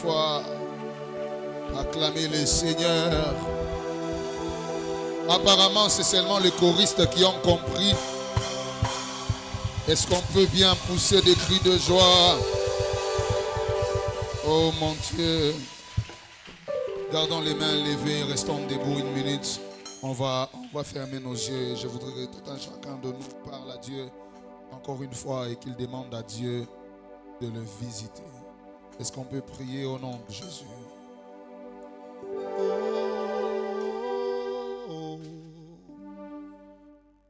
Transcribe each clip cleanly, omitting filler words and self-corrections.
fois acclamer le Seigneur. Apparemment, c'est seulement les choristes qui ont compris. Est-ce qu'on peut bien pousser des cris de joie? Oh mon Dieu. Gardons les mains levées, restons debout une minute. On va fermer nos yeux. Je voudrais que tout un chacun de nous parle à Dieu encore une fois et qu'il demande à Dieu de le visiter. Est-ce qu'on peut prier au nom de Jésus? Oh,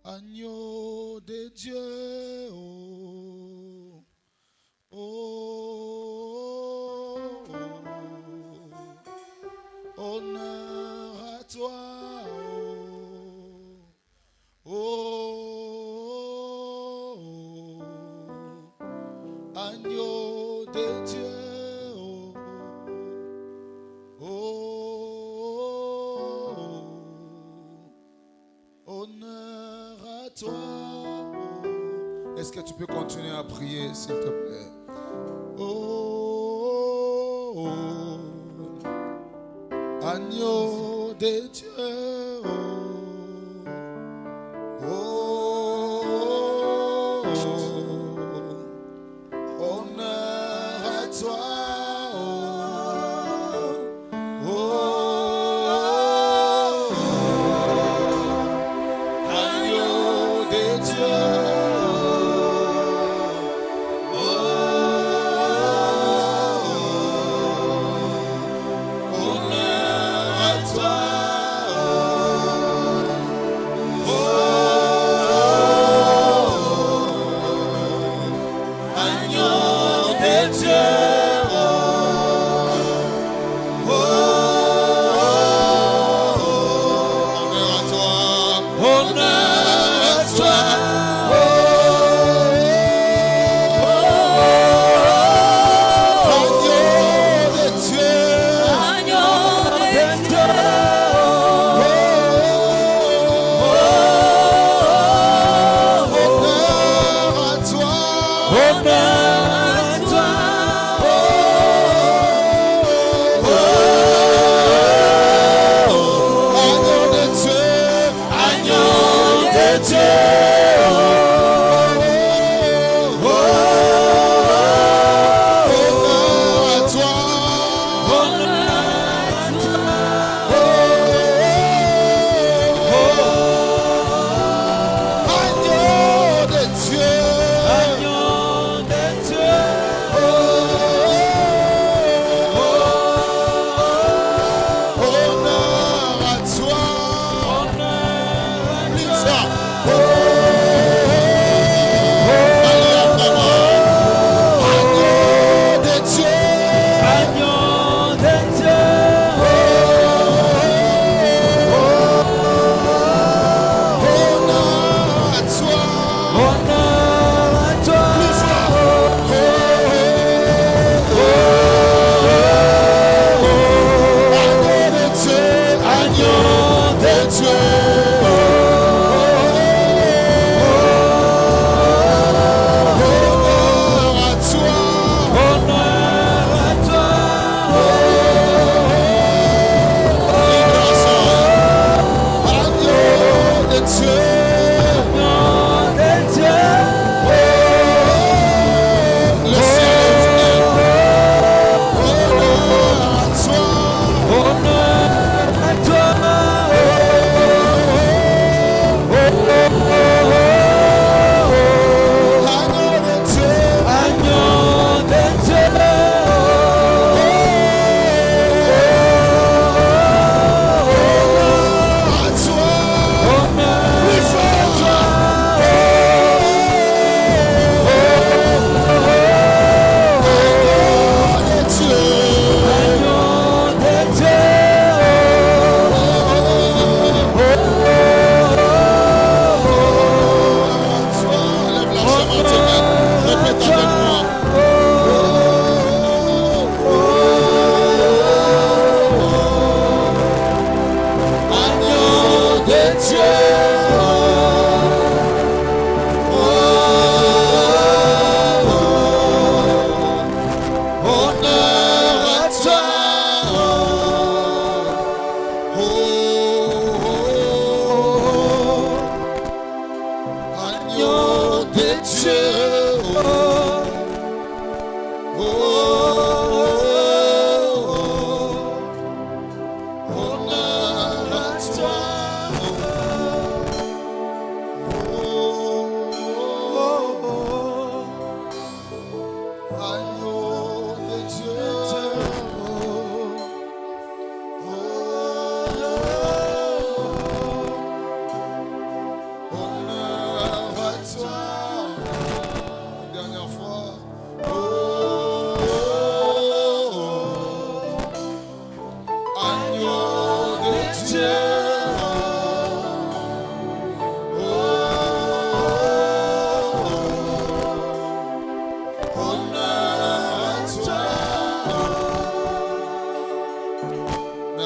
agneau de Dieu, honneur à toi, agneau de Dieu. Honneur à toi. Est-ce que tu peux continuer à prier, s'il te plaît? Oh, agneau de Dieu. Honneur à toi. Honneur à toi.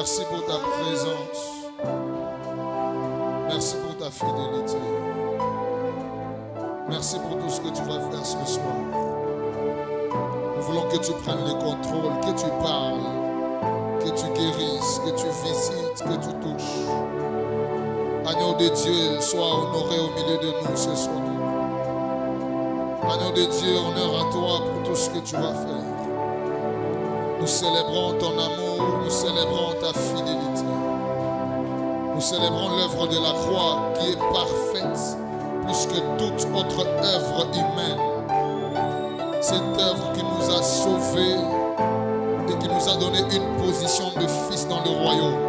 Merci pour ta présence. Merci pour ta fidélité. Merci pour tout ce que tu vas faire ce soir. Nous voulons que tu prennes le contrôle, que tu parles, que tu guérisses, que tu visites, que tu touches. Agneau de Dieu, sois honoré au milieu de nous ce soir. Agneau de Dieu, honneur à toi pour tout ce que tu vas faire. Nous célébrons ton amour, nous célébrons ta fidélité. Nous célébrons l'œuvre de la croix qui est parfaite plus que toute autre œuvre humaine. Cette œuvre qui nous a sauvés et qui nous a donné une position de fils dans le royaume.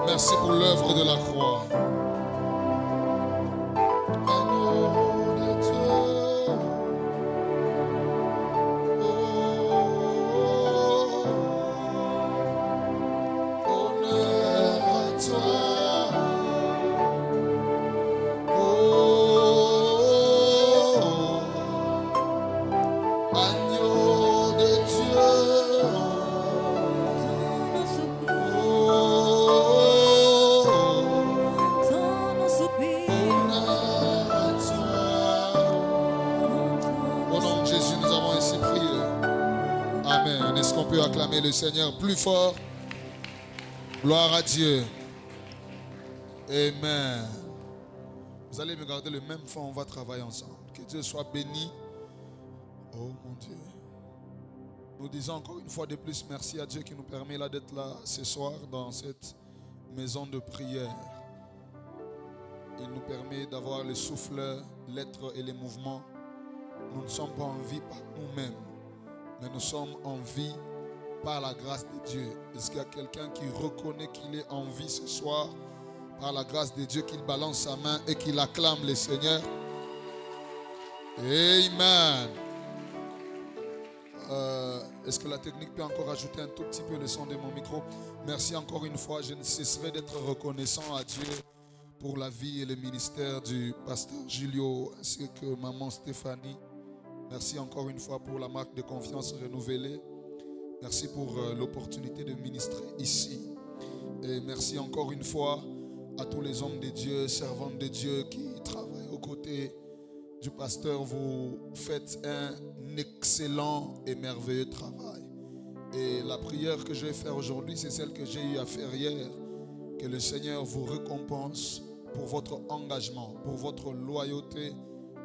Merci pour l'œuvre de la croix. Acclamer le Seigneur plus fort. Gloire à Dieu. Amen. Vous allez me garder le même fond, on va travailler ensemble. Que Dieu soit béni. Oh mon Dieu. Nous disons encore une fois de plus merci à Dieu qui nous permet là d'être là ce soir dans cette maison de prière. Il nous permet d'avoir le souffle, l'être et les mouvements. Nous ne sommes pas en vie par nous-mêmes, mais nous sommes en vie par la grâce de Dieu. Est-ce qu'il y a quelqu'un qui reconnaît qu'il est en vie ce soir par la grâce de Dieu, qu'il balance sa main et qu'il acclame le Seigneur? Amen. Est-ce que la technique peut encore ajouter un tout petit peu le son de mon micro? Merci encore une fois. Je ne cesserai d'être reconnaissant à Dieu pour la vie et le ministère du pasteur Julio ainsi que maman Stéphanie. Merci encore une fois pour la marque de confiance renouvelée. Merci pour l'opportunité de ministrer ici. Et merci encore une fois à tous les hommes de Dieu, servants de Dieu qui travaillent aux côtés du pasteur. Vous faites un excellent et merveilleux travail. Et la prière que je vais faire aujourd'hui, c'est celle que j'ai eu à faire hier. Que le Seigneur vous récompense pour votre engagement, pour votre loyauté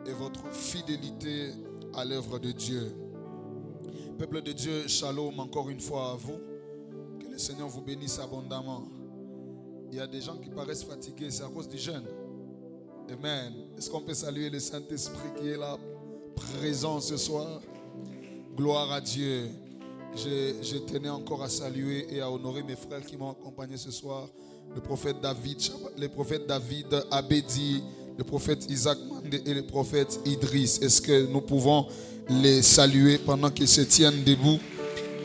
et votre fidélité à l'œuvre de Dieu. Peuple de Dieu, shalom encore une fois à vous. Que le Seigneur vous bénisse abondamment. Il y a des gens qui paraissent fatigués, c'est à cause du jeûne. Amen. Est-ce qu'on peut saluer le Saint-Esprit qui est là, présent ce soir? Gloire à Dieu. Je tenais encore à saluer et à honorer mes frères qui m'ont accompagné ce soir. Le prophète David Abedi, le prophète Isaac Mande et le prophète Idriss. Est-ce que nous pouvons les saluer pendant qu'ils se tiennent debout?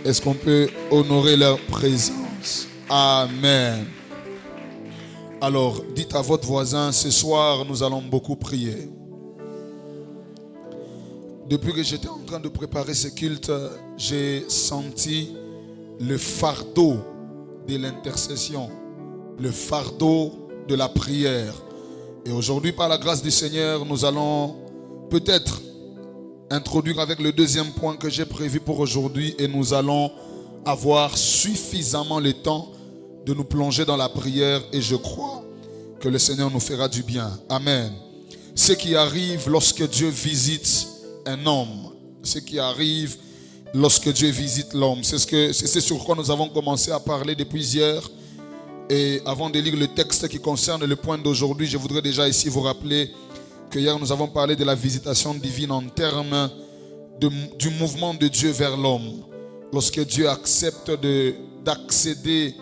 Est-ce qu'on peut honorer leur présence? Amen. Alors, dites à votre voisin, ce soir, nous allons beaucoup prier. Depuis que j'étais en train de préparer ce culte, j'ai senti le fardeau de l'intercession, le fardeau de la prière. Et aujourd'hui, par la grâce du Seigneur, nous allons peut-être introduire avec le deuxième point que j'ai prévu pour aujourd'hui, et nous allons avoir suffisamment le temps de nous plonger dans la prière, et je crois que le Seigneur nous fera du bien. Amen. Ce qui arrive lorsque Dieu visite un homme, ce qui arrive lorsque Dieu visite l'homme, c'est sur quoi nous avons commencé à parler depuis hier. Et avant de lire le texte qui concerne le point d'aujourd'hui, je voudrais déjà ici vous rappeler que hier nous avons parlé de la visitation divine en termes du mouvement de Dieu vers l'homme. Lorsque Dieu accepte d'accéder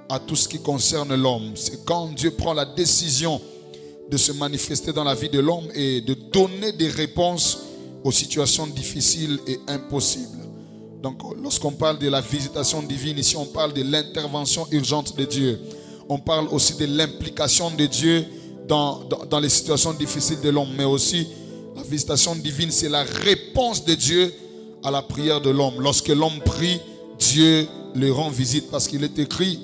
à tout ce qui concerne l'homme, c'est quand Dieu prend la décision de se manifester dans la vie de l'homme et de donner des réponses aux situations difficiles et impossibles. Donc, lorsqu'on parle de la visitation divine, ici on parle de l'intervention urgente de Dieu. On parle aussi de l'implication de Dieu dans les situations difficiles de l'homme. Mais aussi, la visitation divine, c'est la réponse de Dieu à la prière de l'homme. Lorsque l'homme prie, Dieu leur rend visite, parce qu'il est écrit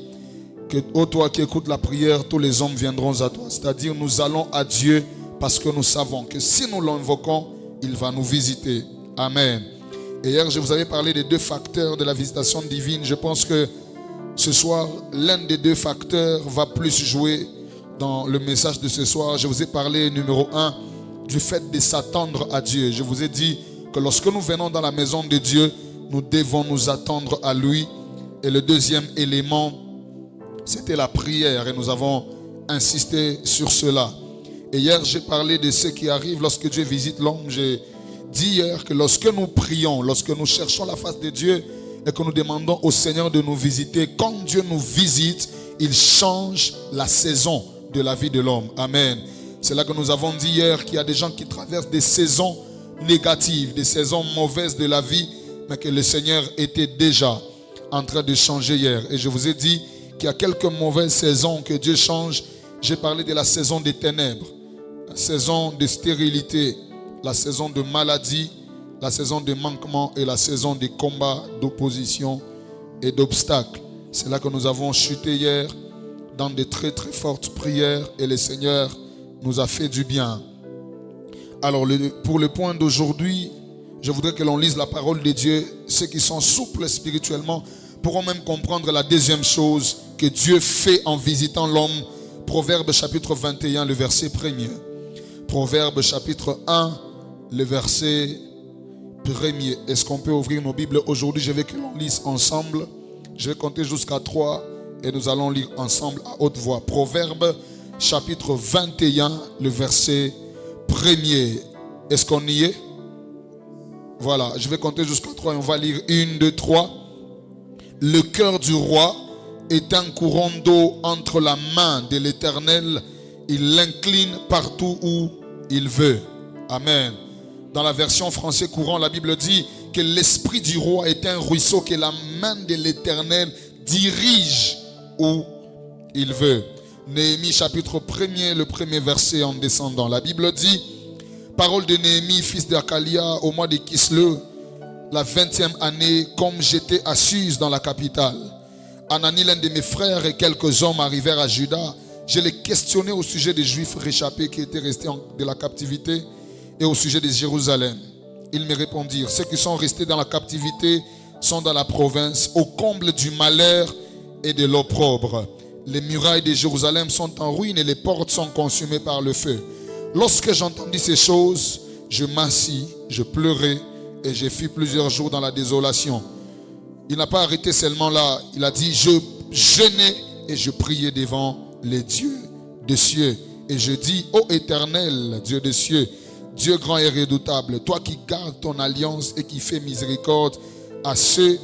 que, ô toi qui écoutes la prière, tous les hommes viendront à toi. C'est-à-dire, nous allons à Dieu parce que nous savons que si nous l'invoquons, il va nous visiter. Amen. Et hier, je vous avais parlé des 2 facteurs de la visitation divine. Je pense que ce soir, l'un des 2 facteurs va plus jouer dans le message de ce soir. Je vous ai parlé, numéro 1, du fait de s'attendre à Dieu. Je vous ai dit que lorsque nous venons dans la maison de Dieu, nous devons nous attendre à lui. Et le deuxième élément, c'était la prière. Et nous avons insisté sur cela. Et hier, j'ai parlé de ce qui arrive lorsque Dieu visite l'homme. J'ai dit hier que lorsque nous prions, lorsque nous cherchons la face de Dieu et que nous demandons au Seigneur de nous visiter, quand Dieu nous visite, il change la saison de la vie de l'homme. Amen. C'est là que nous avons dit hier qu'il y a des gens qui traversent des saisons négatives, des saisons mauvaises de la vie, mais que le Seigneur était déjà en train de changer hier. Et je vous ai dit qu'il y a quelques mauvaises saisons que Dieu change. J'ai parlé de la saison des ténèbres, la saison de stérilité, la saison de maladie, la saison de manquement et la saison des combats, d'opposition et d'obstacles. C'est là que nous avons chuté hier dans de très très fortes prières et le Seigneur nous a fait du bien. Alors pour le point d'aujourd'hui, je voudrais que l'on lise la parole de Dieu. Ceux qui sont souples spirituellement pourront même comprendre la deuxième chose que Dieu fait en visitant l'homme. Proverbe chapitre 21, le verset 1er. Proverbe chapitre 1, le verset 1er. Est-ce qu'on peut ouvrir nos Bibles aujourd'hui? Je veux que l'on lise ensemble. Je vais compter jusqu'à 3 et nous allons lire ensemble à haute voix. Proverbe chapitre 21, le verset 1er. Est-ce qu'on y est? Voilà, je vais compter jusqu'à 3 et on va lire 1, 2, 3. Le cœur du roi est un courant d'eau entre la main de l'Éternel. Il l'incline partout où il veut. Amen. Dans la version français courant, la Bible dit que l'esprit du roi est un ruisseau que la main de l'Éternel dirige où il veut. Néhémie chapitre 1er, le premier verset en descendant. La Bible dit, parole de Néhémie, fils d'Akalia, au mois de Kisleu, la 20e année, comme j'étais à Suse dans la capitale. Anani, l'un de mes frères et quelques hommes arrivèrent à Juda. Je les questionnais au sujet des Juifs réchappés qui étaient restés de la captivité et au sujet de Jérusalem. Ils me répondirent, ceux qui sont restés dans la captivité sont dans la province, au comble du malheur et de l'opprobre. Les murailles de Jérusalem sont en ruine et les portes sont consumées par le feu. Lorsque j'entendis ces choses, je m'assis, je pleurais et j'ai fui plusieurs jours dans la désolation. Il n'a pas arrêté seulement là. Il a dit, je jeûnais et je priais devant les dieux des cieux. Et je dis, ô Éternel, Dieu des cieux, Dieu grand et redoutable, toi qui gardes ton alliance et qui fais miséricorde à ceux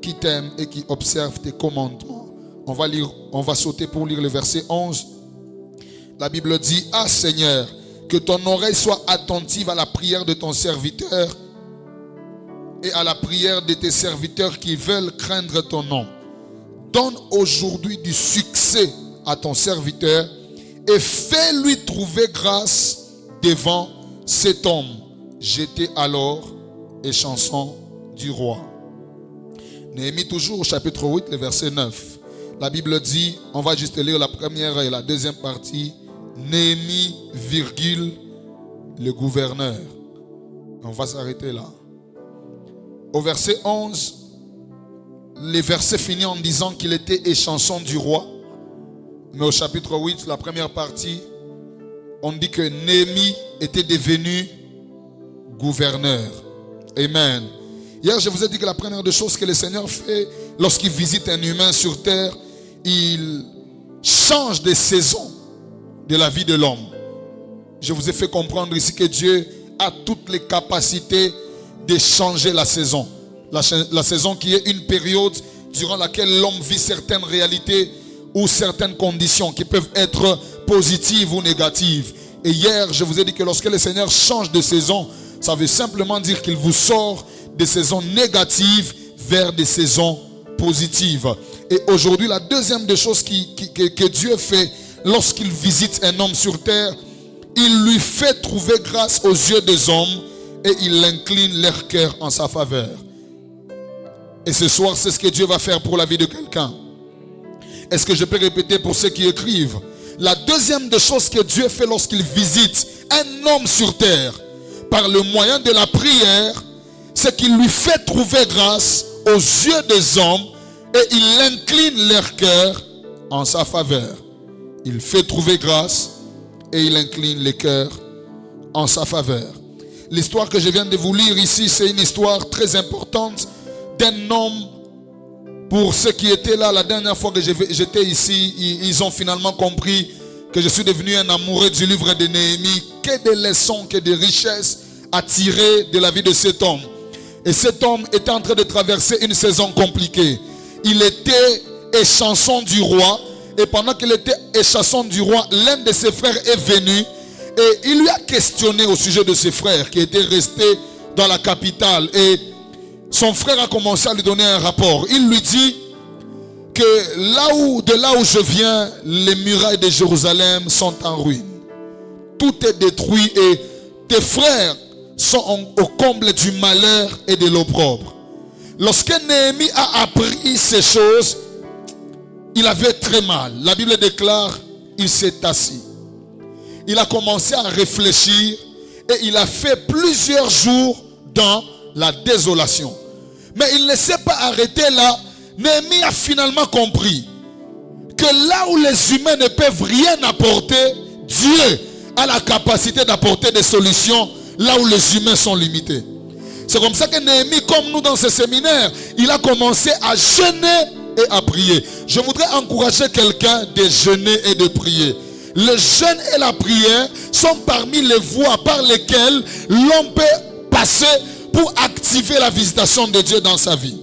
qui t'aiment et qui observent tes commandements. On va sauter pour lire le verset 11. La Bible dit, ah Seigneur, que ton oreille soit attentive à la prière de ton serviteur et à la prière de tes serviteurs qui veulent craindre ton nom. Donne aujourd'hui du succès à ton serviteur et fais-lui trouver grâce devant cet homme. J'étais alors et chanson du roi. Néhémie toujours au chapitre 8, le verset 9. La Bible dit, on va juste lire la première et la deuxième partie. Néhémie, virgule, le gouverneur. On va s'arrêter là. Au verset 11, les versets finissent en disant qu'il était échanson du roi. Mais au chapitre 8, la première partie, on dit que Néhémie était devenu gouverneur. Amen. Hier, je vous ai dit que la première des choses que le Seigneur fait lorsqu'il visite un humain sur terre, il change de saison de la vie de l'homme. Je vous ai fait comprendre ici que Dieu a toutes les capacités de changer la saison. La saison qui est une période durant laquelle l'homme vit certaines réalités ou certaines conditions qui peuvent être positives ou négatives. Et hier, je vous ai dit que lorsque le Seigneur change de saison, ça veut simplement dire qu'il vous sort des saisons négatives vers des saisons positives. Et aujourd'hui, la deuxième des choses que Dieu fait lorsqu'il visite un homme sur terre, il lui fait trouver grâce aux yeux des hommes et il incline leur cœur en sa faveur. Et ce soir, c'est ce que Dieu va faire pour la vie de quelqu'un. Est-ce que je peux répéter pour ceux qui écrivent? La deuxième des choses que Dieu fait lorsqu'il visite un homme sur terre, par le moyen de la prière, c'est qu'il lui fait trouver grâce aux yeux des hommes et il incline leur cœur en sa faveur. Il fait trouver grâce et il incline les cœurs en sa faveur. L'histoire que je viens de vous lire ici, c'est une histoire très importante d'un homme. Pour ceux qui étaient là la dernière fois que j'étais ici, ils ont finalement compris que je suis devenu un amoureux du livre de Néhémie. Que des leçons, que des richesses à tirer de la vie de cet homme. Et cet homme était en train de traverser une saison compliquée. Il était échanson du roi. Et pendant qu'il était échanson du roi, l'un de ses frères est venu. Et il lui a questionné au sujet de ses frères qui étaient restés dans la capitale. Et son frère a commencé à lui donner un rapport. Il lui dit que de là où je viens, les murailles de Jérusalem sont en ruine. Tout est détruit et tes frères sont au comble du malheur et de l'opprobre. Lorsque Néhémie a appris ces choses, il avait très mal. La Bible déclare, il s'est assis. Il a commencé à réfléchir et il a fait plusieurs jours dans la désolation. Mais il ne s'est pas arrêté là. Néhémie a finalement compris que là où les humains ne peuvent rien apporter, Dieu a la capacité d'apporter des solutions là où les humains sont limités. C'est comme ça que Néhémie, comme nous dans ce séminaire, il a commencé à jeûner et à prier. Je voudrais encourager quelqu'un de jeûner et de prier. Le jeûne et la prière sont parmi les voies par lesquelles l'homme peut passer pour activer la visitation de Dieu dans sa vie.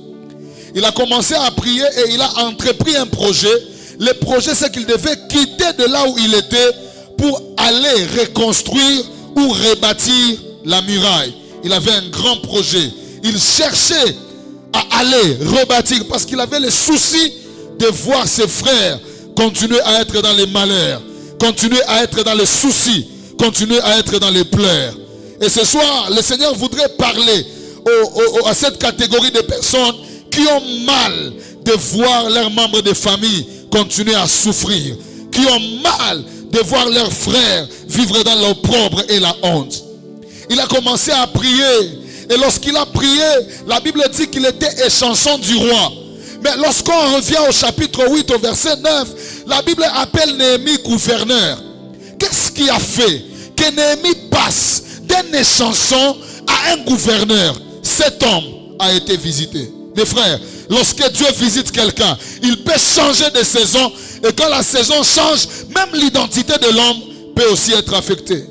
Il a commencé à prier et il a entrepris un projet. Le projet, c'est qu'il devait quitter de là où il était pour aller reconstruire ou rebâtir la muraille. Il avait un grand projet. Il cherchait à aller rebâtir parce qu'il avait le souci de voir ses frères continuer à être dans les malheurs, continuer à être dans les soucis, continuer à être dans les pleurs. Et ce soir, le Seigneur voudrait parler à cette catégorie de personnes qui ont mal de voir leurs membres de famille continuer à souffrir, qui ont mal de voir leurs frères vivre dans l'opprobre et la honte. Il a commencé à prier. Et lorsqu'il a prié, la Bible dit qu'il était échanson du roi. Mais lorsqu'on revient au chapitre 8, au verset 9, la Bible appelle Néhémie gouverneur. Qu'est-ce qui a fait que Néhémie passe d'un échanson à un gouverneur? Cet homme a été visité. Mes frères, lorsque Dieu visite quelqu'un, il peut changer de saison. Et quand la saison change, même l'identité de l'homme peut aussi être affectée.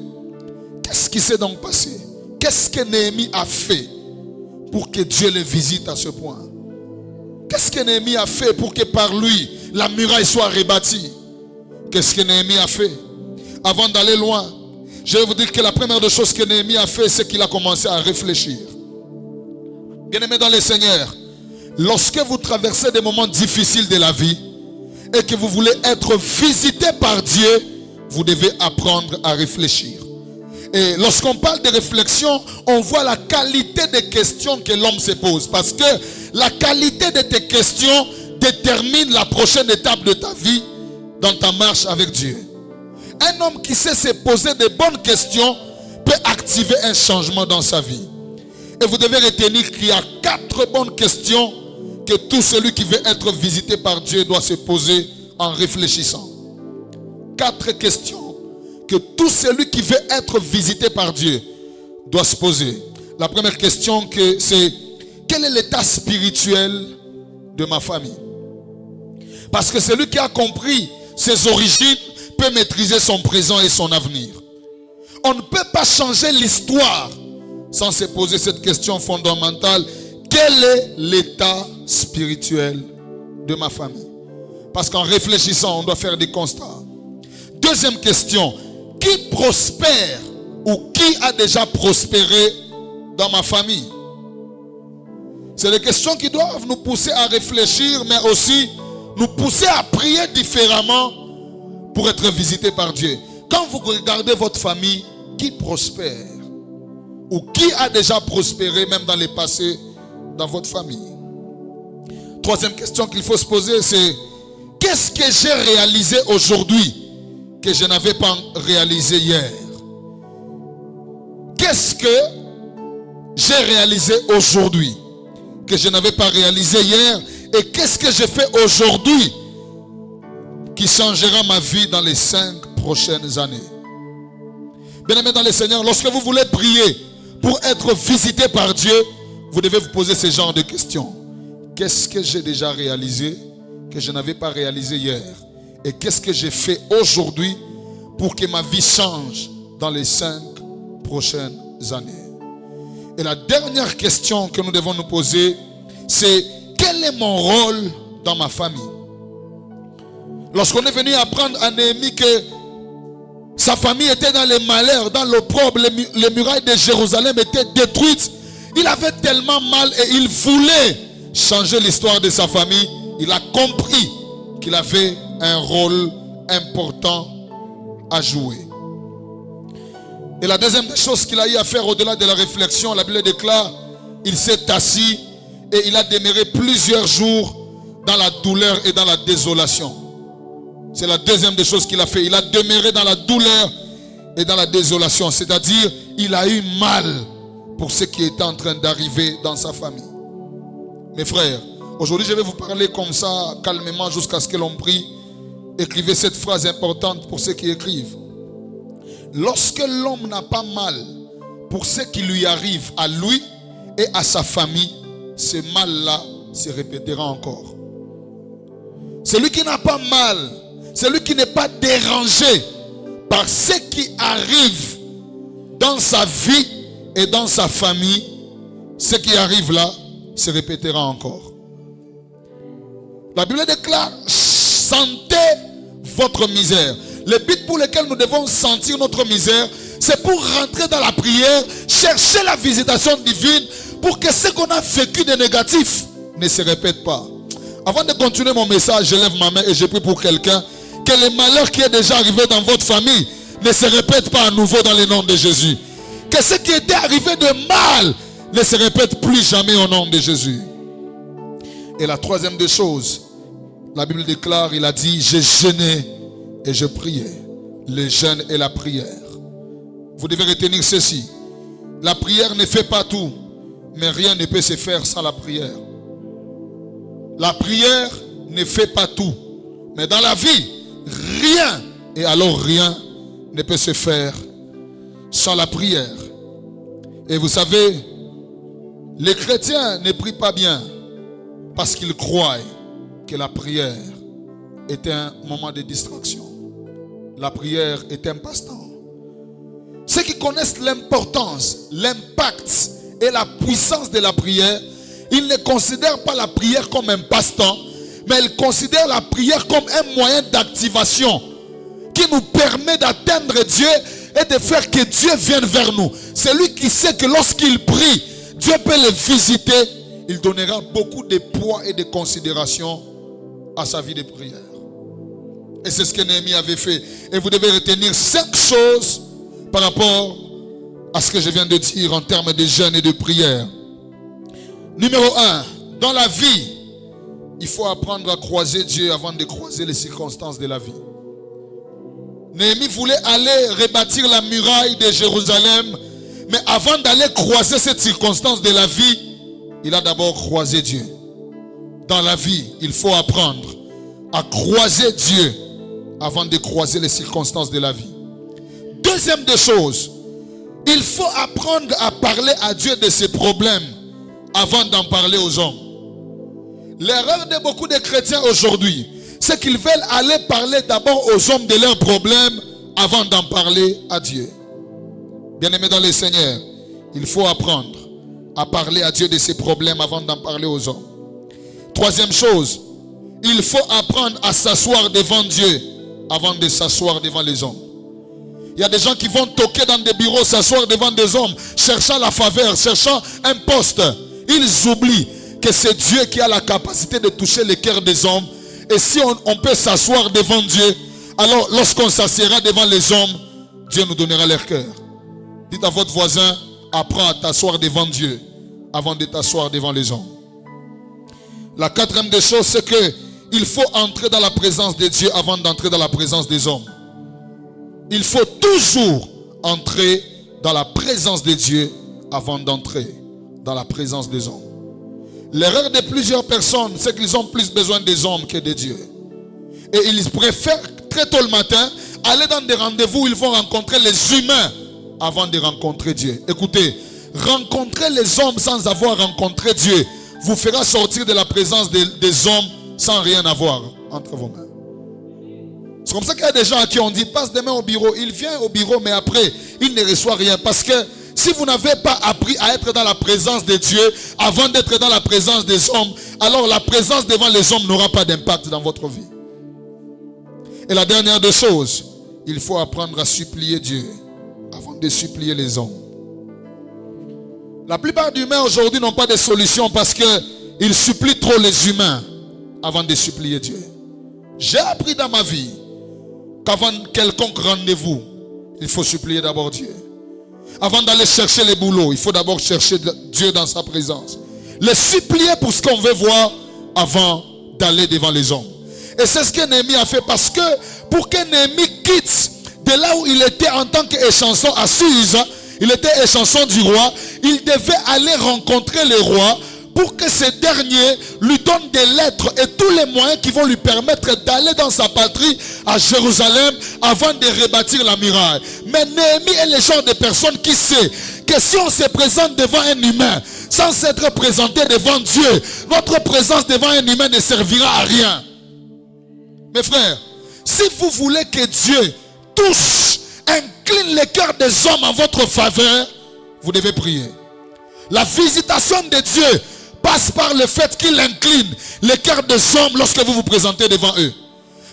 Qu'est-ce qui s'est donc passé? Qu'est-ce que Néhémie a fait pour que Dieu le visite à ce point? Qu'est-ce que Néhémie a fait pour que par lui, la muraille soit rebâtie? Qu'est-ce que Néhémie a fait? Avant d'aller loin, je vais vous dire que la première des choses que Néhémie a fait, c'est qu'il a commencé à réfléchir. Bien-aimés dans le Seigneur, lorsque vous traversez des moments difficiles de la vie et que vous voulez être visité par Dieu, vous devez apprendre à réfléchir. Et lorsqu'on parle de réflexion, on voit la qualité des questions que l'homme se pose. Parce que la qualité de tes questions détermine la prochaine étape de ta vie dans ta marche avec Dieu. Un homme qui sait se poser de bonnes questions peut activer un changement dans sa vie. Et vous devez retenir qu'il y a 4 bonnes questions que tout celui qui veut être visité par Dieu doit se poser en réfléchissant. 4 questions que tout celui qui veut être visité par Dieu doit se poser. La première question, c'est: quel est l'état spirituel de ma famille? Parce que celui qui a compris ses origines peut maîtriser son présent et son avenir. On ne peut pas changer l'histoire sans se poser cette question fondamentale: quel est l'état spirituel de ma famille? Parce qu'en réfléchissant, on doit faire des constats. Deuxième question: qui prospère ou qui a déjà prospéré dans ma famille? C'est des questions qui doivent nous pousser à réfléchir, mais aussi nous pousser à prier différemment pour être visités par Dieu. Quand vous regardez votre famille, qui prospère ou qui a déjà prospéré même dans le passé dans votre famille? troisième question qu'il faut se poser, c'est qu'est-ce que j'ai réalisé aujourd'hui que je n'avais pas réalisé hier? Qu'est-ce que j'ai réalisé aujourd'hui que je n'avais pas réalisé hier? Et qu'est-ce que j'ai fait aujourd'hui qui changera ma vie dans les 5 prochaines années? Bien-aimés dans le Seigneur, lorsque vous voulez prier pour être visité par Dieu, vous devez vous poser ce genre de questions. Qu'est-ce que j'ai déjà réalisé que je n'avais pas réalisé hier? Et qu'est-ce que j'ai fait aujourd'hui pour que ma vie change dans les 5 prochaines années? Et la dernière question que nous devons nous poser, c'est quel est mon rôle dans ma famille? Lorsqu'on est venu apprendre à Néhémie que sa famille était dans les malheurs, dans l'opprobre, les murailles de Jérusalem étaient détruites, il avait tellement mal et il voulait changer l'histoire de sa famille. Il a compris qu'il avait un rôle important à jouer. Et la deuxième des choses qu'il a eu à faire au-delà de la réflexion, la Bible déclare, il s'est assis et il a demeuré plusieurs jours dans la douleur et dans la désolation. C'est la deuxième des choses qu'il a fait. Il a demeuré dans la douleur et dans la désolation. C'est-à-dire, il a eu mal pour ce qui était en train d'arriver dans sa famille. Mes frères, aujourd'hui je vais vous parler comme ça, calmement, jusqu'à ce que l'on prie. Écrivez cette phrase importante pour ceux qui écrivent. Lorsque l'homme n'a pas mal pour ce qui lui arrive à lui et à sa famille, ce mal-là se répétera encore. Celui qui n'a pas mal, celui qui n'est pas dérangé par ce qui arrive dans sa vie et dans sa famille, ce qui arrive là se répétera encore. La Bible déclare, sentez votre misère. Le but pour lequel nous devons sentir notre misère, c'est pour rentrer dans la prière, chercher la visitation divine pour que ce qu'on a vécu de négatif ne se répète pas. Avant de continuer mon message, je lève ma main et je prie pour quelqu'un que le malheur qui est déjà arrivé dans votre famille ne se répète pas à nouveau dans le nom de Jésus. Que ce qui était arrivé de mal ne se répète plus jamais au nom de Jésus. Et la troisième des choses, la Bible déclare, il a dit, j'ai jeûné et je priais. Le jeûne et la prière. Vous devez retenir ceci. La prière ne fait pas tout, mais rien ne peut se faire sans la prière. La prière ne fait pas tout, mais dans la vie, rien, et alors rien, ne peut se faire sans la prière. Et vous savez, les chrétiens ne prient pas bien parce qu'ils croient que la prière est un moment de distraction. La prière est un passe-temps. Ceux qui connaissent l'importance, l'impact et la puissance de la prière, ils ne considèrent pas la prière comme un passe-temps, mais ils considèrent la prière comme un moyen d'activation qui nous permet d'atteindre Dieu et de faire que Dieu vienne vers nous. Celui qui sait que lorsqu'il prie, Dieu peut le visiter, il donnera beaucoup de poids et de considération à sa vie de prière. Et c'est ce que Néhémie avait fait. Et vous devez retenir 5 choses par rapport à ce que je viens de dire en termes de jeûne et de prière. Numéro 1, dans la vie, il faut apprendre à croiser Dieu avant de croiser les circonstances de la vie. Néhémie voulait aller rebâtir la muraille de Jérusalem, mais avant d'aller croiser cette circonstance de la vie, il a d'abord croisé Dieu. Dans la vie, il faut apprendre à croiser Dieu avant de croiser les circonstances de la vie. Deuxième des choses, il faut apprendre à parler à Dieu de ses problèmes avant d'en parler aux hommes. L'erreur de beaucoup de chrétiens aujourd'hui, c'est qu'ils veulent aller parler d'abord aux hommes de leurs problèmes avant d'en parler à Dieu. Bien-aimés dans le Seigneur, il faut apprendre à parler à Dieu de ses problèmes avant d'en parler aux hommes. Troisième chose, il faut apprendre à s'asseoir devant Dieu avant de s'asseoir devant les hommes. Il y a des gens qui vont toquer dans des bureaux, s'asseoir devant des hommes, cherchant la faveur, cherchant un poste. Ils oublient que c'est Dieu qui a la capacité de toucher les cœurs des hommes. Et si on peut s'asseoir devant Dieu, alors lorsqu'on s'assiera devant les hommes, Dieu nous donnera leur cœur. Dites à votre voisin, apprends à t'asseoir devant Dieu avant de t'asseoir devant les hommes. La quatrième des choses, c'est que il faut entrer dans la présence de Dieu avant d'entrer dans la présence des hommes. Il faut toujours entrer dans la présence de Dieu avant d'entrer dans la présence des hommes. L'erreur de plusieurs personnes, c'est qu'ils ont plus besoin des hommes que de Dieu. Et ils préfèrent très tôt le matin aller dans des rendez-vous où ils vont rencontrer les humains avant de rencontrer Dieu. Écoutez, rencontrer les hommes sans avoir rencontré Dieu vous fera sortir de la présence des hommes sans rien avoir entre vos mains. C'est comme ça qu'il y a des gens à qui on dit passe demain au bureau. Il vient au bureau mais après il ne reçoit rien. Parce que si vous n'avez pas appris à être dans la présence de Dieu avant d'être dans la présence des hommes, alors la présence devant les hommes n'aura pas d'impact dans votre vie. Et la dernière des choses, il faut apprendre à supplier Dieu avant de supplier les hommes. La plupart d'humains aujourd'hui n'ont pas de solution parce qu'ils supplient trop les humains avant de supplier Dieu. J'ai appris dans ma vie qu'avant quelconque rendez-vous, il faut supplier d'abord Dieu. Avant d'aller chercher les boulots, il faut d'abord chercher Dieu dans sa présence. Le supplier pour ce qu'on veut voir avant d'aller devant les hommes. Et c'est ce que Néhémie a fait parce que pour que Néhémie quitte de là où il était en tant qu'échanson à Suse, il était échanson du roi, il devait aller rencontrer le roi pour que ce dernier lui donne des lettres et tous les moyens qui vont lui permettre d'aller dans sa patrie à Jérusalem avant de rebâtir la muraille. Mais Néhémie est le genre de personne qui sait que si on se présente devant un humain sans s'être présenté devant Dieu, notre présence devant un humain ne servira à rien. Mes frères, si vous voulez que Dieu touche, incline les cœurs des hommes en votre faveur, vous devez prier. La visitation de Dieu passe par le fait qu'il incline les cœurs des hommes lorsque vous vous présentez devant eux.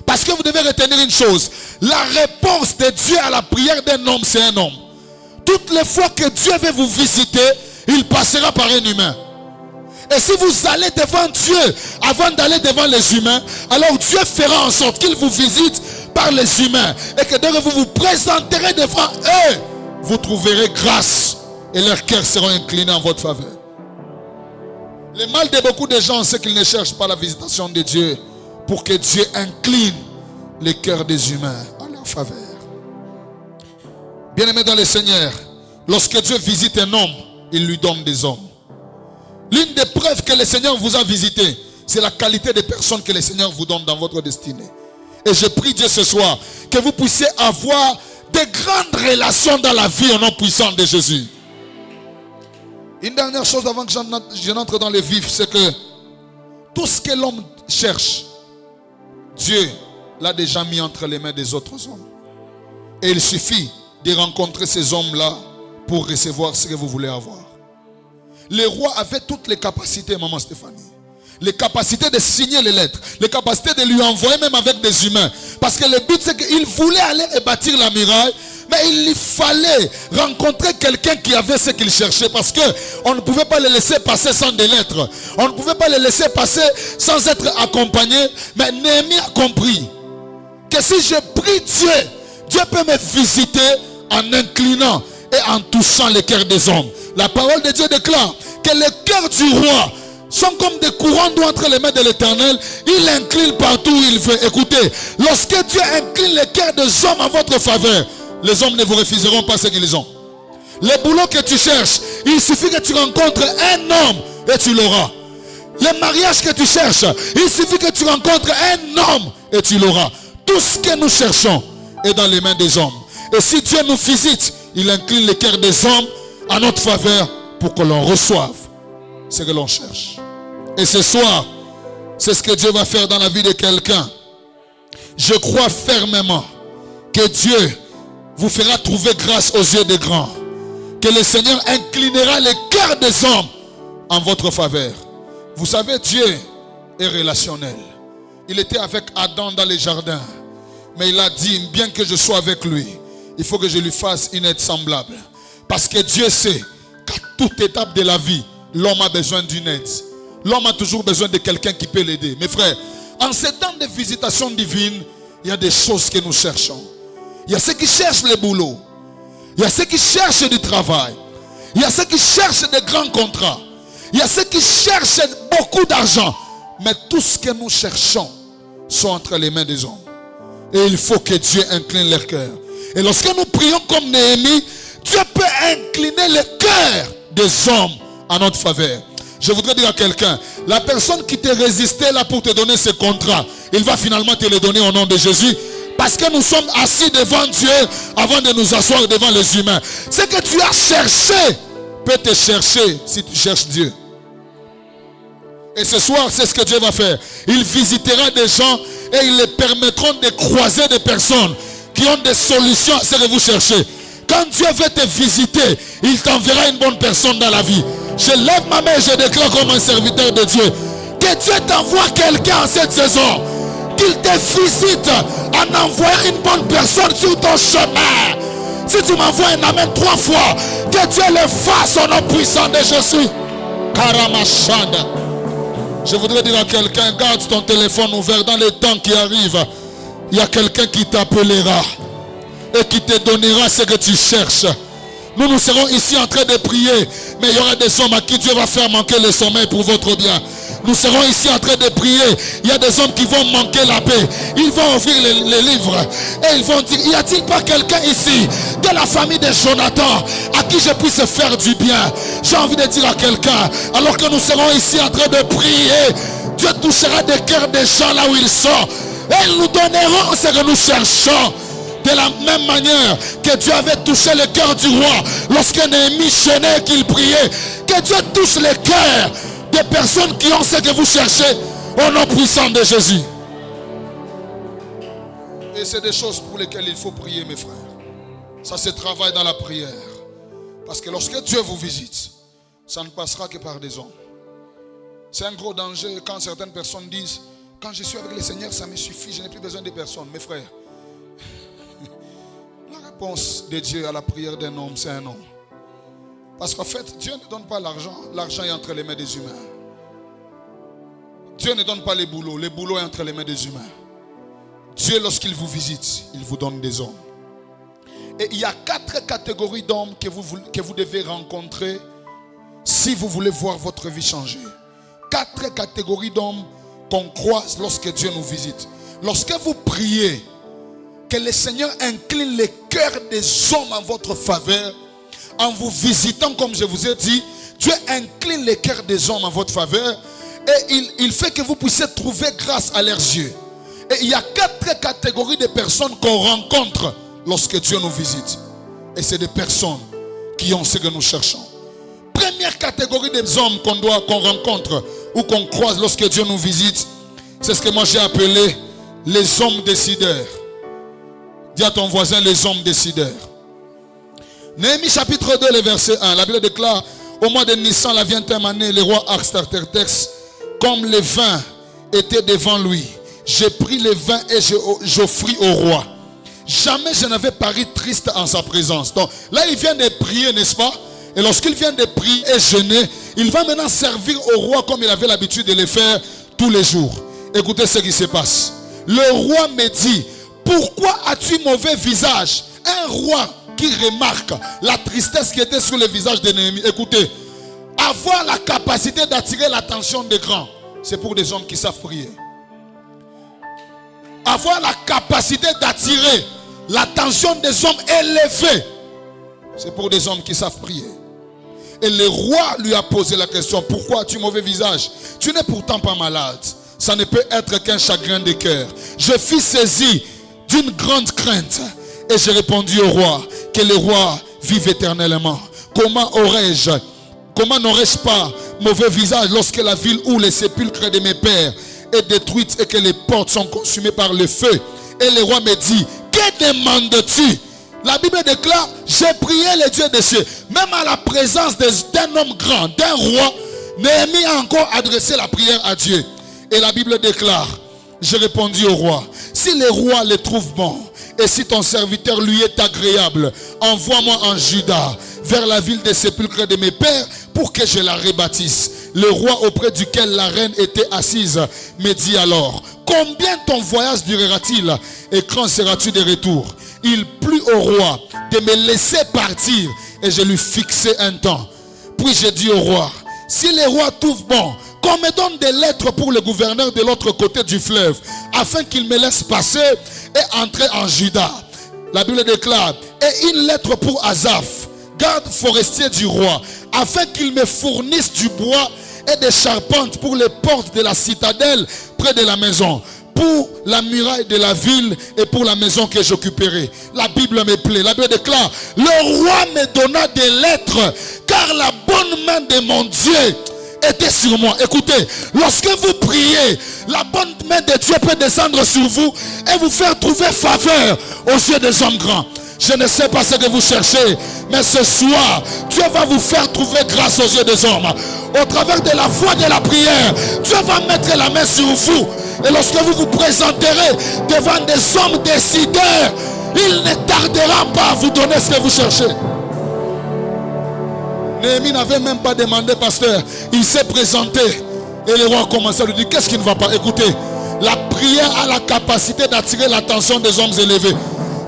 Parce que vous devez retenir une chose, la réponse de Dieu à la prière d'un homme, c'est un homme. Toutes les fois que Dieu veut vous visiter, il passera par un humain. Et si vous allez devant Dieu avant d'aller devant les humains, alors Dieu fera en sorte qu'il vous visite par les humains. Et que dès que vous vous présenterez devant eux, vous trouverez grâce. Et leurs cœurs seront inclinés en votre faveur. Le mal de beaucoup de gens, c'est qu'ils ne cherchent pas la visitation de Dieu pour que Dieu incline les cœurs des humains en leur faveur. Bien-aimés dans le Seigneur, lorsque Dieu visite un homme, il lui donne des hommes. L'une des preuves que le Seigneur vous a visité, c'est la qualité des personnes que le Seigneur vous donne dans votre destinée. Et je prie Dieu ce soir que vous puissiez avoir de grandes relations dans la vie au nom puissant de Jésus. Une dernière chose avant que je n'entre dans les vifs, c'est que tout ce que l'homme cherche, Dieu l'a déjà mis entre les mains des autres hommes. Et il suffit de rencontrer ces hommes-là pour recevoir ce que vous voulez avoir. Les rois avaient toutes les capacités, maman Stéphanie. Les capacités de signer les lettres. Les capacités de lui envoyer même avec des humains. Parce que le but c'est qu'il voulait aller et bâtir la muraille. Mais il lui fallait rencontrer quelqu'un qui avait ce qu'il cherchait. Parce qu'on ne pouvait pas le laisser passer sans des lettres. On ne pouvait pas le laisser passer sans être accompagné. Mais Néhémie a compris que si je prie Dieu, Dieu peut me visiter en inclinant et en touchant les cœurs des hommes. La parole de Dieu déclare que les cœurs du roi sont comme des courants d'eau entre les mains de l'Éternel. Il incline partout où il veut. Écoutez, lorsque Dieu incline les cœurs des hommes en votre faveur, les hommes ne vous refuseront pas ce qu'ils ont. Les boulots que tu cherches, il suffit que tu rencontres un homme et tu l'auras. Les mariages que tu cherches, il suffit que tu rencontres un homme et tu l'auras. Tout ce que nous cherchons est dans les mains des hommes. Et si Dieu nous visite, il incline les cœurs des hommes à notre faveur pour que l'on reçoive ce que l'on cherche. Et ce soir, c'est ce que Dieu va faire dans la vie de quelqu'un. Je crois fermement que Dieu vous fera trouver grâce aux yeux des grands. Que le Seigneur inclinera les cœurs des hommes en votre faveur. Vous savez, Dieu est relationnel. Il était avec Adam dans les jardins. Mais il a dit, bien que je sois avec lui, il faut que je lui fasse une aide semblable. Parce que Dieu sait qu'à toute étape de la vie, l'homme a besoin d'une aide. L'homme a toujours besoin de quelqu'un qui peut l'aider. Mes frères, en ces temps de visitation divine, il y a des choses que nous cherchons. Il y a ceux qui cherchent le boulot. Il y a ceux qui cherchent du travail. Il y a ceux qui cherchent des grands contrats. Il y a ceux qui cherchent beaucoup d'argent. Mais tout ce que nous cherchons sont entre les mains des hommes. Et il faut que Dieu incline leur cœur. Et lorsque nous prions comme Néhémie, Dieu peut incliner le cœur des hommes à notre faveur. Je voudrais dire à quelqu'un, la personne qui te résistait là pour te donner ce contrat, il va finalement te le donner au nom de Jésus. Parce que nous sommes assis devant Dieu avant de nous asseoir devant les humains. Ce que tu as cherché peut te chercher si tu cherches Dieu. Et ce soir, c'est ce que Dieu va faire. Il visitera des gens et ils les permettront de croiser des personnes qui ont des solutions à ce que vous cherchez. Quand Dieu veut te visiter, il t'enverra une bonne personne dans la vie. Je lève ma main et je déclare comme un serviteur de Dieu que Dieu t'envoie quelqu'un en cette saison, qu'il te visite en envoyant une bonne personne sur ton chemin. Si tu m'envoies un amen 3 fois, que Dieu le fasse au nom puissant de Jésus. Karamashanda. Je voudrais dire à quelqu'un, garde ton téléphone ouvert dans les temps qui arrivent. Il y a quelqu'un qui t'appellera et qui te donnera ce que tu cherches. Nous serons ici en train de prier, mais il y aura des hommes à qui Dieu va faire manquer le sommeil pour votre bien. Nous serons ici en train de prier. Il y a des hommes qui vont manquer la paix. Ils vont ouvrir les livres et ils vont dire, y a-t-il pas quelqu'un ici de la famille de Jonathan à qui je puisse faire du bien? J'ai envie de dire à quelqu'un, alors que nous serons ici en train de prier, Dieu touchera des cœurs des gens là où ils sont et ils nous donneront ce que nous cherchons. De la même manière que Dieu avait touché le cœur du roi lorsque Néhémie chaînait qu'il priait, que Dieu touche le cœur des personnes qui ont ce que vous cherchez au nom puissant de Jésus. Et c'est des choses pour lesquelles il faut prier, mes frères. Ça se travaille dans la prière. Parce que lorsque Dieu vous visite, ça ne passera que par des hommes. C'est un gros danger quand certaines personnes disent, quand je suis avec le Seigneur, ça me suffit, je n'ai plus besoin de personne. Mes frères, la réponse de Dieu à la prière d'un homme, c'est un homme. Parce qu'en fait, Dieu ne donne pas l'argent. L'argent est entre les mains des humains. Dieu ne donne pas les boulots. Les boulots sont entre les mains des humains. Dieu, lorsqu'il vous visite, il vous donne des hommes. Et il y a 4 catégories d'hommes que vous devez rencontrer si vous voulez voir votre vie changer. 4 catégories d'hommes qu'on croise lorsque Dieu nous visite. Lorsque vous priez, que le Seigneur incline les cœurs des hommes en votre faveur, en vous visitant, comme je vous ai dit, Dieu incline les cœurs des hommes en votre faveur et il fait que vous puissiez trouver grâce à leurs yeux. Et il y a 4 catégories de personnes qu'on rencontre lorsque Dieu nous visite. Et c'est des personnes qui ont ce que nous cherchons. Première catégorie des hommes qu'on rencontre ou qu'on croise lorsque Dieu nous visite, c'est ce que moi j'ai appelé les hommes décideurs. Dis à ton voisin, les hommes décideurs. Néhémie chapitre 2, le verset 1. La Bible déclare, au mois de Nissan, la 20e année, le roi Artaxerxès, comme le vin était devant lui, j'ai pris le vin et j'offris au roi. Jamais je n'avais paru triste en sa présence. Donc là, il vient de prier, n'est-ce pas? Et lorsqu'il vient de prier et jeûner, il va maintenant servir au roi comme il avait l'habitude de le faire tous les jours. Écoutez ce qui se passe. Le roi me dit, pourquoi as-tu mauvais visage? Un roi qui remarque la tristesse qui était sur le visage de Néhémie. Écoutez, avoir la capacité d'attirer l'attention des grands, c'est pour des hommes qui savent prier. Avoir la capacité d'attirer l'attention des hommes élevés, c'est pour des hommes qui savent prier. Et le roi lui a posé la question, pourquoi as-tu mauvais visage? Tu n'es pourtant pas malade. Ça ne peut être qu'un chagrin de cœur. Je fus saisi d'une grande crainte et j'ai répondu au roi, que le roi vive éternellement. Comment n'aurais-je pas mauvais visage lorsque la ville où les sépulcres de mes pères est détruite et que les portes sont consumées par le feu? Et le roi me dit, que demandes-tu? La Bible déclare, j'ai prié le Dieu des cieux. Même à la présence d'un homme grand, d'un roi, Néhémie a encore adressé la prière à Dieu. Et la Bible déclare, j'ai répondu au roi, si le roi le trouve bon, et si ton serviteur lui est agréable, envoie-moi en Juda, vers la ville des sépulcres de mes pères, pour que je la rebâtisse. Le roi auprès duquel la reine était assise me dit alors, combien ton voyage durera-t-il et quand seras-tu de retour? Il plut au roi de me laisser partir et je lui fixai un temps. Puis j'ai dit au roi, si le roi trouve bon qu'on me donne des lettres pour le gouverneur de l'autre côté du fleuve, afin qu'il me laisse passer et entrer en Juda. La Bible déclare, et une lettre pour Asaph, garde forestier du roi, afin qu'il me fournisse du bois et des charpentes pour les portes de la citadelle près de la maison, pour la muraille de la ville et pour la maison que j'occuperai. La Bible me plaît. La Bible déclare, le roi me donna des lettres, car la bonne main de mon Dieu était sur moi. Écoutez, lorsque vous priez, la bonne main de Dieu peut descendre sur vous et vous faire trouver faveur aux yeux des hommes grands. Je ne sais pas ce que vous cherchez, mais ce soir, Dieu va vous faire trouver grâce aux yeux des hommes. Au travers de la foi de la prière, Dieu va mettre la main sur vous. Et lorsque vous vous présenterez devant des hommes décideurs, il ne tardera pas à vous donner ce que vous cherchez. Néhémie n'avait même pas demandé, pasteur. Il s'est présenté. Et le roi a commencé à lui dire, qu'est-ce qui ne va pas? Écoutez, la prière a la capacité d'attirer l'attention des hommes élevés.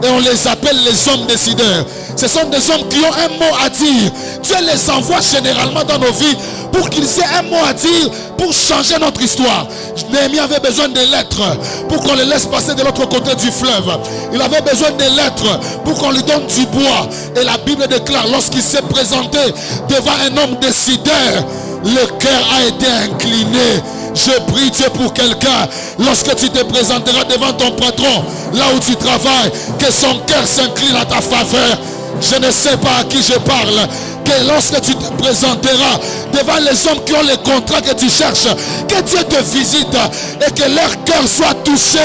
Et on les appelle les hommes décideurs. Ce sont des hommes qui ont un mot à dire. Dieu les envoie généralement dans nos vies pour qu'ils aient un mot à dire pour changer notre histoire. Néhémie avait besoin de lettres pour qu'on les laisse passer de l'autre côté du fleuve. Il avait besoin de lettres pour qu'on lui donne du bois. Et la Bible déclare, lorsqu'il s'est présenté devant un homme décideur, le cœur a été incliné. Je prie Dieu pour quelqu'un, lorsque tu te présenteras devant ton patron, là où tu travailles, que son cœur s'incline à ta faveur. Je ne sais pas à qui je parle. Que lorsque tu te présenteras devant les hommes qui ont les contrats que tu cherches, que Dieu te visite et que leur cœur soit touché.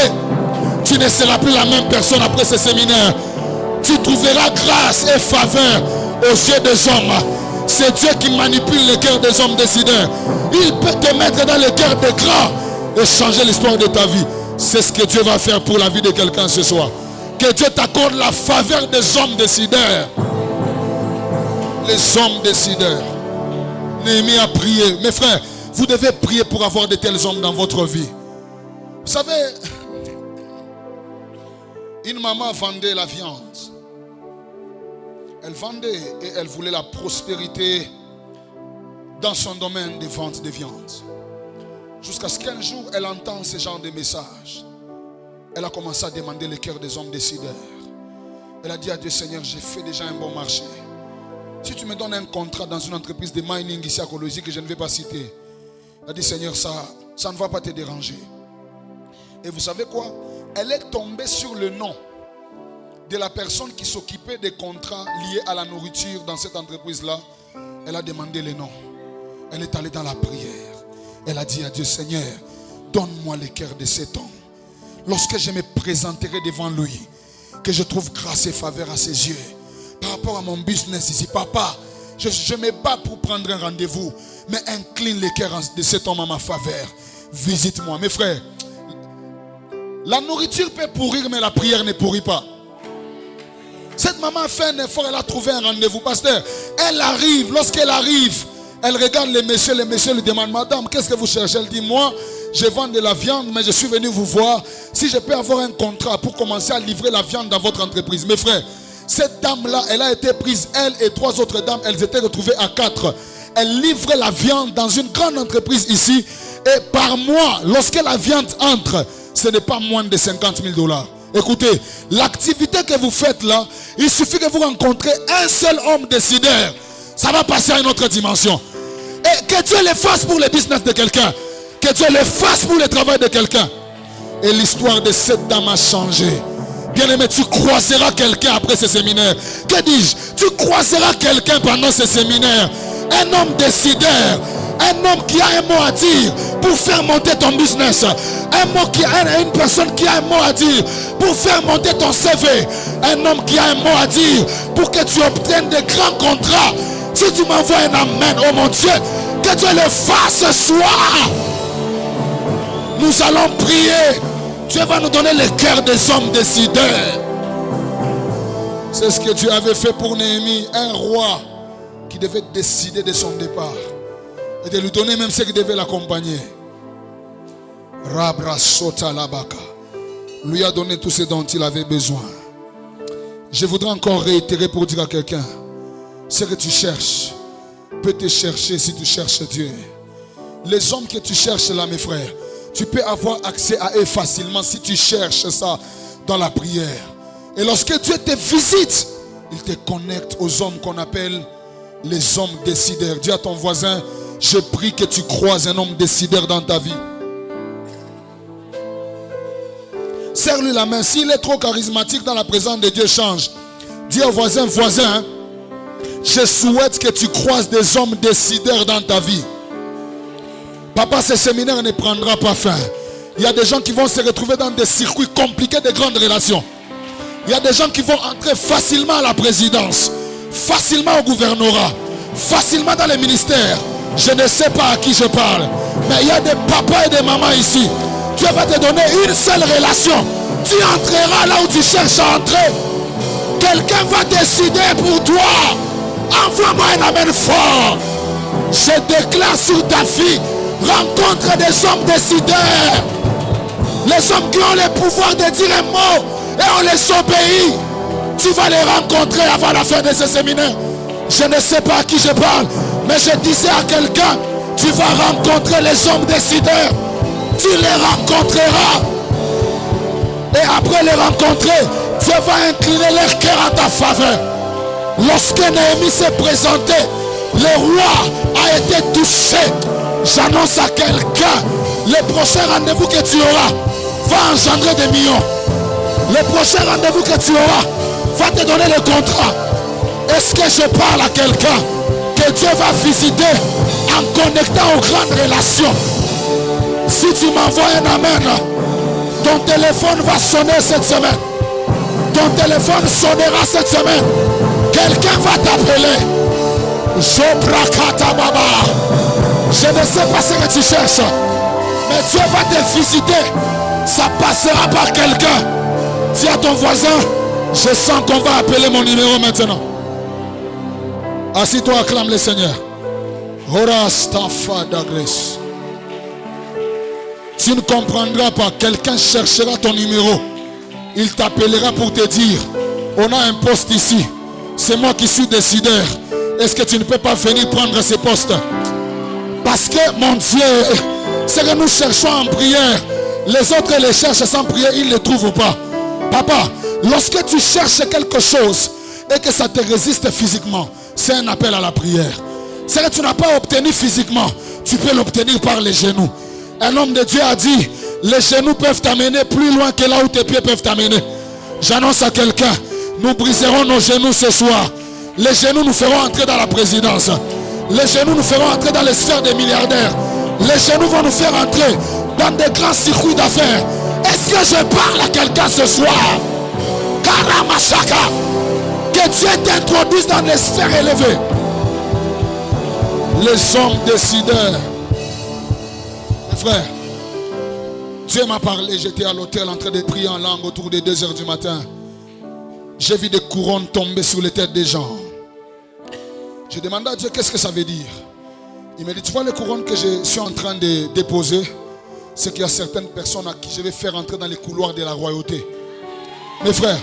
Tu ne seras plus la même personne après ce séminaire. Tu trouveras grâce et faveur aux yeux des hommes. C'est Dieu qui manipule le cœur des hommes décideurs. Il peut te mettre dans le cœur des grands et changer l'histoire de ta vie. C'est ce que Dieu va faire pour la vie de quelqu'un ce soir. Que Dieu t'accorde la faveur des hommes décideurs. Les hommes décideurs. Néhémie a prié. Mes frères, vous devez prier pour avoir de tels hommes dans votre vie. Vous savez, une maman vendait la viande. Elle vendait et elle voulait la prospérité dans son domaine de vente de viande. Jusqu'à ce qu'un jour, elle entend ce genre de message. Elle a commencé à demander le cœur des hommes décideurs. Elle a dit à Dieu, Seigneur, j'ai fait déjà un bon marché. Si tu me donnes un contrat dans une entreprise de mining ici à Colosie que je ne vais pas citer, elle a dit, Seigneur, ça ne va pas te déranger. Et vous savez quoi? Elle est tombée sur le nom de la personne qui s'occupait des contrats liés à la nourriture dans cette entreprise-là. Elle a demandé le nom. Elle est allée dans la prière. Elle a dit à Dieu, Seigneur, donne-moi le cœur de cet homme. Lorsque je me présenterai devant lui, que je trouve grâce et faveur à ses yeux. Par rapport à mon business ici, papa, je me bats pour prendre un rendez-vous, mais incline le cœur de cet homme à ma faveur. Visite-moi. Mes frères, la nourriture peut pourrir, mais la prière ne pourrit pas. Cette maman a fait un effort, elle a trouvé un rendez-vous. Pasteur, elle arrive, lorsqu'elle arrive, elle regarde les messieurs lui demandent, madame, qu'est-ce que vous cherchez? Elle dit, moi, je vends de la viande, mais je suis venu vous voir si je peux avoir un contrat pour commencer à livrer la viande dans votre entreprise. Mes frères, cette dame-là, elle a été prise, elle et 3 autres dames, elles étaient retrouvées à 4. Elle livrait la viande dans une grande entreprise ici, et par mois, lorsque la viande entre, ce n'est pas moins de 50 000 $. Écoutez, l'activité que vous faites là, il suffit que vous rencontrez un seul homme décideur. Ça va passer à une autre dimension. Et que Dieu le fasse pour le business de quelqu'un. Que Dieu le fasse pour le travail de quelqu'un. Et l'histoire de cette dame a changé. Bien-aimé, tu croiseras quelqu'un après ce séminaire. Que dis-je? Tu croiseras quelqu'un pendant ce séminaire. Un homme décideur. Un homme qui a un mot à dire pour faire monter ton business. Une personne qui a un mot à dire pour faire monter ton CV. Un homme qui a un mot à dire pour que tu obtiennes des grands contrats. Si tu m'envoies un amen, oh mon Dieu, que Dieu le fasse ce soir. Nous allons prier. Dieu va nous donner le cœur des hommes décideurs. C'est ce que Dieu avait fait pour Néhémie, un roi qui devait décider de son départ. Et de lui donner même ce qui devait l'accompagner. Rabra Sota Labaka lui a donné tout ce dont il avait besoin. Je voudrais encore réitérer pour dire à quelqu'un, ce que tu cherches peut te chercher si tu cherches Dieu. Les hommes que tu cherches là, mes frères, tu peux avoir accès à eux facilement si tu cherches ça dans la prière. Et lorsque Dieu te visite, il te connecte aux hommes qu'on appelle les hommes décideurs. Dis à ton voisin, je prie que tu croises un homme décideur dans ta vie. Serre-lui la main. S'il est trop charismatique dans la présence de Dieu, change. Dis au voisin, voisin, je souhaite que tu croises des hommes décideurs dans ta vie. Papa, ce séminaire ne prendra pas fin. Il y a des gens qui vont se retrouver dans des circuits compliqués de grandes relations. Il y a des gens qui vont entrer facilement à la présidence, facilement au gouvernorat, facilement dans les ministères. Je ne sais pas à qui je parle, mais il y a des papas et des mamans ici. Dieu va te donner une seule relation. Tu entreras là où tu cherches à entrer. Quelqu'un va décider pour toi. Envoie-moi un amen fort. Je déclare sur ta fille, rencontre des hommes décideurs. Les hommes qui ont le pouvoir de dire un mot et on les obéit. Tu vas les rencontrer avant la fin de ce séminaire. Je ne sais pas à qui je parle, mais je disais à quelqu'un, tu vas rencontrer les hommes décideurs. Tu les rencontreras. Et après les rencontrer, Dieu va incliner leur cœur à ta faveur. Lorsque Néhémie s'est présenté, le roi a été touché. J'annonce à quelqu'un, le prochain rendez-vous que tu auras va engendrer des millions. Le prochain rendez-vous que tu auras va te donner le contrat. Est-ce que je parle à quelqu'un que Dieu va visiter en connectant aux grandes relations? Si tu m'envoies un amen, ton téléphone va sonner cette semaine. Ton téléphone sonnera cette semaine. Quelqu'un va t'appeler. Je ne sais pas ce que tu cherches, mais Dieu va te visiter. Ça passera par quelqu'un. Dis à ton voisin, je sens qu'on va appeler mon numéro maintenant. Assis-toi, acclame le Seigneur. Tu ne comprendras pas. Quelqu'un cherchera ton numéro. Il t'appellera pour te dire, on a un poste ici. C'est moi qui suis décideur. Est-ce que tu ne peux pas venir prendre ce poste? Parce que mon Dieu, c'est que nous cherchons en prière. Les autres les cherchent sans prière, ils ne les trouvent pas. Papa, lorsque tu cherches quelque chose et que ça te résiste physiquement, c'est un appel à la prière. C'est que tu n'as pas obtenu physiquement, tu peux l'obtenir par les genoux. Un homme de Dieu a dit, les genoux peuvent t'amener plus loin que là où tes pieds peuvent t'amener. J'annonce à quelqu'un, nous briserons nos genoux ce soir. Les genoux nous feront entrer dans la présidence. Les genoux nous feront entrer dans les sphères des milliardaires. Les genoux vont nous faire entrer dans des grands circuits d'affaires. Est-ce que je parle à quelqu'un ce soir? Karamashaka. Que Dieu t'introduise dans les sphères élevées. Les hommes décideurs. Mes frères, Dieu m'a parlé. J'étais à l'hôtel en train de prier en langue autour des 2 heures du matin. J'ai vu des couronnes tomber sur les têtes des gens. J'ai demandé à Dieu qu'est-ce que ça veut dire. Il m'a dit, tu vois les couronnes que je suis en train de déposer, c'est qu'il y a certaines personnes à qui je vais faire entrer dans les couloirs de la royauté. Mes frères,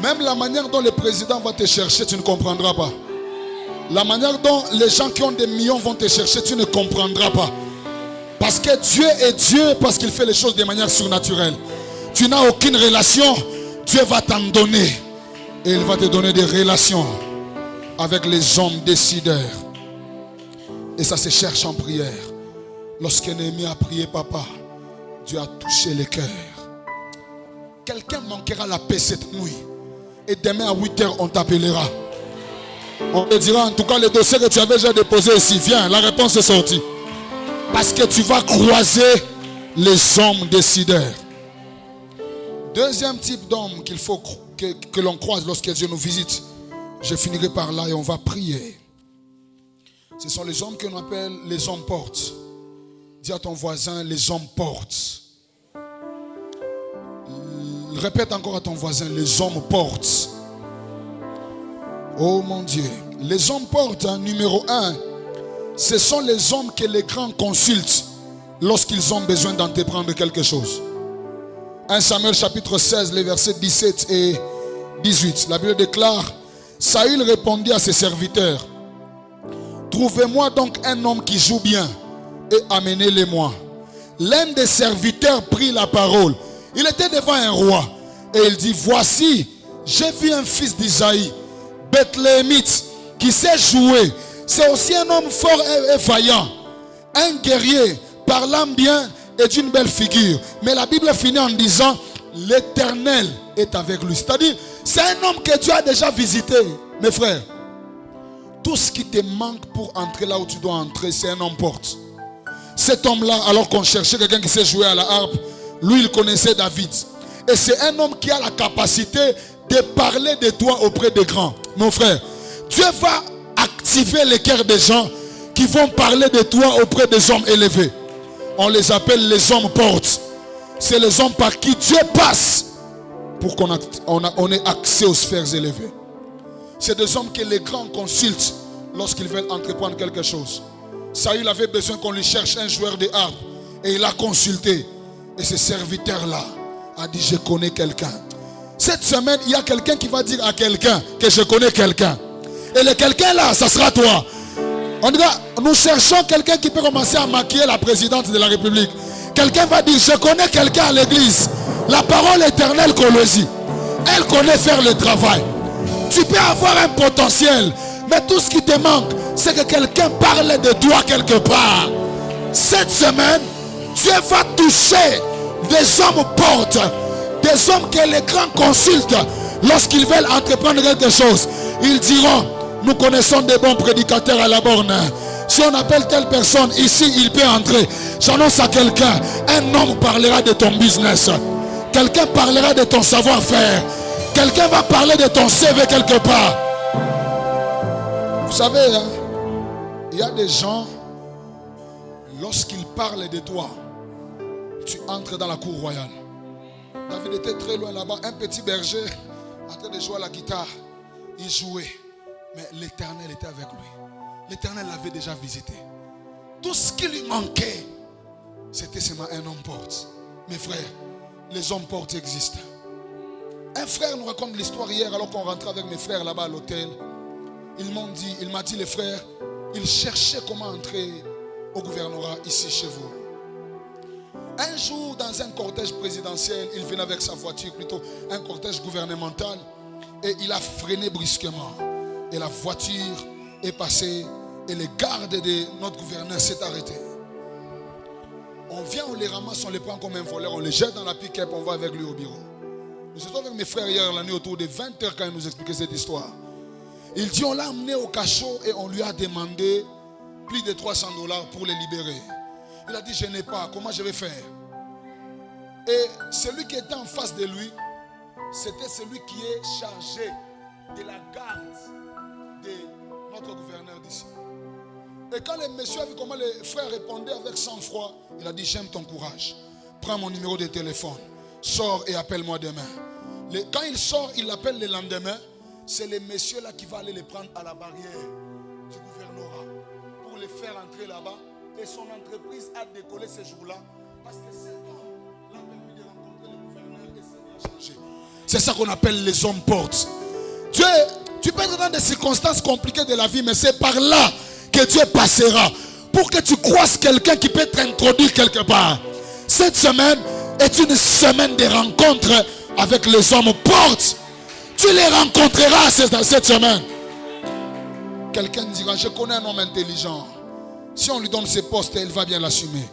même la manière dont le président va te chercher, tu ne comprendras pas. La manière dont les gens qui ont des millions vont te chercher, tu ne comprendras pas. Parce que Dieu est Dieu, parce qu'il fait les choses de manière surnaturelle. Tu n'as aucune relation, Dieu va t'en donner. Et il va te donner des relations avec les hommes décideurs. Et ça se cherche en prière. Lorsque Néhémie a prié, papa, Dieu a touché les cœurs. Quelqu'un manquera la paix cette nuit. Et demain à 8 heures, on t'appellera. On te dira, en tout cas, le dossier que tu avais déjà déposé ici, viens, la réponse est sortie. Parce que tu vas croiser les hommes décideurs. Deuxième type d'homme qu'il faut que l'on croise lorsque Dieu nous visite. Je finirai par là et on va prier. Ce sont les hommes que l'on appelle les hommes portes. Dis à ton voisin, les hommes portent. Répète encore à ton voisin, les hommes portent. Oh mon Dieu. Les hommes portent, numéro 1, ce sont les hommes que les grands consultent lorsqu'ils ont besoin d'entreprendre quelque chose. 1 Samuel chapitre 16, les versets 17 et 18. La Bible déclare, Saül répondit à ses serviteurs, trouvez-moi donc un homme qui joue bien et amenez-les-moi. L'un des serviteurs prit la parole. Il était devant un roi. Et il dit, voici, j'ai vu un fils d'Isaïe, Bethléemite, qui sait jouer. C'est aussi un homme fort et vaillant. Un guerrier, parlant bien et d'une belle figure. Mais la Bible finit en disant, l'Éternel est avec lui. C'est-à-dire, c'est un homme que Dieu a déjà visité. Mes frères, tout ce qui te manque pour entrer là où tu dois entrer, c'est un homme porte. Cet homme-là, alors qu'on cherchait quelqu'un qui sait jouer à la harpe, lui, il connaissait David. Et c'est un homme qui a la capacité de parler de toi auprès des grands. Mon frère, Dieu va activer les cœurs des gens qui vont parler de toi auprès des hommes élevés. On les appelle les hommes portes. C'est les hommes par qui Dieu passe pour qu'on ait accès aux sphères élevées. C'est des hommes que les grands consultent lorsqu'ils veulent entreprendre quelque chose. Saül avait besoin qu'on lui cherche un joueur de harpe et il a consulté. Et ce serviteur-là a dit, je connais quelqu'un. Cette semaine, il y a quelqu'un qui va dire à quelqu'un que je connais quelqu'un. Et le quelqu'un-là, ça sera toi. On dit, nous cherchons quelqu'un qui peut commencer à maquiller la présidente de la République. Quelqu'un va dire, je connais quelqu'un à l'église. La parole éternelle qu'on le dit. Elle connaît faire le travail. Tu peux avoir un potentiel, mais tout ce qui te manque, c'est que quelqu'un parle de toi quelque part. Cette semaine, Dieu va toucher des hommes portes, des hommes que les grands consultent lorsqu'ils veulent entreprendre quelque chose. Ils diront, nous connaissons des bons prédicateurs à la borne. Si on appelle telle personne ici, il peut entrer. J'annonce à quelqu'un, un homme parlera de ton business. Quelqu'un parlera de ton savoir-faire. Quelqu'un va parler de ton CV quelque part. Vous savez, hein, il y a des gens, lorsqu'ils parlent de toi, tu entres dans la cour royale. David était très loin là-bas, un petit berger en train de jouer à la guitare. Il jouait, mais l'Éternel était avec lui. L'Éternel l'avait déjà visité. Tout ce qui lui manquait, c'était seulement un homme porte. Mes frères, les hommes portes existent. Un frère nous raconte l'histoire hier alors qu'on rentrait avec mes frères là-bas à l'hôtel. Il m'a dit les frères, il cherchait comment entrer au gouvernorat ici chez vous. Un jour dans un cortège présidentiel, il venait avec sa voiture, plutôt un cortège gouvernemental, et il a freiné brusquement. Et la voiture est passée et le garde de notre gouverneur s'est arrêté. On vient, on les ramasse, on les prend comme un voleur, on les jette dans la pick-up, on va avec lui au bureau. Nous étions avec mes frères hier la nuit autour de 20h quand ils nous expliquaient cette histoire. Il dit, on l'a amené au cachot et on lui a demandé plus de $300 pour les libérer. Il a dit, je n'ai pas, comment je vais faire? Et celui qui était en face de lui, c'était celui qui est chargé de la garde de notre gouverneur d'ici. Et quand le monsieur a vu comment les frères répondaient avec sang-froid, il a dit, j'aime ton courage. Prends mon numéro de téléphone. Sors et appelle-moi demain. Quand il sort, il l'appelle le lendemain. C'est le monsieur là qui va aller les prendre à la barrière du gouvernorat pour les faire entrer là-bas. Et son entreprise a décollé ce jour-là parce que cet homme l'a permis de rencontrer le gouverneur et ça lui a changé. C'est ça qu'on appelle les hommes portes. Tu peux être dans des circonstances compliquées de la vie, mais c'est par là que Dieu passera pour que tu croises quelqu'un qui peut t'introduire quelque part. Cette semaine est une semaine de rencontres avec les hommes portes. Tu les rencontreras cette semaine. Quelqu'un dira, je connais un homme intelligent. Si on lui donne ses postes, il va bien l'assumer.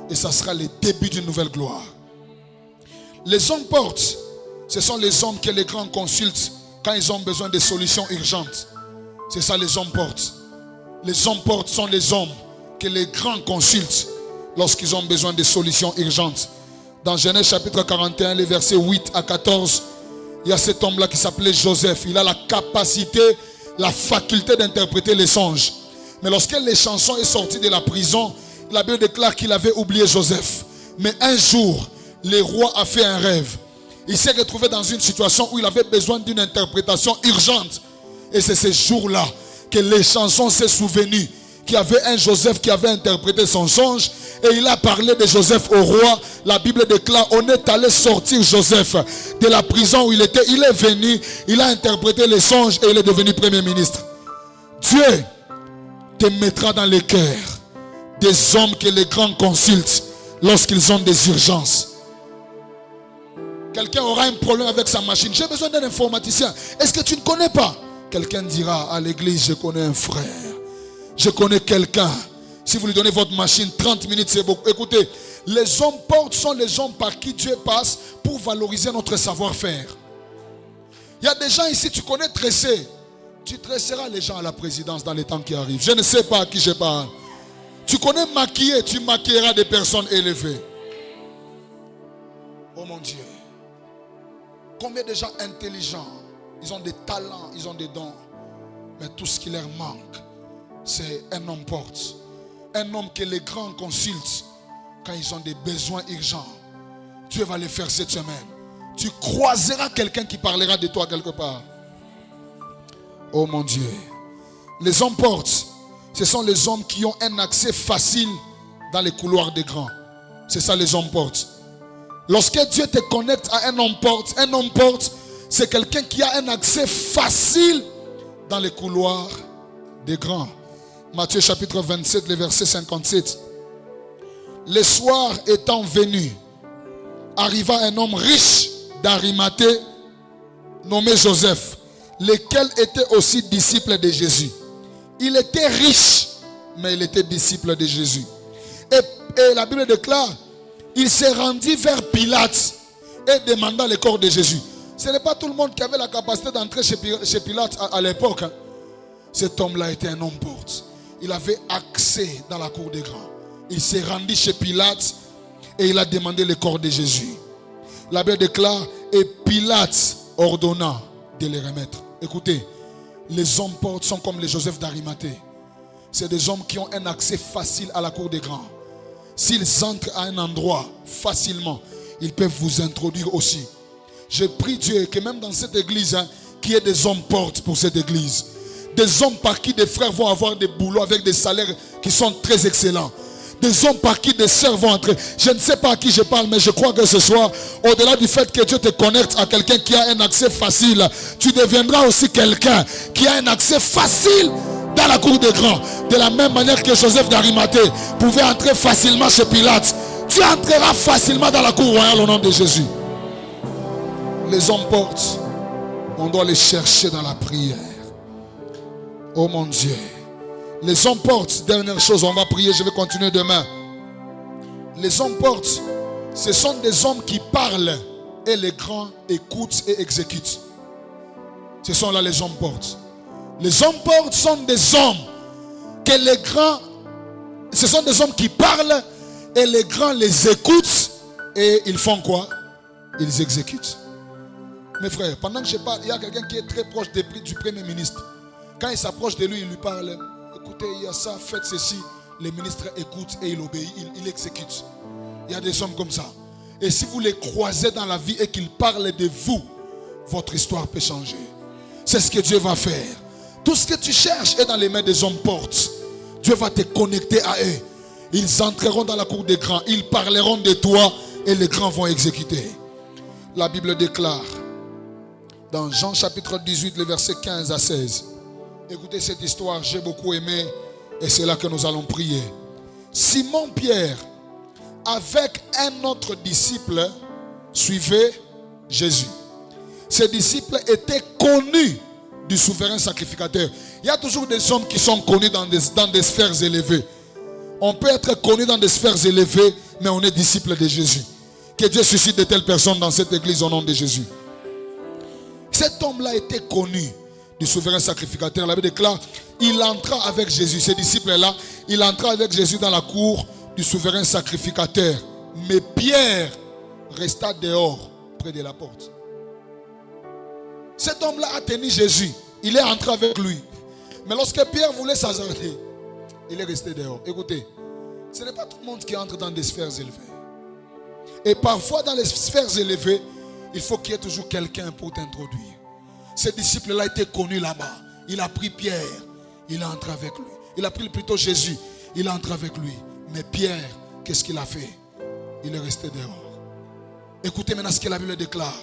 Et ça sera le début d'une nouvelle gloire. Les hommes portes, ce sont les hommes que les grands consultent quand ils ont besoin de solutions urgentes. C'est ça les hommes portes. Les hommes portes sont les hommes que les grands consultent lorsqu'ils ont besoin de solutions urgentes. Dans Genèse chapitre 41, les versets 8 à 14, il y a cet homme-là qui s'appelait Joseph. Il a la capacité, la faculté d'interpréter les songes. Mais lorsque les chansons est sorti de la prison, la Bible déclare qu'il avait oublié Joseph. Mais un jour, le roi a fait un rêve. Il s'est retrouvé dans une situation où il avait besoin d'une interprétation urgente. Et c'est ce jour-là que les chansons s'est souvenu qu'il y avait un Joseph qui avait interprété son songe. Et il a parlé de Joseph au roi. La Bible déclare, on est allé sortir Joseph de la prison où il était. Il est venu, il a interprété les songes et il est devenu premier ministre. Dieu te mettra dans les cœurs des hommes que les grands consultent lorsqu'ils ont des urgences. Quelqu'un aura un problème avec sa machine. J'ai besoin d'un informaticien. Est-ce que tu ne connais pas? Quelqu'un dira à l'église, je connais un frère. Je connais quelqu'un. Si vous lui donnez votre machine, 30 minutes, c'est beaucoup. Écoutez, les hommes portes sont les hommes par qui Dieu passe pour valoriser notre savoir-faire. Il y a des gens ici, tu connais tresser. Tu tresseras les gens à la présidence dans les temps qui arrivent. Je ne sais pas à qui je parle. Tu connais maquiller, tu maquilleras des personnes élevées. Oh mon Dieu. Combien de gens intelligents, ils ont des talents, ils ont des dons. Mais tout ce qui leur manque, c'est un homme porte. Un homme que les grands consultent quand ils ont des besoins urgents. Dieu va les faire cette semaine. Tu croiseras quelqu'un qui parlera de toi quelque part. Oh mon Dieu. Les hommes portes, ce sont les hommes qui ont un accès facile dans les couloirs des grands. C'est ça les hommes portes. Lorsque Dieu te connecte à un homme porte, c'est quelqu'un qui a un accès facile dans les couloirs des grands. Matthieu chapitre 27, le verset 57. Le soir étant venu, arriva un homme riche d'Arimathée, nommé Joseph, lequel était aussi disciple de Jésus. Il était riche, mais il était disciple de Jésus. Et la Bible déclare, il s'est rendu vers Pilate et demanda le corps de Jésus. Ce n'est pas tout le monde qui avait la capacité d'entrer chez Pilate à l'époque. Cet homme-là était un homme porte. Il avait accès dans la cour des grands. Il s'est rendu chez Pilate et il a demandé le corps de Jésus. La Bible déclare, et Pilate ordonna de les remettre. Écoutez, les hommes portes sont comme les Joseph d'Arimathée. C'est des hommes qui ont un accès facile à la cour des grands. S'ils entrent à un endroit facilement, ils peuvent vous introduire aussi. Je prie Dieu que même dans cette église, qu'il y ait des hommes portes pour cette église. Des hommes par qui des frères vont avoir des boulots avec des salaires qui sont très excellents. Des hommes par qui des sœurs vont entrer. Je ne sais pas à qui je parle, mais je crois que ce soir, au-delà du fait que Dieu te connecte à quelqu'un qui a un accès facile, tu deviendras aussi quelqu'un qui a un accès facile dans la cour des grands. De la même manière que Joseph d'Arimathée pouvait entrer facilement chez Pilate, tu entreras facilement dans la cour royale au nom de Jésus. Les hommes portent, on doit les chercher dans la prière. Oh mon Dieu. Les hommes portent, dernière chose, on va prier, je vais continuer demain. Les hommes portent, ce sont des hommes qui parlent et les grands écoutent et exécutent. Ce sont là les hommes portent. Les hommes portes sont des hommes que les grands, ce sont des hommes qui parlent et les grands les écoutent et ils font quoi? Ils exécutent. Mes frères, pendant que je parle, il y a quelqu'un qui est très proche du Premier ministre. Quand il s'approche de lui, il lui parle. Écoutez, il y a ça, faites ceci. Les ministres écoutent et il obéit, il exécute. Il y a des hommes comme ça. Et si vous les croisez dans la vie et qu'ils parlent de vous, votre histoire peut changer. C'est ce que Dieu va faire. Tout ce que tu cherches est dans les mains des hommes portes. Dieu va te connecter à eux. Ils entreront dans la cour des grands. Ils parleront de toi et les grands vont exécuter. La Bible déclare dans Jean chapitre 18, le verset 15 à 16. Écoutez cette histoire, j'ai beaucoup aimé et c'est là que nous allons prier. Simon Pierre, avec un autre disciple, suivait Jésus. Ces disciples étaient connus du souverain sacrificateur. Il y a toujours des hommes qui sont connus dans des sphères élevées. On peut être connu dans des sphères élevées, mais on est disciple de Jésus. Que Dieu suscite de telles personnes dans cette église au nom de Jésus. Cet homme-là était connu du souverain sacrificateur. La Bible déclare, il entra avec Jésus. Ces disciples-là, il entra avec Jésus dans la cour du souverain sacrificateur. Mais Pierre resta dehors, près de la porte. Cet homme-là a tenu Jésus. Il est entré avec lui. Mais lorsque Pierre voulait s'hasarder, il est resté dehors. Écoutez, ce n'est pas tout le monde qui entre dans des sphères élevées. Et parfois dans les sphères élevées, il faut qu'il y ait toujours quelqu'un pour t'introduire. Ce disciple-là était connu là-bas. Il a pris Pierre, il est entré avec lui. Il a pris plutôt Jésus, il est entré avec lui. Mais Pierre, qu'est-ce qu'il a fait? Il est resté dehors. Écoutez maintenant ce que la Bible déclare.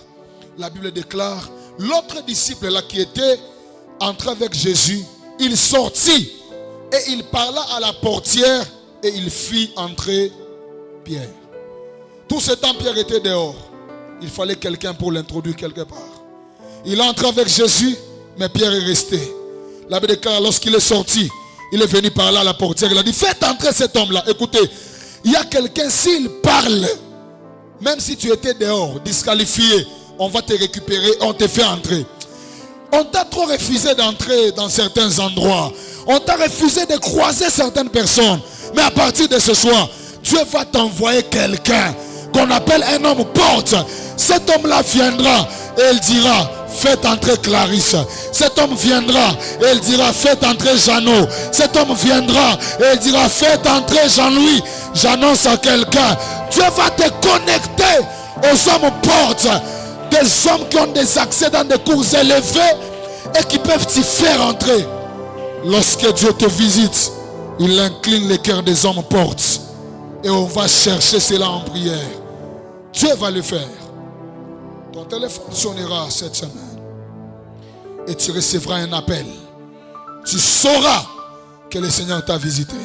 La Bible déclare, l'autre disciple là qui était entré avec Jésus, il sortit et il parla à la portière et il fit entrer Pierre. Tout ce temps, Pierre était dehors. Il fallait quelqu'un pour l'introduire quelque part. Il entre avec Jésus, mais Pierre est resté. La Bible déclare, lorsqu'il est sorti, il est venu parler à la portière. Il a dit, faites entrer cet homme-là. Écoutez, il y a quelqu'un, s'il parle, même si tu étais dehors, disqualifié, on va te récupérer, on te fait entrer. On t'a trop refusé d'entrer dans certains endroits. On t'a refusé de croiser certaines personnes. Mais à partir de ce soir, Dieu va t'envoyer quelqu'un qu'on appelle un homme porte. Cet homme-là viendra et il dira, faites entrer Clarisse. Cet homme viendra et il dira, faites entrer Jeannot. Cet homme viendra et il dira, faites entrer Jean-Louis. J'annonce à quelqu'un, Dieu va te connecter aux hommes portes. Des hommes qui ont des accès dans des cours élevés et qui peuvent t'y faire entrer. Lorsque Dieu te visite, il incline les cœurs des hommes portes. Et on va chercher cela en prière. Dieu va le faire. Ton téléphone sonnera cette semaine. Et tu recevras un appel. Tu sauras que le Seigneur t'a visité.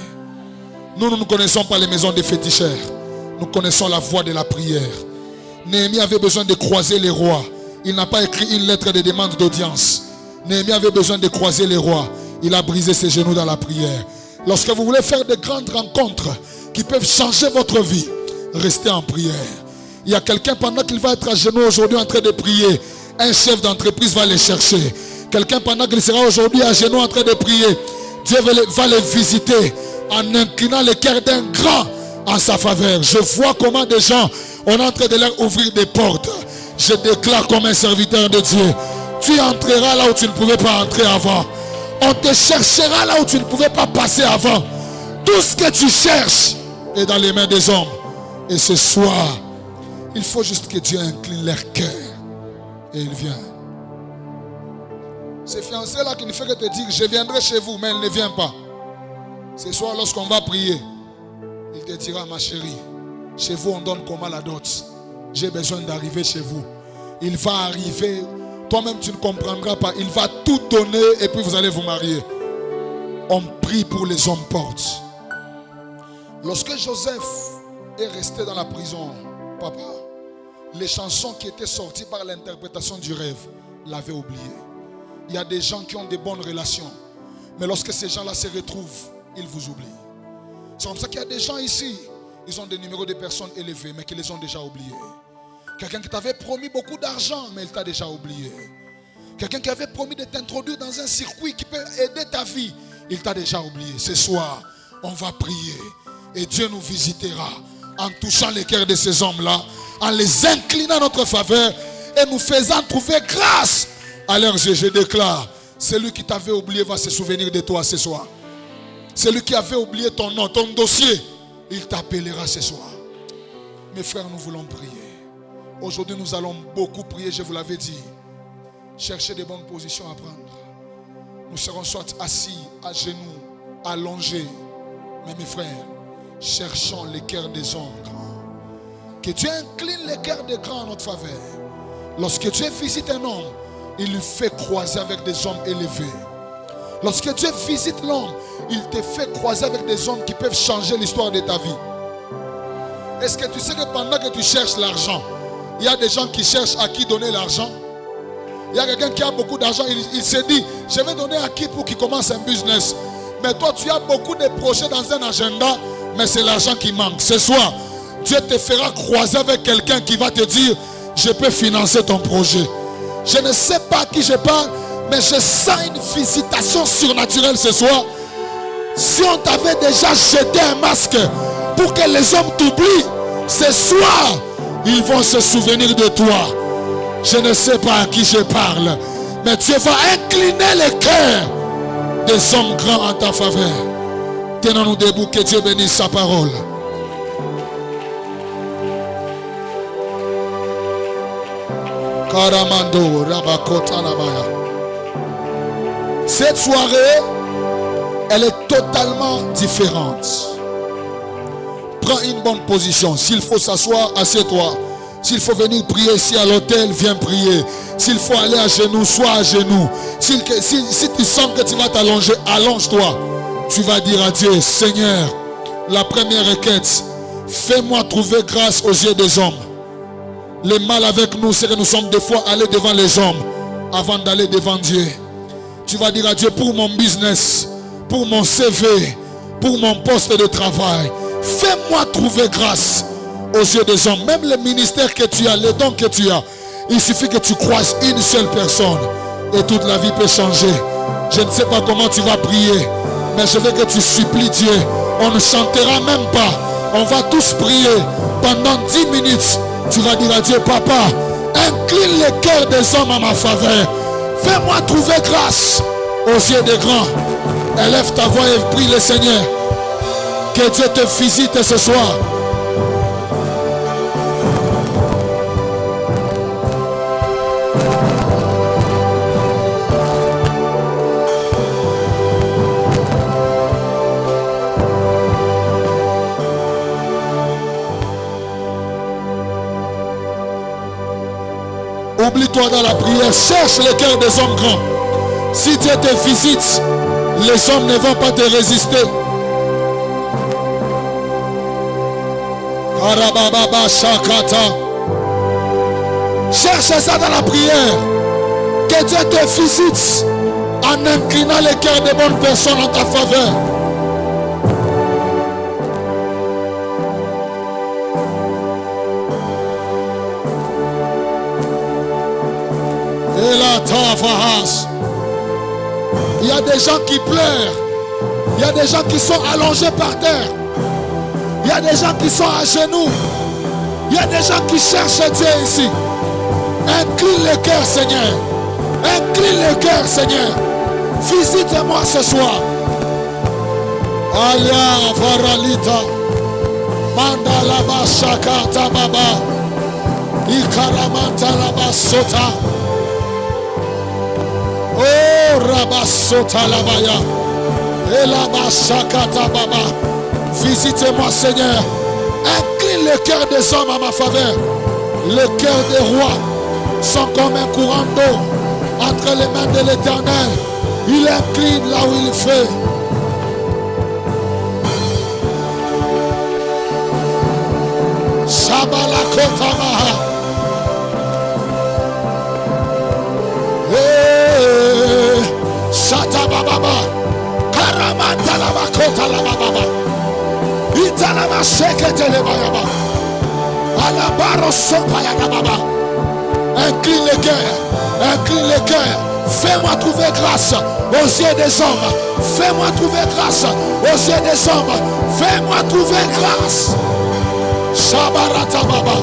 Nous ne connaissons pas les maisons des féticheurs. Nous connaissons la voie de la prière. Néhémie avait besoin de croiser les rois. Il n'a pas écrit une lettre de demande d'audience. Néhémie avait besoin de croiser les rois. Il a brisé ses genoux dans la prière. Lorsque vous voulez faire de grandes rencontres qui peuvent changer votre vie, restez en prière. Il y a quelqu'un pendant qu'il va être à genoux aujourd'hui en train de prier. Un chef d'entreprise va les chercher. Quelqu'un pendant qu'il sera aujourd'hui à genoux en train de prier, Dieu va les visiter en inclinant le cœur d'un grand en sa faveur. Je vois comment des gens, on est en train de leur ouvrir des portes. Je déclare comme un serviteur de Dieu, tu entreras là où tu ne pouvais pas entrer avant. On te cherchera là où tu ne pouvais pas passer avant. Tout ce que tu cherches est dans les mains des hommes. Et ce soir, il faut juste que Dieu incline leur cœur. Et il vient. Ces fiancés-là qui ne fait que te dire, je viendrai chez vous, mais elle ne vient pas. Ce soir, lorsqu'on va prier, il te dira, ma chérie, chez vous on donne comment la dot. J'ai besoin d'arriver chez vous. Il va arriver, toi-même tu ne comprendras pas. Il va tout donner et puis vous allez vous marier. On prie pour les hommes portes. Lorsque Joseph est resté dans la prison, papa, les chansons qui étaient sorties par l'interprétation du rêve l'avaient oublié. Il y a des gens qui ont des bonnes relations, mais lorsque ces gens-là se retrouvent, ils vous oublient. C'est comme ça qu'il y a des gens ici, ils ont des numéros de personnes élevés, mais qui les ont déjà oubliés. Quelqu'un qui t'avait promis beaucoup d'argent, mais il t'a déjà oublié. Quelqu'un qui avait promis de t'introduire dans un circuit qui peut aider ta vie, il t'a déjà oublié. Ce soir, on va prier et Dieu nous visitera en touchant les cœurs de ces hommes-là, en les inclinant à notre faveur et nous faisant trouver grâce à leurs yeux. Je déclare, celui qui t'avait oublié va se souvenir de toi ce soir. Celui qui avait oublié ton nom, ton dossier, il t'appellera ce soir. Mes frères, nous voulons prier. Aujourd'hui, nous allons beaucoup prier, je vous l'avais dit. Cherchez des bonnes positions à prendre. Nous serons soit assis, à genoux, allongés. Mais mes frères, cherchons les cœurs des hommes grands. Que Dieu incline les cœurs des grands en notre faveur. Lorsque Dieu visite un homme, il lui fait croiser avec des hommes élevés. Lorsque Dieu visite l'homme, il te fait croiser avec des hommes qui peuvent changer l'histoire de ta vie. Est-ce que tu sais que pendant que tu cherches l'argent, il y a des gens qui cherchent à qui donner l'argent? Il y a quelqu'un qui a beaucoup d'argent, il se dit, je vais donner à qui pour qu'il commence un business. Mais toi, tu as beaucoup de projets dans un agenda, mais c'est l'argent qui manque. Ce soir, Dieu te fera croiser avec quelqu'un qui va te dire, je peux financer ton projet. Je ne sais pas à qui je parle, mais je sens une visitation surnaturelle ce soir. Si on t'avait déjà jeté un masque pour que les hommes t'oublient, ce soir, ils vont se souvenir de toi. Je ne sais pas à qui je parle, mais Dieu va incliner les cœurs des hommes grands en ta faveur. Tenons-nous debout, que Dieu bénisse sa parole. Karamando, Rabakota, Nabaya. Cette soirée, elle est totalement différente. Prends une bonne position. S'il faut s'asseoir, assieds-toi. S'il faut venir prier ici à l'hôtel, viens prier. S'il faut aller à genoux, sois à genoux. Si tu sens que tu vas t'allonger, allonge-toi. Tu vas dire à Dieu, Seigneur, La première requête, fais-moi trouver grâce aux yeux des hommes. Le mal avec nous, c'est que nous sommes des fois allés devant les hommes avant d'aller devant Dieu. Tu vas dire à Dieu, pour mon business, pour mon CV, pour mon poste de travail, fais-moi trouver grâce aux yeux des hommes. Même le ministère que tu as, les dons que tu as, il suffit que tu croises une seule personne et toute la vie peut changer. Je ne sais pas comment tu vas prier, mais je veux que tu supplies Dieu. On ne chantera même pas. On va tous prier pendant 10 minutes. Tu vas dire à Dieu, papa, incline le cœur des hommes à ma faveur. Fais-moi trouver grâce aux yeux des grands. Élève ta voix et prie le Seigneur. Que Dieu te visite ce soir. Oublie-toi dans la prière, cherche le cœur des hommes grands. Si Dieu te visite, les hommes ne vont pas te résister. Cherche ça dans la prière. Que Dieu te visite en inclinant le cœur des bonnes personnes en ta faveur. Il y a des gens qui pleurent. Il y a des gens qui sont allongés par terre. Il y a des gens qui sont à genoux. Il y a des gens qui cherchent Dieu ici. Incline le cœur, Seigneur. Incline le cœur, Seigneur. Visite-moi ce soir. Alia varalita. Mandala bashakata baba. Ikaramanta la sota. Oh, Rabasota Labaya. Elabashakata Baba. Visitez-moi, Seigneur. Incline le cœur des hommes à ma faveur. Le cœur des rois sont comme un courant d'eau entre les mains de l'Éternel. Il incline là où il fait. Shabalakota Maha. Shata Baba, Karamata la Bakota la Baba, Italama Shekete le Bayaba, Alabaro Sopaya la Baba. Incline le cœur, incline le cœur. Fais-moi trouver grâce aux yeux des hommes. Fais-moi trouver grâce aux yeux des hommes. Fais-moi trouver grâce. Shabarata Baba,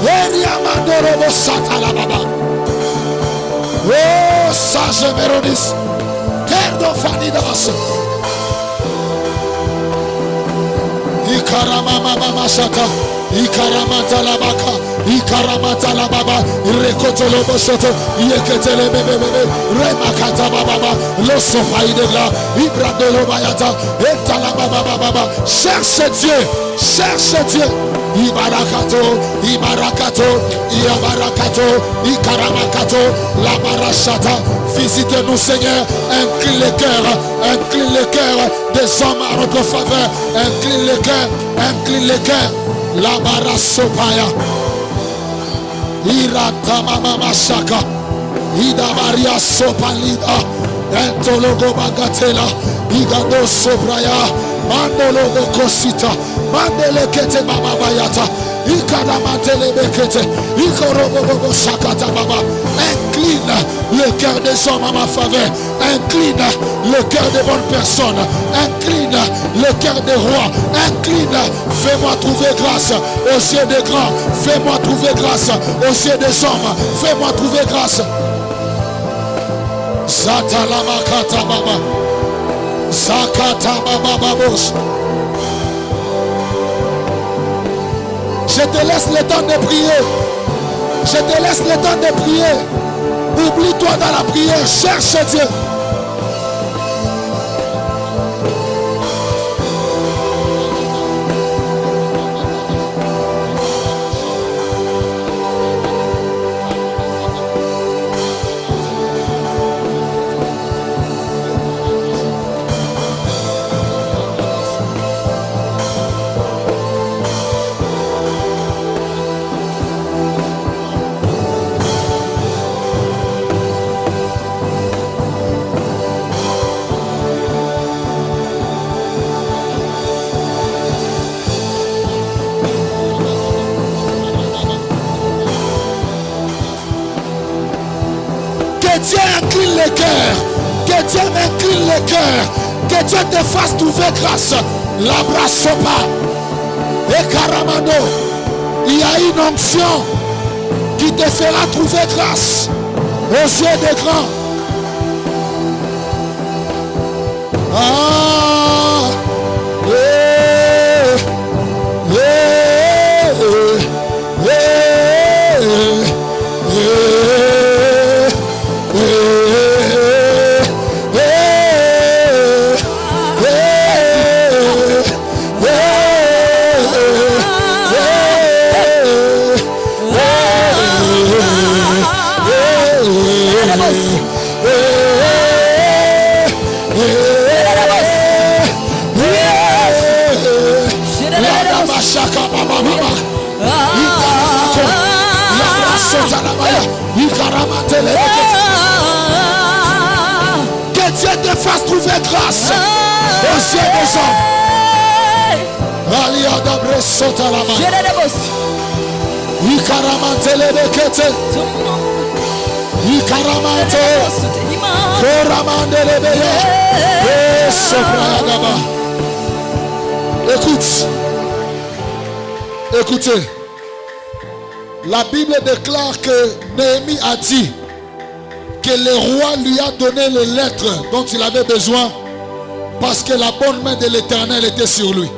Eriamandoro Sata la Baba. Oh, sage Mérodis, Perdon Fanidas, Ikaramama Mashata, Ikaramata la Baka, Ikaramata la Baba, Rekotolo Bosoto, Yeketele Bebe, Remakata Baba, Losopaï de la, Ibradolo Bayata, Etala Baba, cherche Dieu, cherche Dieu. Ibarakato, Ibarakato, Iabarakato, Ikaramakato, la Barachata. Visite-nous, Seigneur. Incline le cœur des hommes à notre faveur. Incline le cœur, la Barasopaya. Iratamama Mashaka, Idabaria Sopalida, Entologo Bagatela, Igado Sobraya. Mandolo Bokosita, Mandele Kete Baba Bayata, Ikadamatele Bekete, Ikorobo Shakata Baba. Incline le cœur des hommes à ma faveur. Incline le cœur des bonnes personnes. Incline le cœur des rois. Incline, fais-moi trouver grâce aux yeux des grands. Fais-moi trouver grâce aux yeux des hommes. Fais-moi trouver grâce. Zatalamakata Baba. Zakata Baba Babos. Je te laisse le temps de prier. Je te laisse le temps de prier. Oublie-toi dans la prière. Cherche Dieu. les cœurs. Que Dieu m'incline les cœurs. Que Dieu te fasse trouver grâce. L'abrasopa. Et Karamando. Il y a une onction qui te fera trouver grâce aux yeux des grands. Ah, yeah, yeah, yeah, que Dieu te fasse trouver grâce aux yeux des hommes. Écoutez, la Bible déclare que Néhémie a dit que le roi lui a donné les lettres dont il avait besoin parce que la bonne main de l'Éternel était sur lui.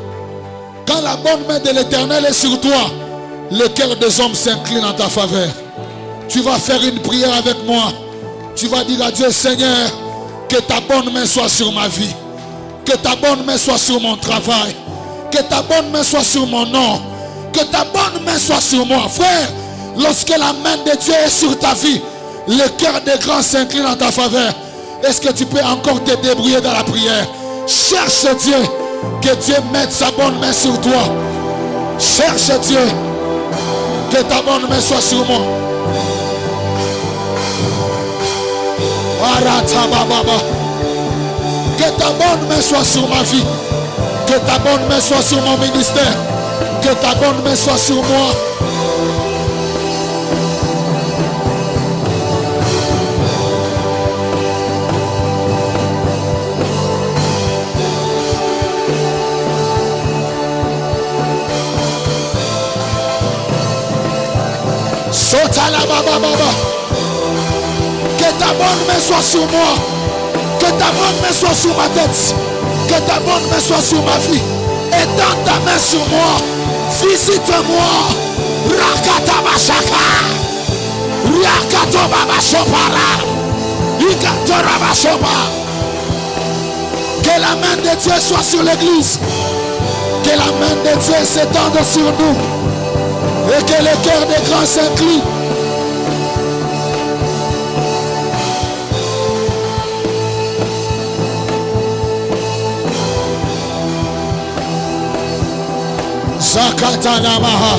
Quand la bonne main de l'Éternel est sur toi, le cœur des hommes s'incline en ta faveur. Tu vas faire une prière avec moi. Tu vas dire à Dieu: Seigneur, que ta bonne main soit sur ma vie, que ta bonne main soit sur mon travail, que ta bonne main soit sur mon nom, que ta bonne main soit sur moi. Frère, lorsque la main de Dieu est sur ta vie, le cœur des grands s'incline en ta faveur. Est-ce que tu peux encore te débrouiller dans la prière? Cherche Dieu, que Dieu mette sa bonne main sur toi. Cherche Dieu, que ta bonne main soit sur moi. Que ta bonne main soit sur ma vie. Que ta bonne main soit sur mon ministère. Que ta bonne main soit sur moi. Que ta bonne main soit sur moi. Que ta bonne main soit sur ma tête. Que ta bonne main soit sur ma vie. Étends ta main sur moi. Visite-moi. Rakata Bashaka. Riakato Baba Chopara. Ikatora Bashopa. Que la main de Dieu soit sur l'église. Que la main de Dieu s'étende sur nous. Et que le cœur des grands s'incline. Zakata Namaha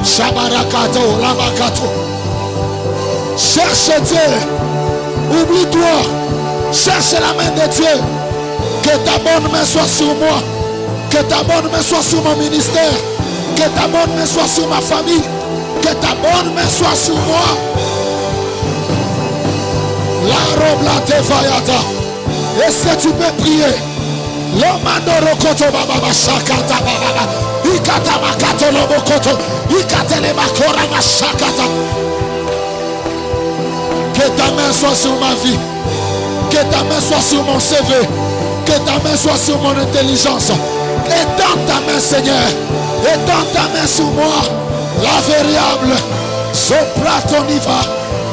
Shabarakato Ramakato. Cherche Dieu. Oublie-toi. Cherche la main de Dieu. Que ta bonne main soit sur moi. Que ta bonne main soit sur mon ministère. Que ta bonne main soit sur ma famille. Que ta bonne main soit sur moi. La robe la tefayata. Est-ce que tu peux prier? L'omandoro koto baba shakata baba. Ikata makato lobokoto. Ikatele makora mashakata. Que ta main soit sur ma vie. Que ta main soit sur mon CV. Que ta main soit sur mon intelligence. Étends ta main, Seigneur. Étends ta main sur moi. La variable. Sopratoniva.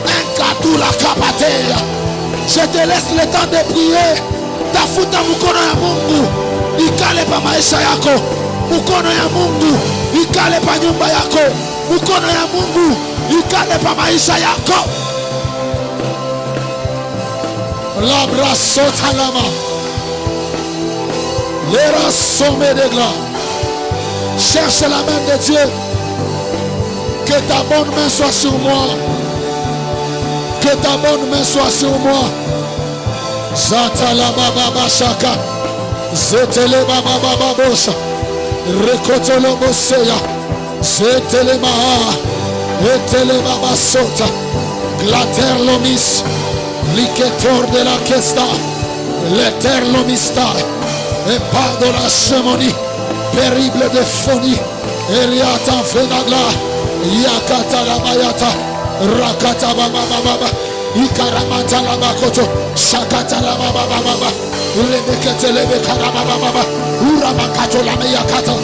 Enkatu la kapateya. Je te laisse le temps de prier. Tafuta mukono ya Mungu. Ikale pa maisha yako. Mukono ya Mungu. Ikale pa nyumba yako. Mukono ya Mungu. Ikale pa maisha yako. Labra sotalama. Lera somme de glas. Cherche la main de Dieu. Que ta bonne main soit sur moi. Que ta bonne main soit sur moi. Zatala baba bashaka. Zetele baba baba bosa. Rekotolo boseya. Zetele maha. Etele baba sota. Glater lomis. L'iketor de la kesta, l'éterlomista, et pas de la chemonie, périble de phonie, Eriata Fenagla, Yakata la Mayata, Rakata Baba, Ikaramata la Bakoto, Shakata la Baba, Rebekete Lebekara Baba, Urabakato la Mayakata,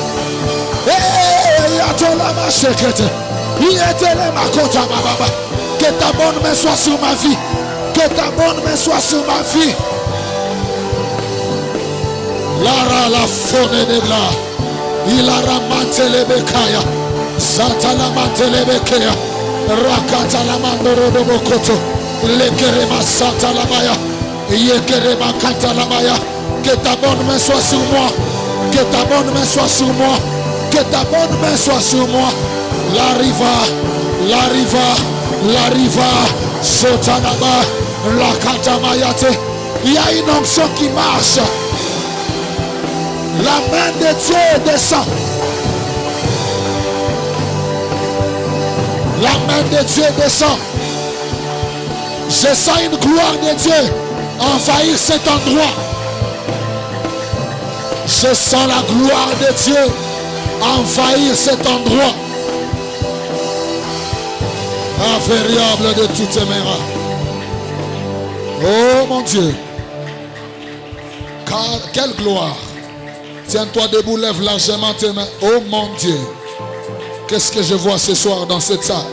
Yato la Machekete, Yetele Makota Baba, que ta bonne main soit sur ma vie, que ta bonne main soit sur ma vie. Lara la fone negla, ilara mantelebekaya, satana mantelebekaya, rakata la mandoro de bokoto, lekerema satalamaya, yekerema kantalamaya. Que ta bonne main soit sur moi, que ta bonne main soit sur moi, que ta bonne main soit sur moi. La riva, sotanaba, la kantamayate. Il y a une onction qui marche. La main de Dieu descend. La main de Dieu descend. Je sens une gloire de Dieu envahir cet endroit. Je sens la gloire de Dieu envahir cet endroit. Infériable de toutes mes mains. Oh mon Dieu. Quelle gloire. Tiens-toi debout, lève largement tes mains. Oh mon Dieu. Qu'est-ce que je vois ce soir dans cette salle?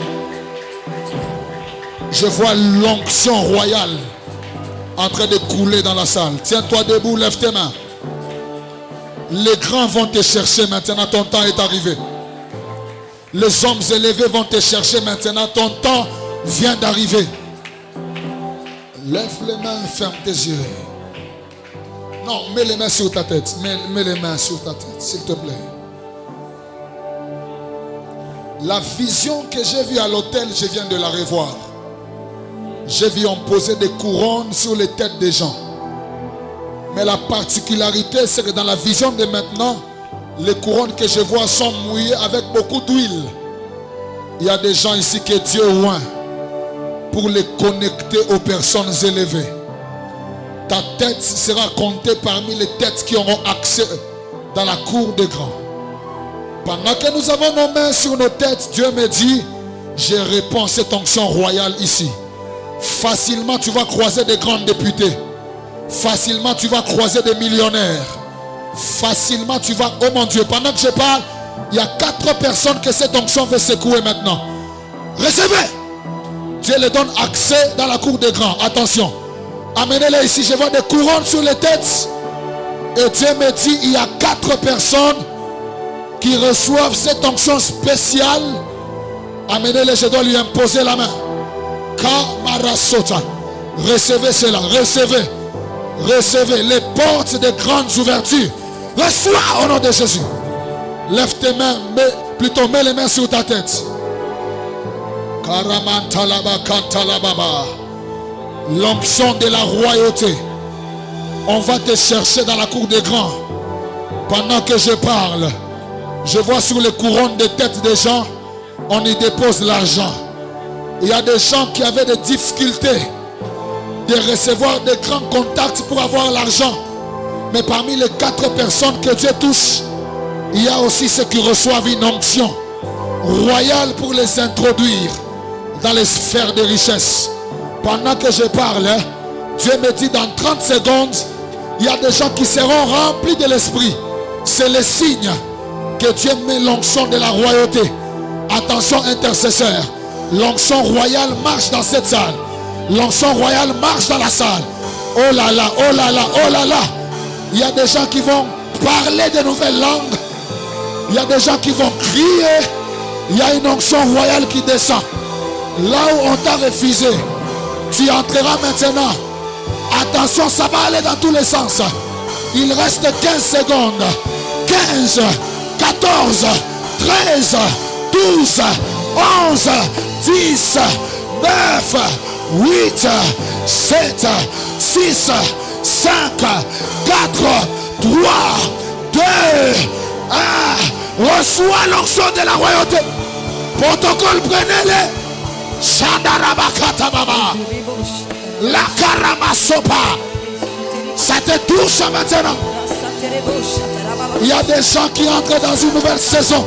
Je vois l'onction royale en train de couler dans la salle. Tiens-toi debout, lève tes mains. Les grands vont te chercher maintenant, ton temps est arrivé. Les hommes élevés vont te chercher maintenant, ton temps vient d'arriver. Lève les mains, ferme tes yeux. Non, mets les mains sur ta tête. Mets les mains sur ta tête, s'il te plaît. La vision que j'ai vue à l'hôtel, je viens de la revoir. J'ai vu on poser des couronnes sur les têtes des gens. Mais la particularité, c'est que dans la vision de maintenant, les couronnes que je vois sont mouillées avec beaucoup d'huile. Il y a des gens ici que Dieu oint pour les connecter aux personnes élevées. Ta tête sera comptée parmi les têtes qui auront accès dans la cour des grands. Pendant que nous avons nos mains sur nos têtes, Dieu me dit, je réponds à cette onction royale ici. Facilement, tu vas croiser des grands députés. Facilement, tu vas croiser des millionnaires. Facilement, tu vas... Oh mon Dieu, pendant que je parle, il y a 4 personnes que cette onction veut secouer maintenant. Recevez. Dieu les donne accès dans la cour des grands. Attention. Amenez-les ici. Je vois des couronnes sur les têtes. Et Dieu me dit, il y a 4 personnes qui reçoivent cette onction spéciale. Amenez-les, je dois lui imposer la main. Kamarasota. Recevez cela. Recevez. Recevez les portes de grandes ouvertures. Reçois au nom de Jésus. Lève tes mains, mets les mains sur ta tête. L'onction de la royauté. On va te chercher dans la cour des grands. Pendant que je parle, je vois sur les couronnes de tête des gens, on y dépose l'argent. Il y a des gens qui avaient des difficultés de recevoir des grands contacts pour avoir l'argent. Mais parmi les 4 personnes que Dieu touche, il y a aussi ceux qui reçoivent une onction royale pour les introduire dans les sphères de richesse. Pendant que je parle, Dieu me dit dans 30 secondes, il y a des gens qui seront remplis de l'esprit. C'est le signe que Dieu met l'onction de la royauté. Attention intercesseur, l'onction royale marche dans cette salle. L'onction royale marche dans la salle. Oh là là, oh là là, oh là là. Il y a des gens qui vont parler de nouvelles langues. Il y a des gens qui vont crier. Il y a une onction royale qui descend. Là où on t'a refusé, tu entreras maintenant. Attention, ça va aller dans tous les sens. Il reste 15 secondes. 15, 14, 13, 12, 11, 10, 9, 8, 7, 6, 5, 4, 3, 2, 1. Reçois l'onction de la royauté. Protocole, prenez-les. Shandarabakata baba. La Karamasopa. Ça te touche maintenant. Il y a des gens qui entrent dans une nouvelle saison.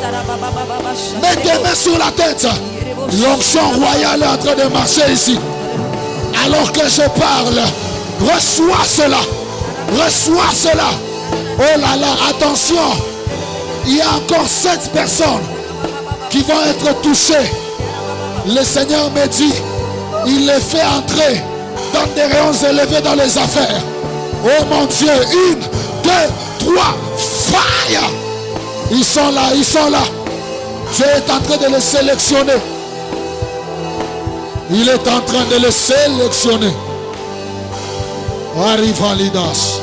Mets tes mains sur la tête. L'onction royale est en train de marcher ici. Alors que je parle, reçois cela. Reçois cela. Oh là là, attention. Il y a encore 7 personnes qui vont être touchées. Le Seigneur me dit, il les fait entrer dans des rayons élevés dans les affaires. Oh mon Dieu, 1, 2, 3, fire! Ils sont là, ils sont là. Dieu est en train de les sélectionner. Il est en train de les sélectionner. Arrive en Lidas.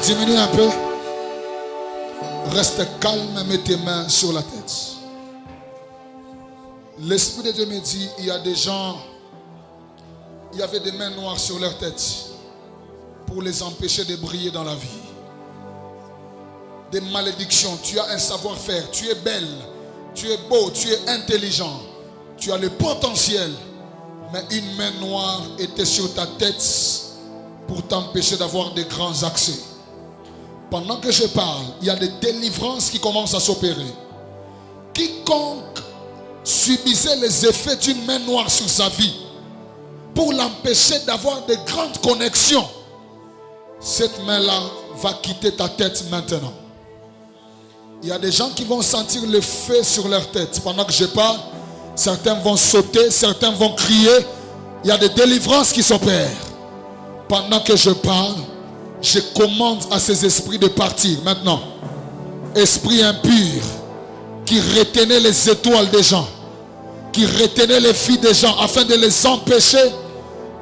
Diminue un peu. Reste calme et mets tes mains sur la tête. L'Esprit de Dieu me dit, il y a des gens, il y avait des mains noires sur leur tête pour les empêcher de briller dans la vie. Des malédictions, tu as un savoir-faire, tu es belle, tu es beau, tu es intelligent, tu as le potentiel, mais une main noire était sur ta tête pour t'empêcher d'avoir de grands accès. Pendant que je parle, il y a des délivrances qui commencent à s'opérer. Quiconque subissait les effets d'une main noire sur sa vie pour l'empêcher d'avoir de grandes connexions, cette main-là va quitter ta tête maintenant. Il y a des gens qui vont sentir le feu sur leur tête. Pendant que je parle, certains vont sauter, certains vont crier. Il y a des délivrances qui s'opèrent. Pendant que je parle, je commande à ces esprits de partir. Maintenant, esprit impur qui retenait les étoiles des gens, qui retenait les filles des gens afin de les empêcher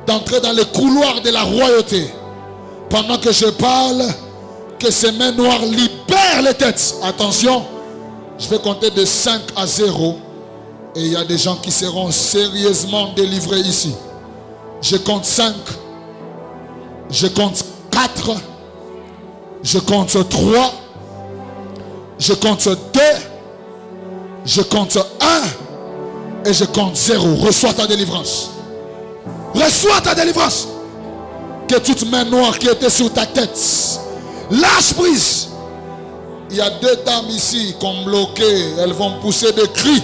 d'entrer dans les couloirs de la royauté. Pendant que je parle, que ces mains noires libèrent les têtes. Attention, je vais compter de 5 à 0 et il y a des gens qui seront sérieusement délivrés ici. Je compte 5, je compte 4, je compte 3, je compte 2, je compte 1 et je compte 0. Reçois ta délivrance. Reçois ta délivrance. Que toute main noire qui était sur ta tête, lâche prise. Il y a 2 dames ici qui ont bloqué. Elles vont pousser des cris.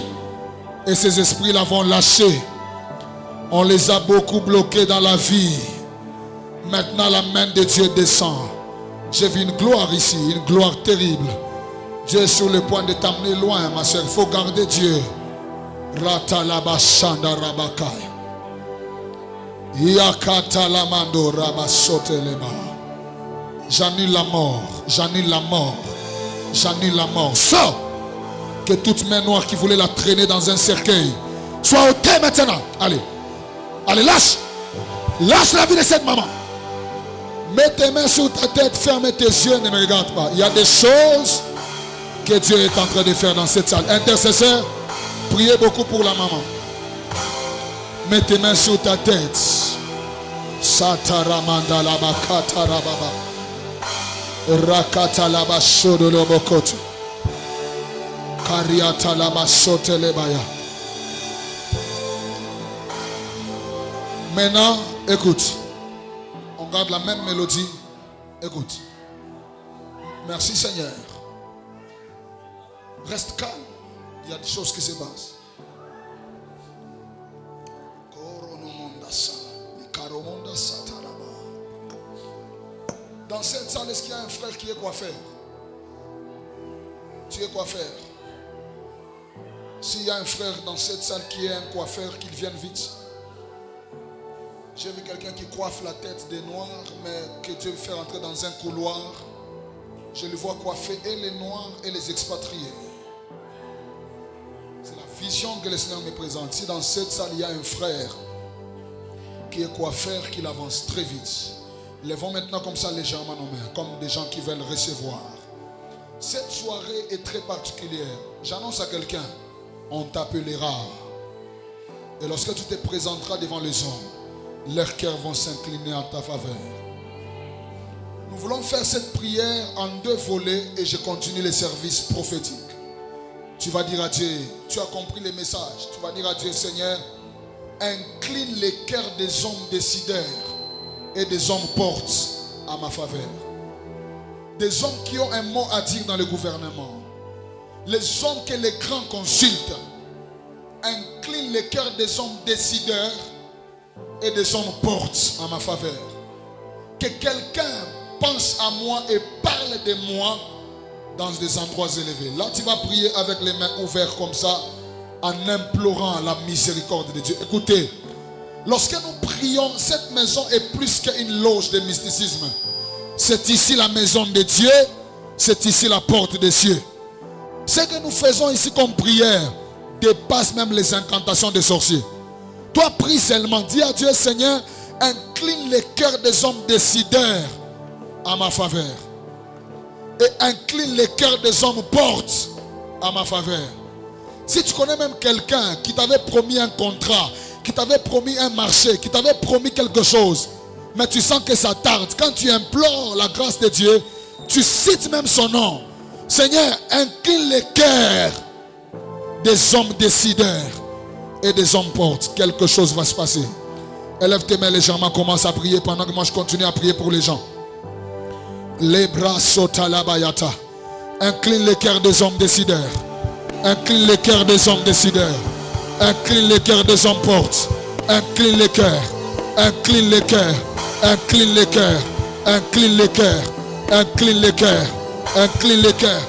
Et ces esprits-là vont lâcher. On les a beaucoup bloqués dans la vie. Maintenant la main de Dieu descend. J'ai vu une gloire ici, une gloire terrible. Dieu est sur le point de t'amener loin, ma soeur. Il faut garder Dieu. Ratalabashanda rabakai. Yakatalamando rabasotelema. J'annule la mort, j'annule la mort, j'annule la mort. Sors! Que toute main noire qui voulait la traîner dans un cercueil soit ôtée maintenant. Allez, allez, lâche. Lâche la vie de cette maman. Mets tes mains sur ta tête, ferme tes yeux, ne me regarde pas. Il y a des choses que Dieu est en train de faire dans cette salle. Intercesseur, priez beaucoup pour la maman. Mets tes mains sur ta tête. Sataramanda la bakata rababa. Rakata la bashodo lo bokoto. Kariata la basote le baya. Maintenant, écoute. On garde la même mélodie. Écoute. Merci Seigneur. Reste calme. Il y a des choses qui se passent. Dans cette salle, est-ce qu'il y a un frère qui est coiffeur? Tu es coiffeur. S'il y a un frère dans cette salle qui est un coiffeur, qu'il vienne vite. J'ai vu quelqu'un qui coiffe la tête des noirs, mais que Dieu fait entrer dans un couloir. Je le vois coiffer et les noirs et les expatriés. C'est la vision que le Seigneur me présente. Si dans cette salle, il y a un frère qui est coiffeur, qu'il avance très vite. Lèvons maintenant comme ça légèrement nos mains, comme des gens qui veulent recevoir. Cette soirée est très particulière. J'annonce à quelqu'un, on t'appellera. Et lorsque tu te présenteras devant les hommes, leurs cœurs vont s'incliner en ta faveur. Nous voulons faire cette prière en 2 volets et je continue les services prophétiques. Tu vas dire à Dieu, tu as compris les messages. Tu vas dire à Dieu, Seigneur, incline les cœurs des hommes décideurs et des hommes portes à ma faveur. Des hommes qui ont un mot à dire dans le gouvernement. Les hommes que les grands consultent. Incline les cœurs des hommes décideurs et des hommes portent à ma faveur. Que quelqu'un pense à moi et parle de moi dans des endroits élevés. Là, tu vas prier avec les mains ouvertes comme ça, en implorant la miséricorde de Dieu. Écoutez, lorsque nous prions, cette maison est plus qu'une loge de mysticisme. C'est ici la maison de Dieu, c'est ici la porte des cieux. Ce que nous faisons ici comme prière dépasse même les incantations des sorciers. Toi, prie seulement, dis à Dieu, Seigneur, incline les cœurs des hommes décideurs à ma faveur. Et incline les cœurs des hommes portes à ma faveur. Si tu connais même quelqu'un qui t'avait promis un contrat, qui t'avait promis un marché, qui t'avait promis quelque chose, mais tu sens que ça tarde, quand tu implores la grâce de Dieu, tu cites même son nom. Seigneur, incline les cœurs des hommes décideurs et des hommes portes. Quelque chose va se passer. Élève tes mains légèrement, commence à prier pendant que moi je continue à prier pour les gens. Les bras sautent à la bayata. Incline les cœurs des hommes décideurs. Incline les cœurs des hommes décideurs. Incline les cœurs des hommes portes. Incline les cœurs. Incline les cœurs. Incline les cœurs. Incline les cœurs. Incline les cœurs. Incline les cœurs.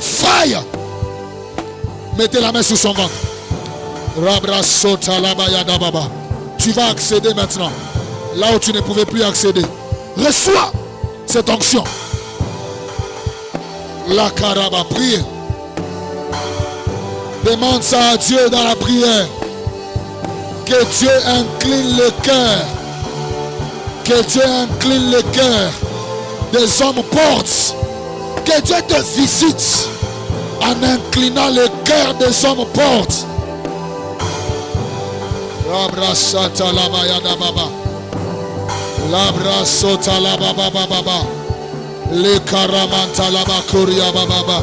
Fire! Mettez la main sur son ventre. Rabra sota la bayada baba. Tu vas accéder maintenant. Là où tu ne pouvais plus accéder. Reçois cette onction. La caraba, priez. Demande ça à Dieu dans la prière. Que Dieu incline le cœur. Que Dieu incline le cœur des hommes portes. Que Dieu te visite en inclinant le cœur des hommes portes. Labra sata la bayada baba. Labra sota la baba baba. Le karamanta la bakuria baba.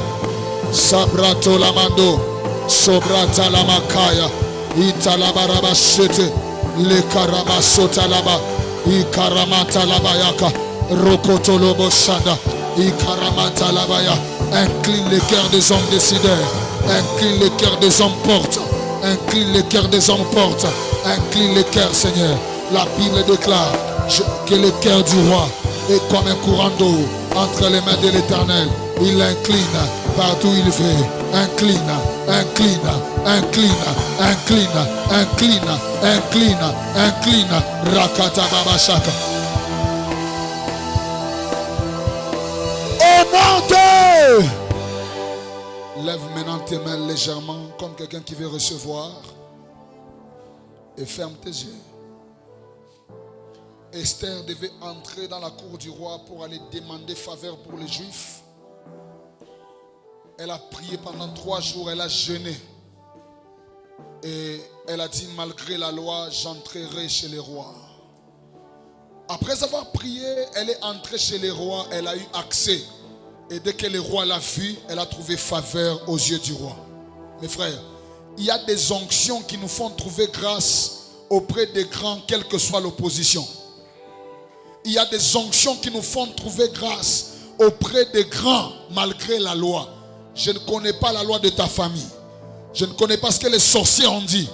Sabrato la mando. Sobrata la makaya. Ita la baraba shete. Le karama sota la ba. I karamata la bayaka. Rokoto lobo shanda. I karamata la baya. Incline les cœurs des hommes décideurs. Incline les cœurs des hommes portes. Incline les cœurs des hommes portes. Incline les cœurs, Seigneur. La Bible déclare que le cœur du roi est comme un courant d'eau entre les mains de l'Éternel. Il l'incline partout où il veut. Incline, incline, incline, incline, incline, incline, incline. Rakata Baba Shaka. Au nom de... Lève maintenant tes mains légèrement comme quelqu'un qui veut recevoir. Et ferme tes yeux. Esther devait entrer dans la cour du roi pour aller demander faveur pour les Juifs. Elle a prié pendant 3 jours, elle a jeûné. Et elle a dit, malgré la loi, j'entrerai chez les rois. Après avoir prié, elle est entrée chez les rois, elle a eu accès. Et dès que le roi l'a vue, elle a trouvé faveur aux yeux du roi. Mes frères, il y a des onctions qui nous font trouver grâce auprès des grands, quelle que soit l'opposition. Il y a des onctions qui nous font trouver grâce auprès des grands, malgré la loi. Je ne connais pas la loi de ta famille. Je ne connais pas ce que les sorciers ont dit.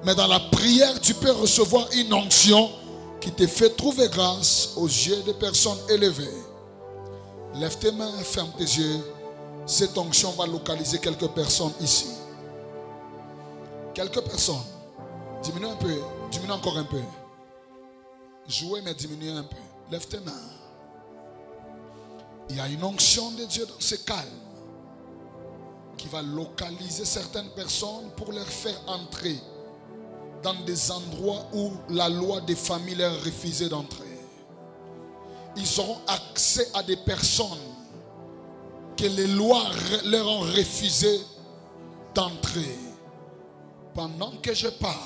Mais dans la prière, tu peux recevoir une onction qui te fait trouver grâce aux yeux de personnes élevées. Lève tes mains, ferme tes yeux. Cette onction va localiser quelques personnes ici. Quelques personnes. Diminue un peu. Diminue encore un peu. Jouez mais diminue un peu. Lève tes mains. Il y a une onction de Dieu dans ce calme qui va localiser certaines personnes pour leur faire entrer dans des endroits où la loi des familles leur refusait d'entrer. Ils auront accès à des personnes que les lois leur ont refusé d'entrer. Pendant que je parle,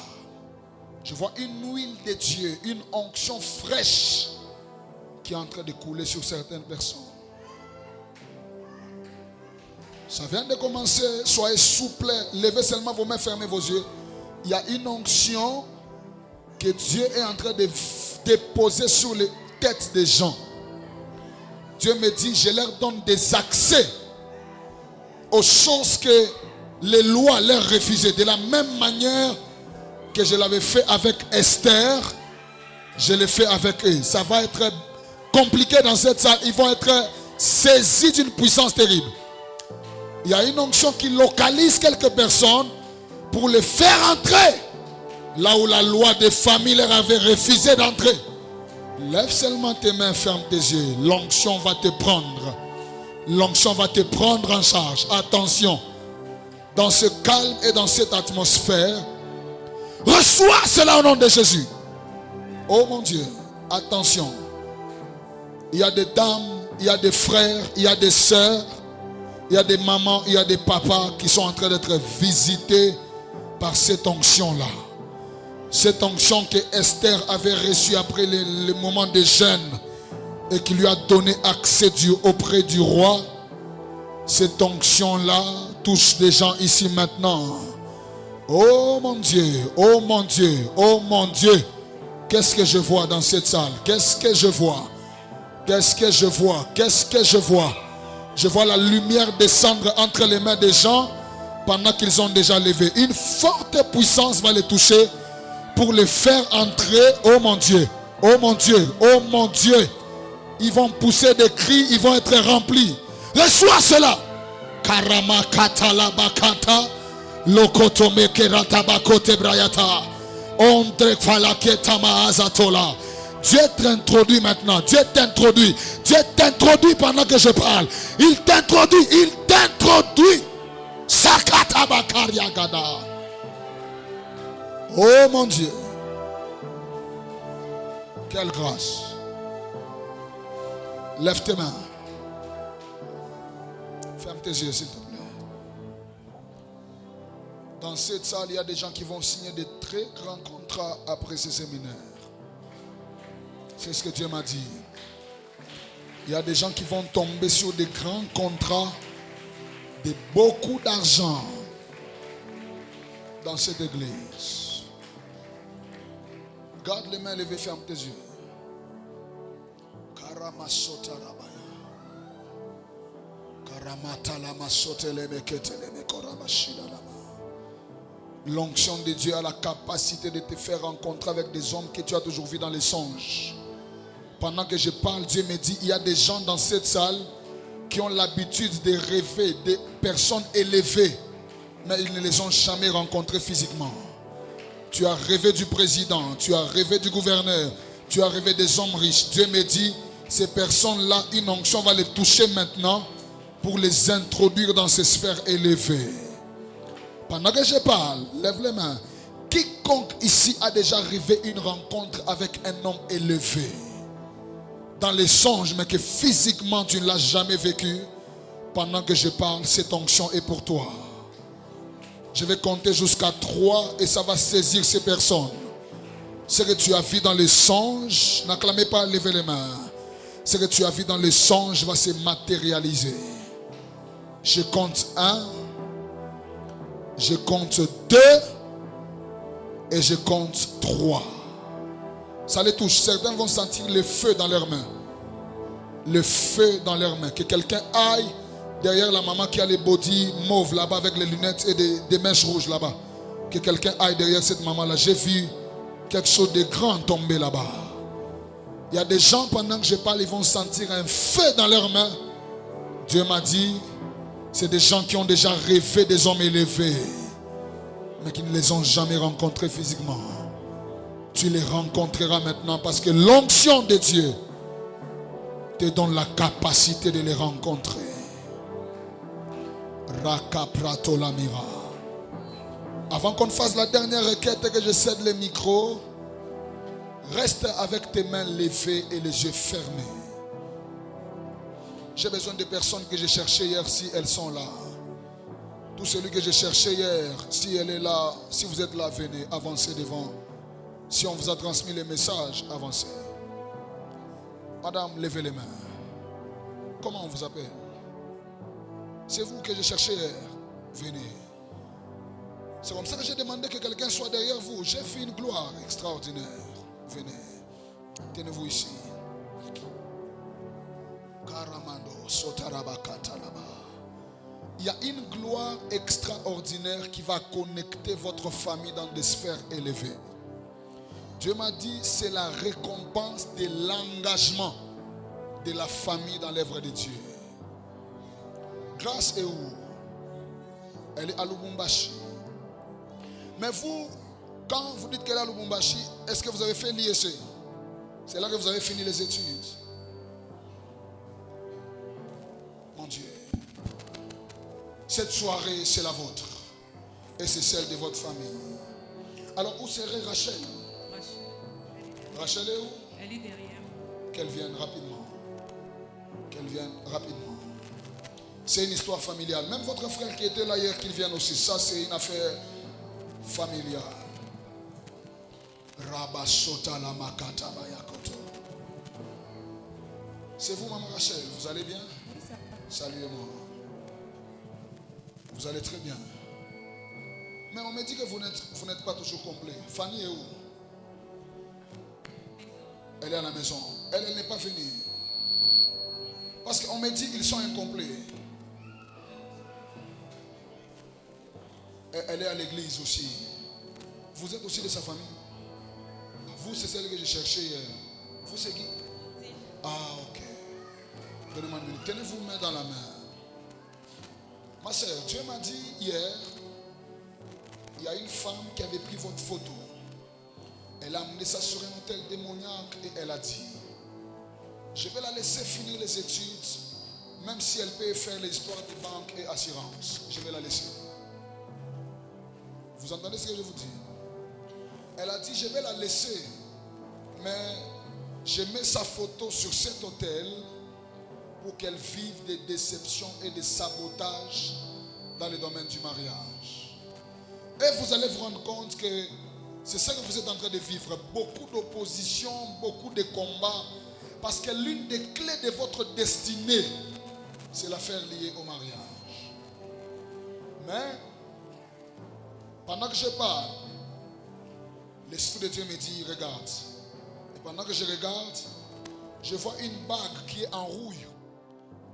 je vois une huile de Dieu, une onction fraîche qui est en train de couler sur certaines personnes. Ça vient de commencer, soyez souple, levez seulement vos mains, fermez vos yeux. Il y a une onction que Dieu est en train de déposer sur les têtes des gens. Dieu me dit, je leur donne des accès aux choses que les lois leur refusaient. De la même manière que je l'avais fait avec Esther, je l'ai fait avec eux. Ça va être compliqué dans cette salle. Ils vont être saisis d'une puissance terrible. Il y a une onction qui localise quelques personnes pour les faire entrer là où la loi des familles leur avait refusé d'entrer. Lève seulement tes mains, ferme tes yeux. L'onction va te prendre. L'onction va te prendre en charge. Attention. Dans ce calme et dans cette atmosphère, reçois cela au nom de Jésus. Oh mon Dieu, attention. Il y a des dames, il y a des frères, il y a des sœurs, il y a des mamans, il y a des papas qui sont en train d'être visités par cette onction-là. Cette onction que Esther avait reçue après le moment de jeûne et qui lui a donné accès auprès du roi. Cette onction-là touche des gens ici maintenant. Oh mon Dieu, oh mon Dieu, oh mon Dieu. Qu'est-ce que je vois dans cette salle? Qu'est-ce que je vois? Qu'est-ce que je vois? Qu'est-ce que je vois? Je vois la lumière descendre entre les mains des gens pendant qu'ils ont déjà levé. Une forte puissance va les toucher pour les faire entrer. Oh mon Dieu, oh mon Dieu, oh mon Dieu. Ils vont pousser des cris, ils vont être remplis. Reçois cela. Karama katala bakata lokotome kerata bakote brayata ondre falaketa maazatola. Dieu t'introduit maintenant. Dieu t'introduit. Dieu t'introduit pendant que je parle. Il t'introduit. Il t'introduit. Sakata bakaria gada. Oh mon Dieu. Quelle grâce. Lève tes mains. Ferme tes yeux s'il te plaît. Dans cette salle, il y a des gens qui vont signer de très grands contrats après ces séminaires. C'est ce que Dieu m'a dit. Il y a des gens qui vont tomber sur des grands contrats de beaucoup d'argent dans cette église. Garde les mains levées, ferme tes yeux. L'onction de Dieu a la capacité de te faire rencontrer avec des hommes que tu as toujours vus dans les songes. Pendant que je parle, Dieu me dit, il y a des gens dans cette salle qui ont l'habitude de rêver des personnes élevées, mais ils ne les ont jamais rencontrées physiquement. Tu as rêvé du président, tu as rêvé du gouverneur, tu as rêvé des hommes riches. Dieu me dit, ces personnes-là, une onction va les toucher maintenant pour les introduire dans ces sphères élevées. Pendant que je parle, lève les mains. Quiconque ici a déjà rêvé une rencontre avec un homme élevé, dans les songes, mais que physiquement tu ne l'as jamais vécu, pendant que je parle, cette onction est pour toi. Je vais compter jusqu'à 3 et ça va saisir ces personnes. Ce que tu as vu dans les songes, n'acclamez pas, levez les mains. Ce que tu as vu dans les songes va se matérialiser. Je compte 1, je compte 2 et je compte 3. Ça les touche. Certains vont sentir le feu dans leurs mains. Le feu dans leurs mains. Que quelqu'un aille derrière la maman qui a les body mauves là-bas avec les lunettes et des mèches rouges là-bas. Que quelqu'un aille derrière cette maman-là. J'ai vu quelque chose de grand tomber là-bas. Il y a des gens, pendant que je parle, ils vont sentir un feu dans leurs mains. Dieu m'a dit, c'est des gens qui ont déjà rêvé des hommes élevés, mais qui ne les ont jamais rencontrés physiquement. Tu les rencontreras maintenant parce que l'onction de Dieu te donne la capacité de les rencontrer. Raka prato la mira. Avant qu'on fasse la dernière requête et que je cède le micro, reste avec tes mains levées et les yeux fermés. J'ai besoin des personnes que j'ai cherchées hier, si elles sont là. Tout celui que j'ai cherché hier, si elle est là, si vous êtes là, venez, avancez devant. Si on vous a transmis les messages, avancez. Madame, levez les mains. Comment on vous appelle? C'est vous que j'ai cherché hier. Venez. C'est comme ça que j'ai demandé que quelqu'un soit derrière vous. J'ai fait une gloire extraordinaire. Venez. Tenez-vous ici. Il y a une gloire extraordinaire qui va connecter votre famille dans des sphères élevées. Dieu m'a dit, c'est la récompense de l'engagement de la famille dans l'œuvre de Dieu. Grâce est où? Elle est à Lubumbashi. Mais vous, quand vous dites qu'elle est à Lubumbashi, est-ce que vous avez fait l'IEC? C'est là que vous avez fini les études. Mon Dieu. Cette soirée, c'est la vôtre. Et c'est celle de votre famille. Alors, où serait Rachel? Rachel est où? Elle est derrière. Qu'elle vienne rapidement. Qu'elle vienne rapidement. C'est une histoire familiale. Même votre frère qui était là hier, qu'il vienne aussi. Ça, c'est une affaire familiale. C'est vous, maman Rachel. Vous allez bien? Saluez-moi. Vous allez très bien. Mais on me dit que vous n'êtes pas toujours complet. Fanny est où? Elle est à la maison. Elle n'est pas venue. Parce qu'on me dit qu'ils sont incomplets. Elle est à l'église aussi. Vous êtes aussi de sa famille? Vous, c'est celle que j'ai cherchée hier. Vous, c'est qui? Ah, ok. Donnez-moi une minute. Tenez-vous main dans la main. Ma soeur, Dieu m'a dit hier, il y a une femme qui avait pris votre photo. Elle a amené ça sur un hôtel démoniaque et elle a dit, je vais la laisser finir les études, même si elle peut faire les histoires de banque et assurance. Je vais la laisser. Vous entendez ce que je vous dis? Elle a dit, je vais la laisser, mais je mets sa photo sur cet hôtel pour qu'elle vive des déceptions et des sabotages dans le domaine du mariage. Et vous allez vous rendre compte que c'est ça que vous êtes en train de vivre. Beaucoup d'opposition, beaucoup de combats. Parce que l'une des clés de votre destinée, c'est l'affaire liée au mariage. Mais, pendant que je parle, l'Esprit de Dieu me dit, regarde. Et pendant que je regarde, je vois une bague qui est en rouille.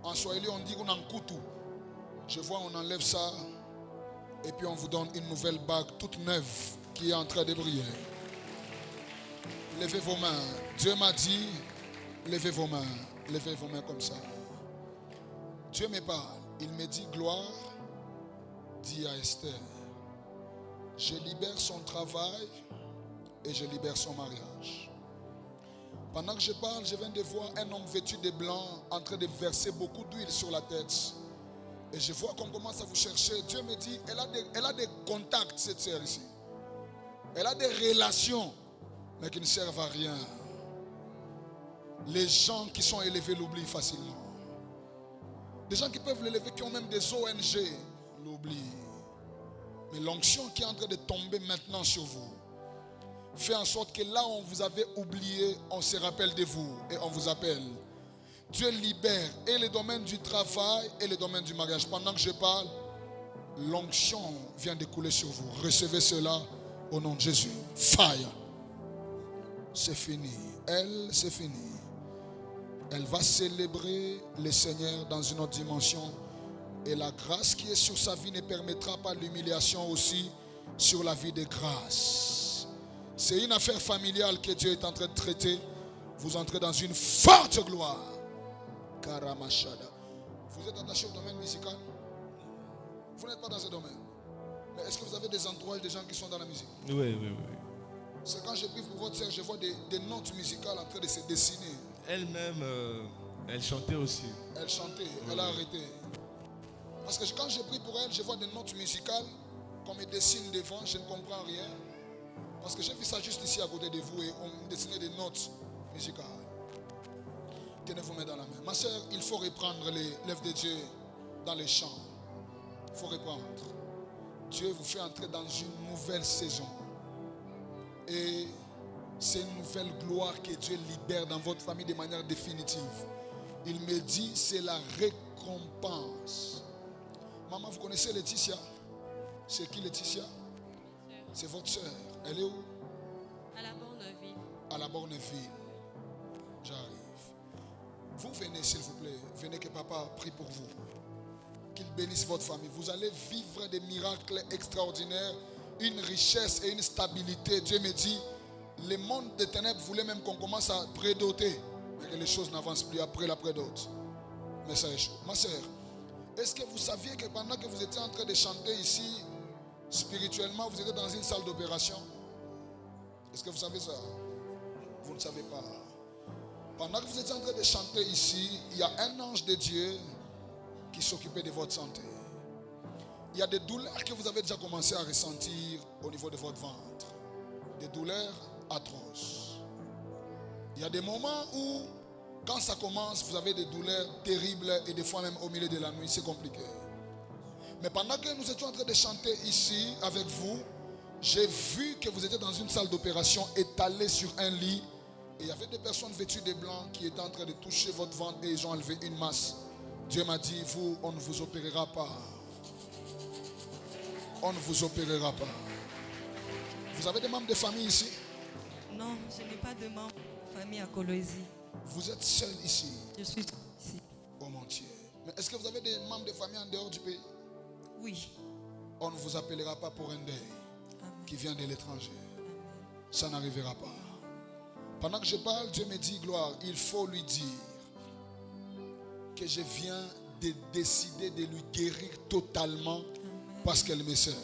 En Swahili, on dit qu'on en coutou. Je vois, on enlève ça. Et puis on vous donne une nouvelle bague toute neuve qui est en train de briller. Levez vos mains. Dieu m'a dit, levez vos mains. Levez vos mains comme ça. Dieu me parle. Il me dit, gloire, dit à Esther, je libère son travail et je libère son mariage. Pendant que je parle, je viens de voir un homme vêtu de blanc en train de verser beaucoup d'huile sur la tête. Et je vois qu'on commence à vous chercher. Dieu me dit, elle a des contacts, cette sœur ici. Elle a des relations, mais qui ne servent à rien. Les gens qui sont élevés l'oublient facilement. Des gens qui peuvent l'élever, qui ont même des ONG, l'oublient. Mais l'onction qui est en train de tomber maintenant sur vous, fait en sorte que là où on vous avait oublié, on se rappelle de vous et on vous appelle. Dieu libère et les domaines du travail et les domaines du mariage. Pendant que je parle, l'onction vient de couler sur vous. Recevez cela au nom de Jésus. Fire. C'est fini. Elle, c'est fini. Elle va célébrer le Seigneur dans une autre dimension. Et la grâce qui est sur sa vie ne permettra pas l'humiliation aussi sur la vie de grâce. C'est une affaire familiale que Dieu est en train de traiter. Vous entrez dans une forte gloire. Karamashada. Vous êtes attaché au domaine musical? Vous n'êtes pas dans ce domaine. Mais est-ce que vous avez des entourages, des gens qui sont dans la musique? Oui. C'est quand je prie pour votre sœur, je vois des notes musicales en train de se dessiner. Elle-même, elle chantait aussi. Elle chantait, elle a arrêté. Parce que quand je prie pour elle, je vois des notes musicales qu'on me dessine devant, je ne comprends rien. Parce que j'ai vu ça juste ici à côté de vous et on me dessinait des notes musicales. Tenez-vous main dans la main. Ma soeur, il faut reprendre l'œuvre de Dieu dans les champs. Il faut reprendre. Dieu vous fait entrer dans une nouvelle saison. Et c'est une nouvelle gloire que Dieu libère dans votre famille de manière définitive. Il me dit, c'est la récompense. Maman, vous connaissez Laetitia? C'est qui Laetitia? C'est votre soeur. Elle est où? À la Borneville. À la Borneville. J'arrive. Vous venez s'il vous plaît. Venez que papa prie pour vous. Qu'il bénisse votre famille. Vous allez vivre des miracles extraordinaires, une richesse et une stabilité. Dieu me dit, le monde des ténèbres voulait même qu'on commence à prédoter. Mais que les choses n'avancent plus après la prédote. Mais ça est chaud. Ma soeur, est-ce que vous saviez que pendant que vous étiez en train de chanter ici, spirituellement, vous étiez dans une salle d'opération? Est-ce que vous savez ça? Vous ne savez pas. Pendant que vous étiez en train de chanter ici, il y a un ange de Dieu qui s'occupait de votre santé. Il y a des douleurs que vous avez déjà commencé à ressentir au niveau de votre ventre. Des douleurs atroces. Il y a des moments où, quand ça commence, vous avez des douleurs terribles et des fois même au milieu de la nuit, c'est compliqué. Mais pendant que nous étions en train de chanter ici avec vous, j'ai vu que vous étiez dans une salle d'opération étalée sur un lit. Et il y avait des personnes vêtues de blanc qui étaient en train de toucher votre ventre et ils ont enlevé une masse. Dieu m'a dit, vous, on ne vous opérera pas. On ne vous opérera pas. Vous avez des membres de famille ici? Non, je n'ai pas de membre de famille à Colosie. Vous êtes seul ici? Je suis ici. Oh mon Dieu. Mais est-ce que vous avez des membres de famille en dehors du pays? Oui. On ne vous appellera pas pour un deuil qui vient de l'étranger. Ça n'arrivera pas. Pendant que je parle, Dieu me dit, gloire, il faut lui dire que je viens de décider de lui guérir totalement. Amen. Parce qu'elle me sert.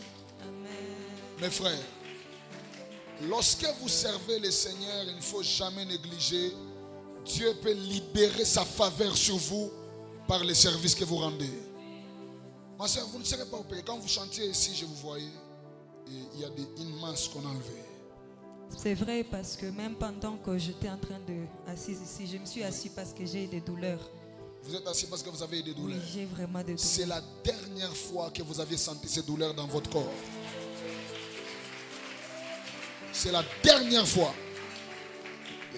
Mes frères, lorsque vous servez le Seigneur, il ne faut jamais négliger. Dieu peut libérer sa faveur sur vous par les services que vous rendez. Ma soeur, vous ne serez pas opéré. Quand vous chantiez ici, je vous voyais, et il y a une masse qu'on a enlevée. C'est vrai parce que même pendant que j'étais en train de assise ici, je me suis assise parce que j'ai des douleurs. Vous êtes assis parce que vous avez des douleurs? Oui, j'ai vraiment des douleurs. C'est la dernière fois que vous avez senti ces douleurs dans votre corps. C'est la dernière fois.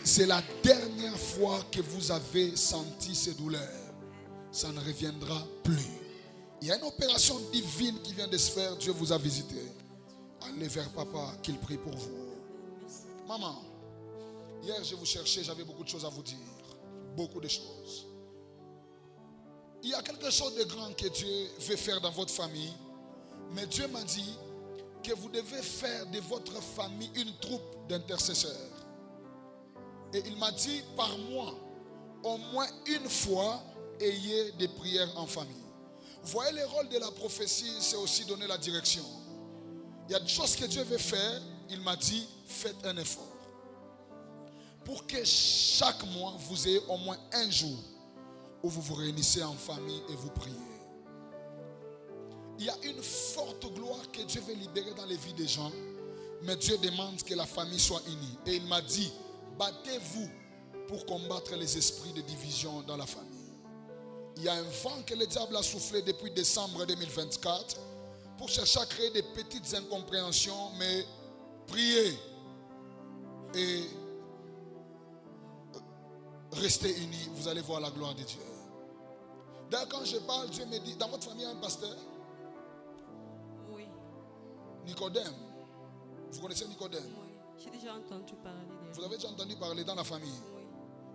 C'est la dernière fois que vous avez senti ces douleurs. Ça ne reviendra plus. Il y a une opération divine qui vient de se faire. Dieu vous a visité. Allez vers papa, qu'il prie pour vous. Maman, hier je vous cherchais, j'avais beaucoup de choses à vous dire. Beaucoup de choses. Il y a quelque chose de grand que Dieu veut faire dans votre famille. Mais Dieu m'a dit que vous devez faire de votre famille une troupe d'intercesseurs. Et il m'a dit par mois, au moins une fois, ayez des prières en famille. Vous voyez, le rôle de la prophétie, c'est aussi donner la direction. Il y a des choses que Dieu veut faire. Il m'a dit, faites un effort. Pour que chaque mois, vous ayez au moins un jour où vous vous réunissez en famille et vous priez. Il y a une forte gloire que Dieu veut libérer dans les vies des gens. Mais Dieu demande que la famille soit unie. Et il m'a dit, battez-vous pour combattre les esprits de division dans la famille. Il y a un vent que le diable a soufflé depuis décembre 2024 pour chercher à créer des petites incompréhensions, mais priez et restez unis, vous allez voir la gloire de Dieu. D'ailleurs, quand je parle, Dieu me dit, dans votre famille, il y a un pasteur? Oui. Nicodème. Vous connaissez Nicodème? Oui. J'ai déjà entendu parler de lui. Vous avez déjà entendu parler dans la famille? Oui.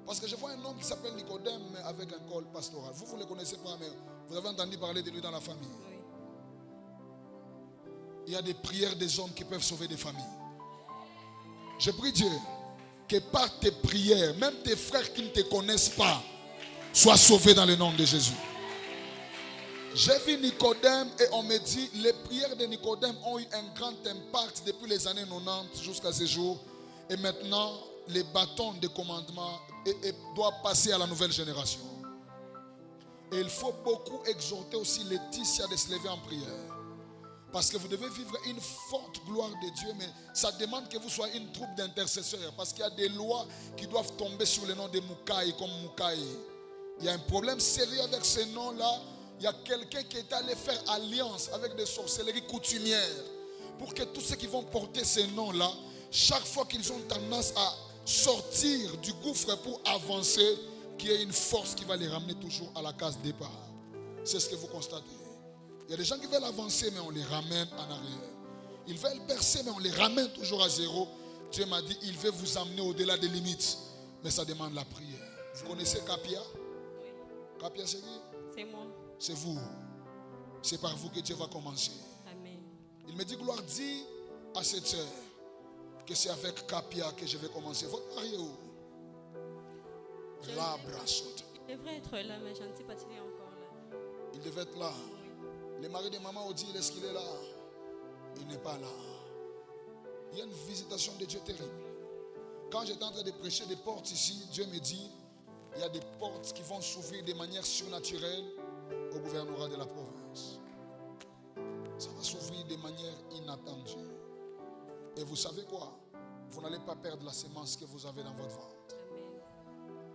Parce que je vois un homme qui s'appelle Nicodème, mais avec un col pastoral. Vous ne le connaissez pas, mais vous avez entendu parler de lui dans la famille. Oui. Il y a des prières des hommes qui peuvent sauver des familles. Je prie Dieu que par tes prières, même tes frères qui ne te connaissent pas, soient sauvés dans le nom de Jésus. J'ai vu Nicodème et on me dit, les prières de Nicodème ont eu un grand impact depuis les années 90 jusqu'à ce jour. Et maintenant, les bâtons de commandement doivent passer à la nouvelle génération. Et il faut beaucoup exhorter aussi Laetitia de se lever en prière. Parce que vous devez vivre une forte gloire de Dieu, mais ça demande que vous soyez une troupe d'intercesseurs. Parce qu'il y a des lois qui doivent tomber sur le nom de Moukaï, comme Moukaï. Il y a un problème sérieux avec ce nom-là. Il y a quelqu'un qui est allé faire alliance avec des sorcelleries coutumières. Pour que tous ceux qui vont porter ces noms-là, chaque fois qu'ils ont tendance à sortir du gouffre pour avancer, qu'il y ait une force qui va les ramener toujours à la case départ. C'est ce que vous constatez. Il y a des gens qui veulent avancer, mais on les ramène en arrière. Ils veulent percer, mais on les ramène toujours à zéro. Dieu m'a dit, il veut vous amener au-delà des limites. Mais ça demande la prière. Vous connaissez Capia? Oui, Capia, c'est qui? c'est moi. C'est vous. C'est par vous que Dieu va commencer. Amen. Il me dit, Gloire, dis à cette sœur que c'est avec Capia que je vais commencer. Votre mari est où? La brassote. Il devrait être là, mais je ne sais pas s'il est encore là. Il devait être là. Le mari de maman Odile, est-ce qu'il est là? Il n'est pas là. Il y a une visitation de Dieu terrible. Quand j'étais en train de prêcher des portes ici, Dieu me dit, il y a des portes qui vont s'ouvrir de manière surnaturelle au gouvernorat de la province. Ça va s'ouvrir de manière inattendue. Et vous savez quoi? Vous n'allez pas perdre la semence que vous avez dans votre ventre. Amen.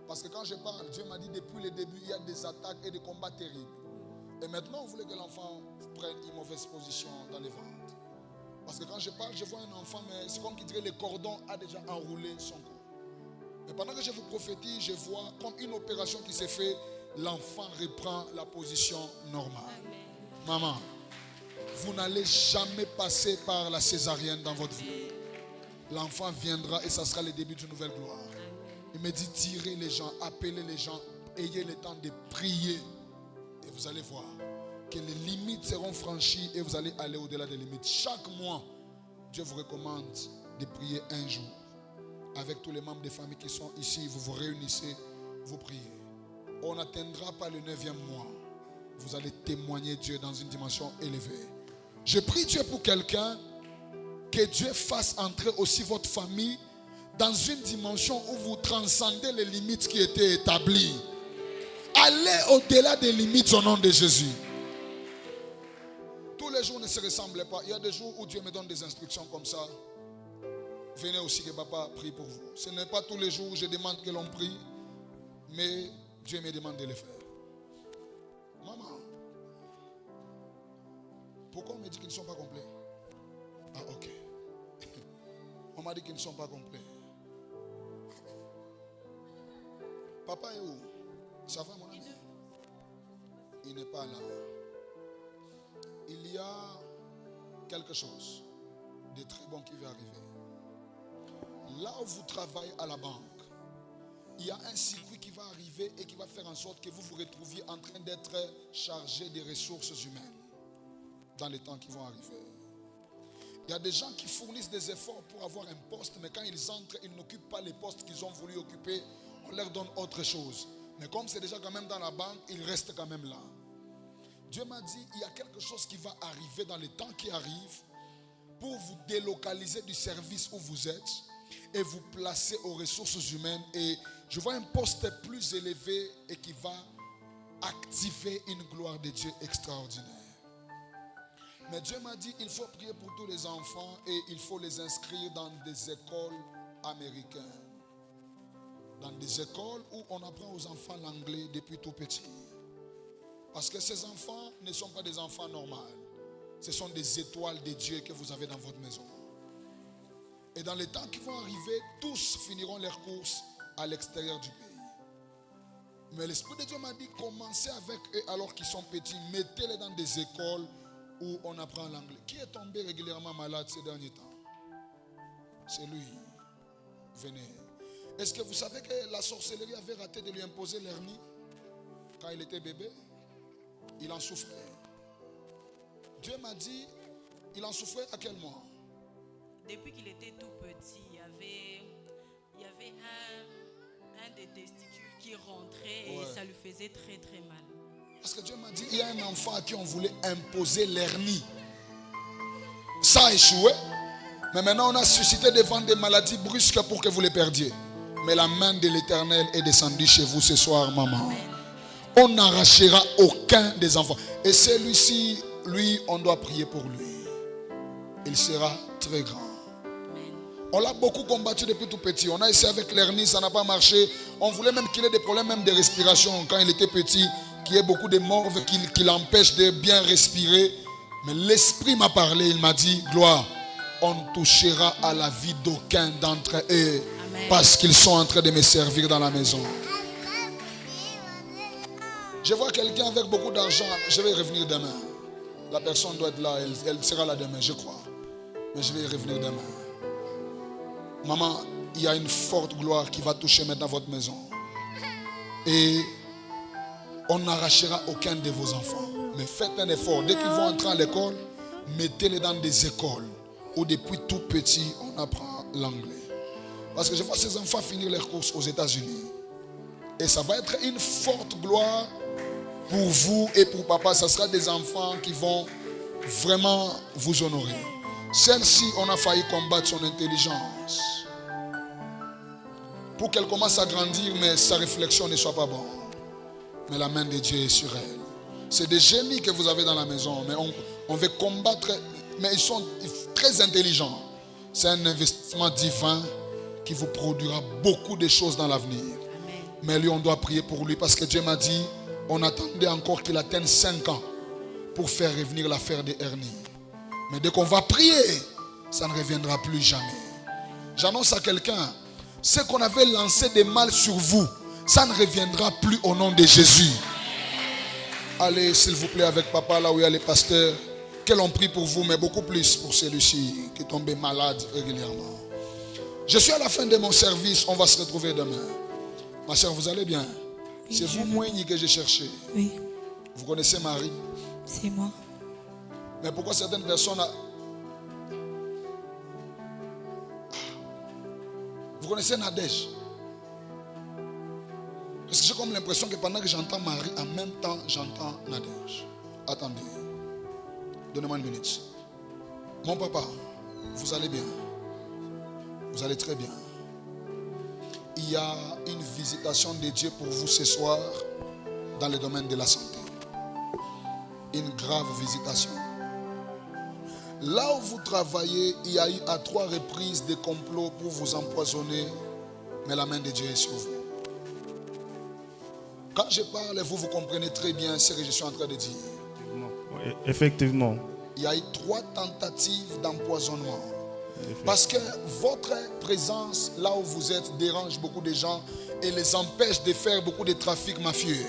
Parce que quand je parle, Dieu m'a dit depuis le début, il y a des attaques et des combats terribles. Et maintenant, on voulait que l'enfant prenne une mauvaise position dans les ventres. Parce que quand je parle, je vois un enfant, mais c'est comme qui dirait le cordon a déjà enroulé son cou. Mais pendant que je vous prophétise, je vois comme une opération qui s'est faite, l'enfant reprend la position normale. Amen. Maman, vous n'allez jamais passer par la césarienne dans votre vie. L'enfant viendra et ça sera le début d'une nouvelle gloire. Amen. Il me dit, tirez les gens, appelez les gens, ayez le temps de prier. Et vous allez voir que les limites seront franchies et vous allez aller au-delà des limites. Chaque mois, Dieu vous recommande de prier un jour. Avec tous les membres des familles qui sont ici, vous vous réunissez, vous priez. On n'atteindra pas le 9e mois. Vous allez témoigner Dieu dans une dimension élevée. Je prie Dieu pour quelqu'un, que Dieu fasse entrer aussi votre famille dans une dimension où vous transcendez les limites qui étaient établies. Allez au-delà des limites au nom de Jésus. Tous les jours ne se ressemblent pas. Il y a des jours où Dieu me donne des instructions comme ça. Venez aussi que papa prie pour vous. Ce n'est pas tous les jours où je demande que l'on prie, mais Dieu me demande de le faire. Maman, pourquoi on me dit qu'ils ne sont pas complets? Ah, ok. On m'a dit qu'ils ne sont pas complets. Papa est où? Ça va, mon ami? Il n'est pas là. Il y a quelque chose de très bon qui va arriver. Là où vous travaillez à la banque, il y a un circuit qui va arriver et qui va faire en sorte que vous vous retrouviez en train d'être chargé des ressources humaines dans les temps qui vont arriver. Il y a des gens qui fournissent des efforts pour avoir un poste, mais quand ils entrent, ils n'occupent pas les postes qu'ils ont voulu occuper. On leur donne autre chose. Mais comme c'est déjà quand même dans la banque, ils restent quand même là. Dieu m'a dit, il y a quelque chose qui va arriver dans les temps qui arrivent pour vous délocaliser du service où vous êtes et vous placer aux ressources humaines. Et je vois un poste plus élevé et qui va activer une gloire de Dieu extraordinaire. Mais Dieu m'a dit, il faut prier pour tous les enfants et il faut les inscrire dans des écoles américaines. Dans des écoles où on apprend aux enfants l'anglais depuis tout petit. Parce que ces enfants ne sont pas des enfants normaux. Ce sont des étoiles de Dieu que vous avez dans votre maison. Et dans les temps qui vont arriver, tous finiront leurs courses à l'extérieur du pays. Mais l'Esprit de Dieu m'a dit, commencez avec eux alors qu'ils sont petits. Mettez-les dans des écoles où on apprend l'anglais. Qui est tombé régulièrement malade ces derniers temps? C'est lui. Venez. Est-ce que vous savez que la sorcellerie avait raté de lui imposer l'hernie quand il était bébé? Il en souffrait. Dieu m'a dit, il en souffrait à quel mois? Depuis qu'il était tout petit, il y avait un des testicules qui rentrait et ça lui faisait très très mal. Parce que Dieu m'a dit, il y a un enfant à qui on voulait imposer l'hernie. Ça a échoué. Mais maintenant on a suscité devant des maladies brusques pour que vous les perdiez. Mais la main de l'Éternel est descendue chez vous ce soir, maman. On n'arrachera aucun des enfants. Et celui-ci, lui, on doit prier pour lui. Il sera très grand. On l'a beaucoup combattu depuis tout petit. On a essayé avec l'hernie, ça n'a pas marché. On voulait même qu'il ait des problèmes même de respiration quand il était petit, qu'il y ait beaucoup de morve qui l'empêchent de bien respirer. Mais l'Esprit m'a parlé, il m'a dit, gloire, on ne touchera à la vie d'aucun d'entre eux. Amen. Parce qu'ils sont en train de me servir dans la maison. Je vois quelqu'un avec beaucoup d'argent. Je vais revenir demain. La personne doit être là, elle sera là demain, je crois. Mais je vais y revenir demain. Maman, il y a une forte gloire qui va toucher maintenant votre maison. Et on n'arrachera aucun de vos enfants. Mais faites un effort. Dès qu'ils vont entrer à l'école, mettez-les dans des écoles où depuis tout petit, on apprend l'anglais. Parce que je vois ces enfants finir leurs courses aux États-Unis. Et ça va être une forte gloire pour vous et pour papa. Ça sera des enfants qui vont vraiment vous honorer. Celle-ci, on a failli combattre son intelligence pour qu'elle commence à grandir, mais sa réflexion ne soit pas bonne. Mais la main de Dieu est sur elle. C'est des génies que vous avez dans la maison, mais on veut combattre, mais ils sont très intelligents. C'est un investissement divin qui vous produira beaucoup de choses dans l'avenir. Mais lui, on doit prier pour lui parce que Dieu m'a dit, on attendait encore qu'il atteigne 5 ans pour faire revenir l'affaire des hernies. Mais dès qu'on va prier, ça ne reviendra plus jamais. J'annonce à quelqu'un, ce qu'on avait lancé des mal sur vous, ça ne reviendra plus au nom de Jésus. Allez, s'il vous plaît, avec papa, là où il y a les pasteurs, que l'on prie pour vous, mais beaucoup plus pour celui-ci qui est tombé malade régulièrement. Je suis à la fin de mon service, on va se retrouver demain. Ma soeur, vous allez bien? Oui, c'est vous, Moigny, que j'ai cherché. Oui. Vous connaissez Marie? C'est moi. Mais pourquoi certaines personnes... Vous connaissez Nadège? Parce que j'ai comme l'impression que pendant que j'entends Marie, en même temps, j'entends Nadège. Attendez. Donnez-moi une minute. Mon papa, vous allez bien? Vous allez très bien. Il y a une visitation de Dieu pour vous ce soir dans le domaine de la santé. Une grave visitation. Là où vous travaillez, il y a eu à 3 reprises des complots pour vous empoisonner, mais la main de Dieu est sur vous. Quand je parle, vous comprenez très bien ce que je suis en train de dire. Effectivement. Il y a eu 3 tentatives d'empoisonnement. Parce que votre présence là où vous êtes dérange beaucoup de gens et les empêche de faire beaucoup de trafics mafieux.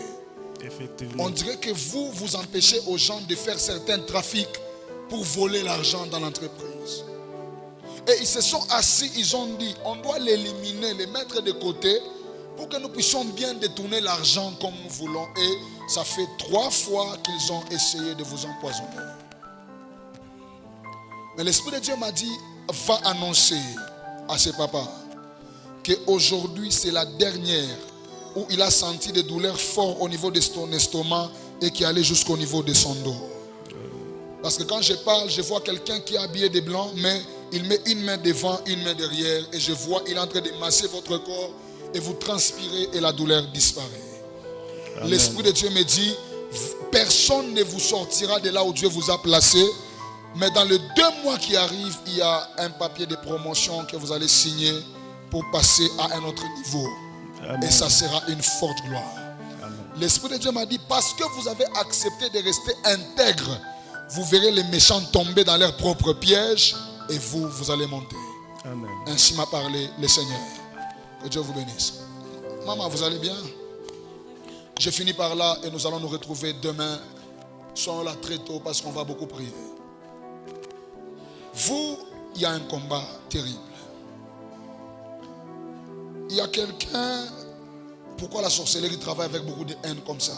Effectivement. On dirait que vous empêchez aux gens de faire certains trafics pour voler l'argent dans l'entreprise. Et ils se sont assis, ils ont dit, on doit l'éliminer, les mettre de côté pour que nous puissions bien détourner l'argent comme nous voulons. Et ça fait 3 fois qu'ils ont essayé de vous empoisonner. Mais l'Esprit de Dieu m'a dit, va annoncer à ses papas qu'aujourd'hui c'est la dernière où il a senti des douleurs fortes au niveau de son estomac et qui allait jusqu'au niveau de son dos. Parce que quand je parle, je vois quelqu'un qui est habillé de blanc, mais il met une main devant, une main derrière, et je vois il est en train de masser votre corps et vous transpirez et la douleur disparaît. Amen. L'Esprit de Dieu me dit, personne ne vous sortira de là où Dieu vous a placé. Mais dans les 2 mois qui arrivent, il y a un papier de promotion que vous allez signer pour passer à un autre niveau. Amen. Et ça sera une forte gloire. Amen. L'Esprit de Dieu m'a dit, parce que vous avez accepté de rester intègre, vous verrez les méchants tomber dans leur propre piège et vous allez monter. Amen. Ainsi m'a parlé le Seigneur. Que Dieu vous bénisse. Maman, vous allez bien? Je finis par là et nous allons nous retrouver demain. Soyons là très tôt parce qu'on va beaucoup prier. Vous, il y a un combat terrible. Il y a quelqu'un, pourquoi la sorcellerie travaille avec beaucoup de haine comme ça?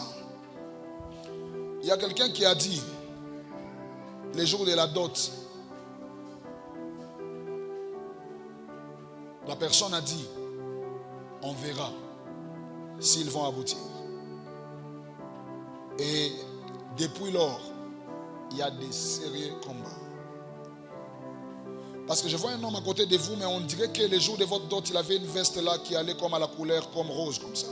Il y a quelqu'un qui a dit, les jours de la dot, la personne a dit, on verra s'ils vont aboutir. Et depuis lors, il y a des sérieux combats. Parce que je vois un homme à côté de vous, mais on dirait que le jour de votre dot, il avait une veste là qui allait comme à la couleur, comme rose, comme ça.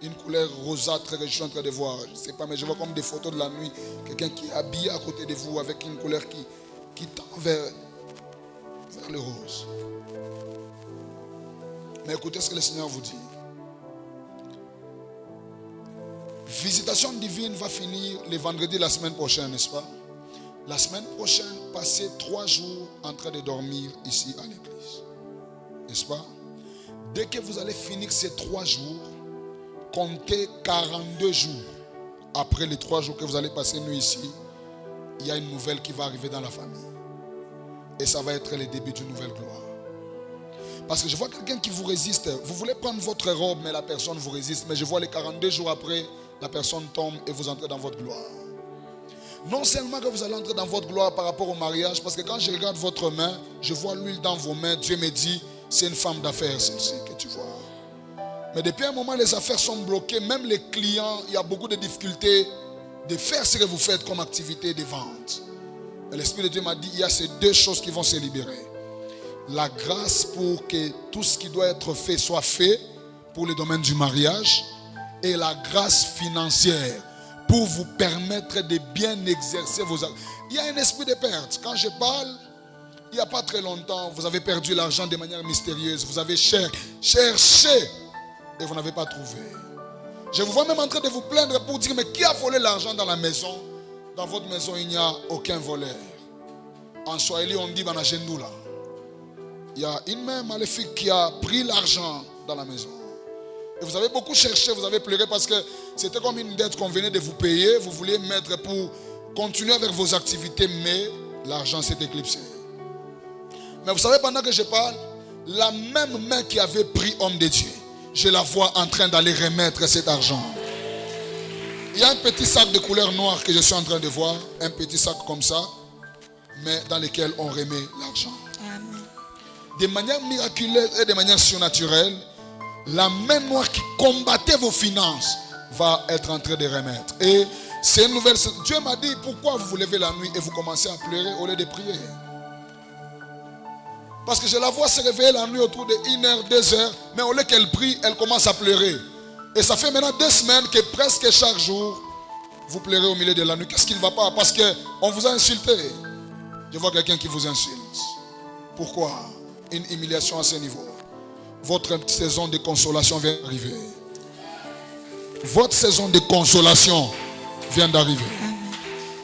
Une couleur rosâtre que je suis en train de voir. Je ne sais pas, mais je vois comme des photos de la nuit. Quelqu'un qui est habillé à côté de vous avec une couleur qui tend vers le rose. Mais écoutez ce que le Seigneur vous dit. Visitation divine va finir le vendredi la semaine prochaine, n'est-ce pas? La semaine prochaine, passez 3 jours en train de dormir ici à l'église. N'est-ce pas? Dès que vous allez finir ces 3 jours, comptez 42 jours. Après les 3 jours que vous allez passer nous ici, il y a une nouvelle qui va arriver dans la famille. Et ça va être le début d'une nouvelle gloire. Parce que je vois quelqu'un qui vous résiste. Vous voulez prendre votre robe, mais la personne vous résiste. Mais je vois les 42 jours après, la personne tombe et vous entrez dans votre gloire. Non seulement que vous allez entrer dans votre gloire par rapport au mariage, parce que quand je regarde votre main, je vois l'huile dans vos mains. Dieu me dit, c'est une femme d'affaires celle-ci que tu vois. Mais depuis un moment, les affaires sont bloquées. Même les clients, il y a beaucoup de difficultés de faire ce que vous faites comme activité de vente. Et l'Esprit de Dieu m'a dit, il y a ces deux choses qui vont se libérer. La grâce pour que tout ce qui doit être fait soit fait pour le domaine du mariage, et la grâce financière pour vous permettre de bien exercer vos actes. Il y a un esprit de perte. Quand je parle, il n'y a pas très longtemps, vous avez perdu l'argent de manière mystérieuse. Vous avez cherché et vous n'avez pas trouvé. Je vous vois même en train de vous plaindre pour dire, mais qui a volé l'argent dans la maison? Dans votre maison, il n'y a aucun voleur. En Swahili, on dit Banajendoula. Il y a une main maléfique qui a pris l'argent dans la maison. Et vous avez beaucoup cherché, vous avez pleuré parce que c'était comme une dette qu'on venait de vous payer. Vous vouliez mettre pour continuer avec vos activités, mais l'argent s'est éclipsé. Mais vous savez, pendant que je parle, la même main qui avait pris homme de Dieu, je la vois en train d'aller remettre cet argent. Il y a un petit sac de couleur noire que je suis en train de voir, un petit sac comme ça, mais dans lequel on remet l'argent. De manière miraculeuse et de manière surnaturelle, la main noire qui combattait vos finances va être en train de remettre. Et c'est une nouvelle. Dieu m'a dit, pourquoi vous vous levez la nuit et vous commencez à pleurer au lieu de prier? Parce que je la vois se réveiller la nuit autour de 1h, 2h, mais au lieu qu'elle prie, elle commence à pleurer. Et ça fait maintenant 2 semaines que presque chaque jour, vous pleurez au milieu de la nuit. Qu'est-ce qui ne va pas? Parce qu'on vous a insulté. Je vois quelqu'un qui vous insulte. Pourquoi? Une humiliation à ce niveau. Votre saison de consolation vient d'arriver. Votre saison de consolation vient d'arriver.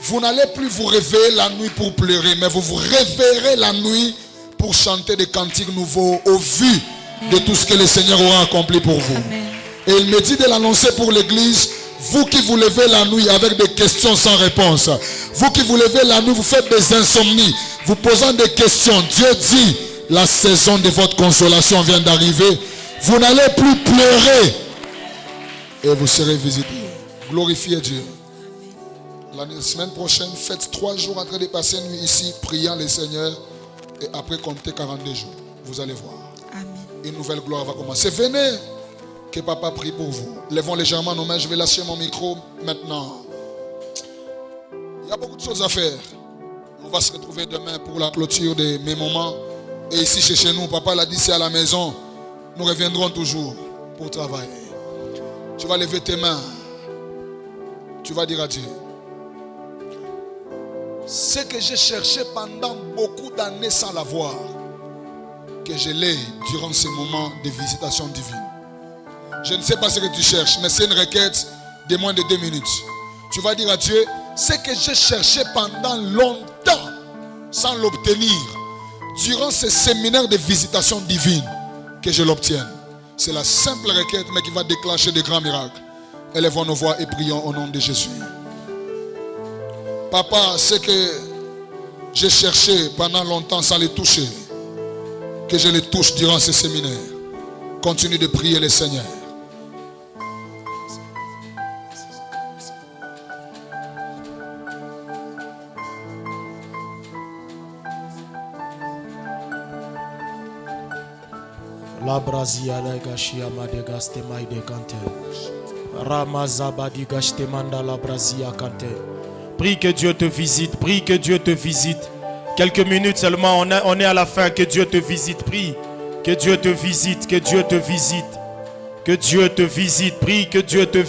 Vous n'allez plus vous réveiller la nuit pour pleurer, mais vous vous réveillerez la nuit pour chanter des cantiques nouveaux au vu de tout ce que le Seigneur aura accompli pour vous. Amen. Et il me dit de l'annoncer pour l'église. Vous qui vous levez la nuit avec des questions sans réponse, vous qui vous levez la nuit, vous faites des insomnies, vous posant des questions, Dieu dit, la saison de votre consolation vient d'arriver. Vous n'allez plus pleurer et vous serez visité. Glorifiez Dieu. La semaine prochaine, faites 3 jours en train de passer une nuit ici, priant le Seigneur, et après comptez 42 jours. Vous allez voir. Amen. Une nouvelle gloire va commencer. Venez, que papa prie pour vous. Levons légèrement nos mains. Je vais lâcher mon micro maintenant. Il y a beaucoup de choses à faire. On va se retrouver demain pour la clôture de mes moments. Et ici chez nous, papa l'a dit, c'est à la maison. Nous reviendrons toujours pour travailler. Tu vas lever tes mains. Tu vas dire à Dieu, ce que j'ai cherché pendant beaucoup d'années sans l'avoir, que je l'ai durant ces moments de visitation divine. Je ne sais pas ce que tu cherches, mais c'est une requête de moins de 2 minutes. Tu vas dire à Dieu, ce que j'ai cherché pendant longtemps sans l'obtenir, durant ces séminaires de visitation divine, que je l'obtienne. C'est la simple requête, mais qui va déclencher de grands miracles. Élevons nos voix et prions au nom de Jésus. Papa, ce que j'ai cherché pendant longtemps sans les toucher, que je les touche durant ces séminaires. Continue de prier le Seigneur. La Brazia la gashia madegaste maide kante. Ramazabadi gashte manda la Brazia kante. Prie que Dieu te visite, prie que Dieu te visite. Quelques minutes seulement, on est à la fin. Que Dieu te visite, prie. Que Dieu te visite, que Dieu te visite. Que Dieu te visite, prie que Dieu te visite.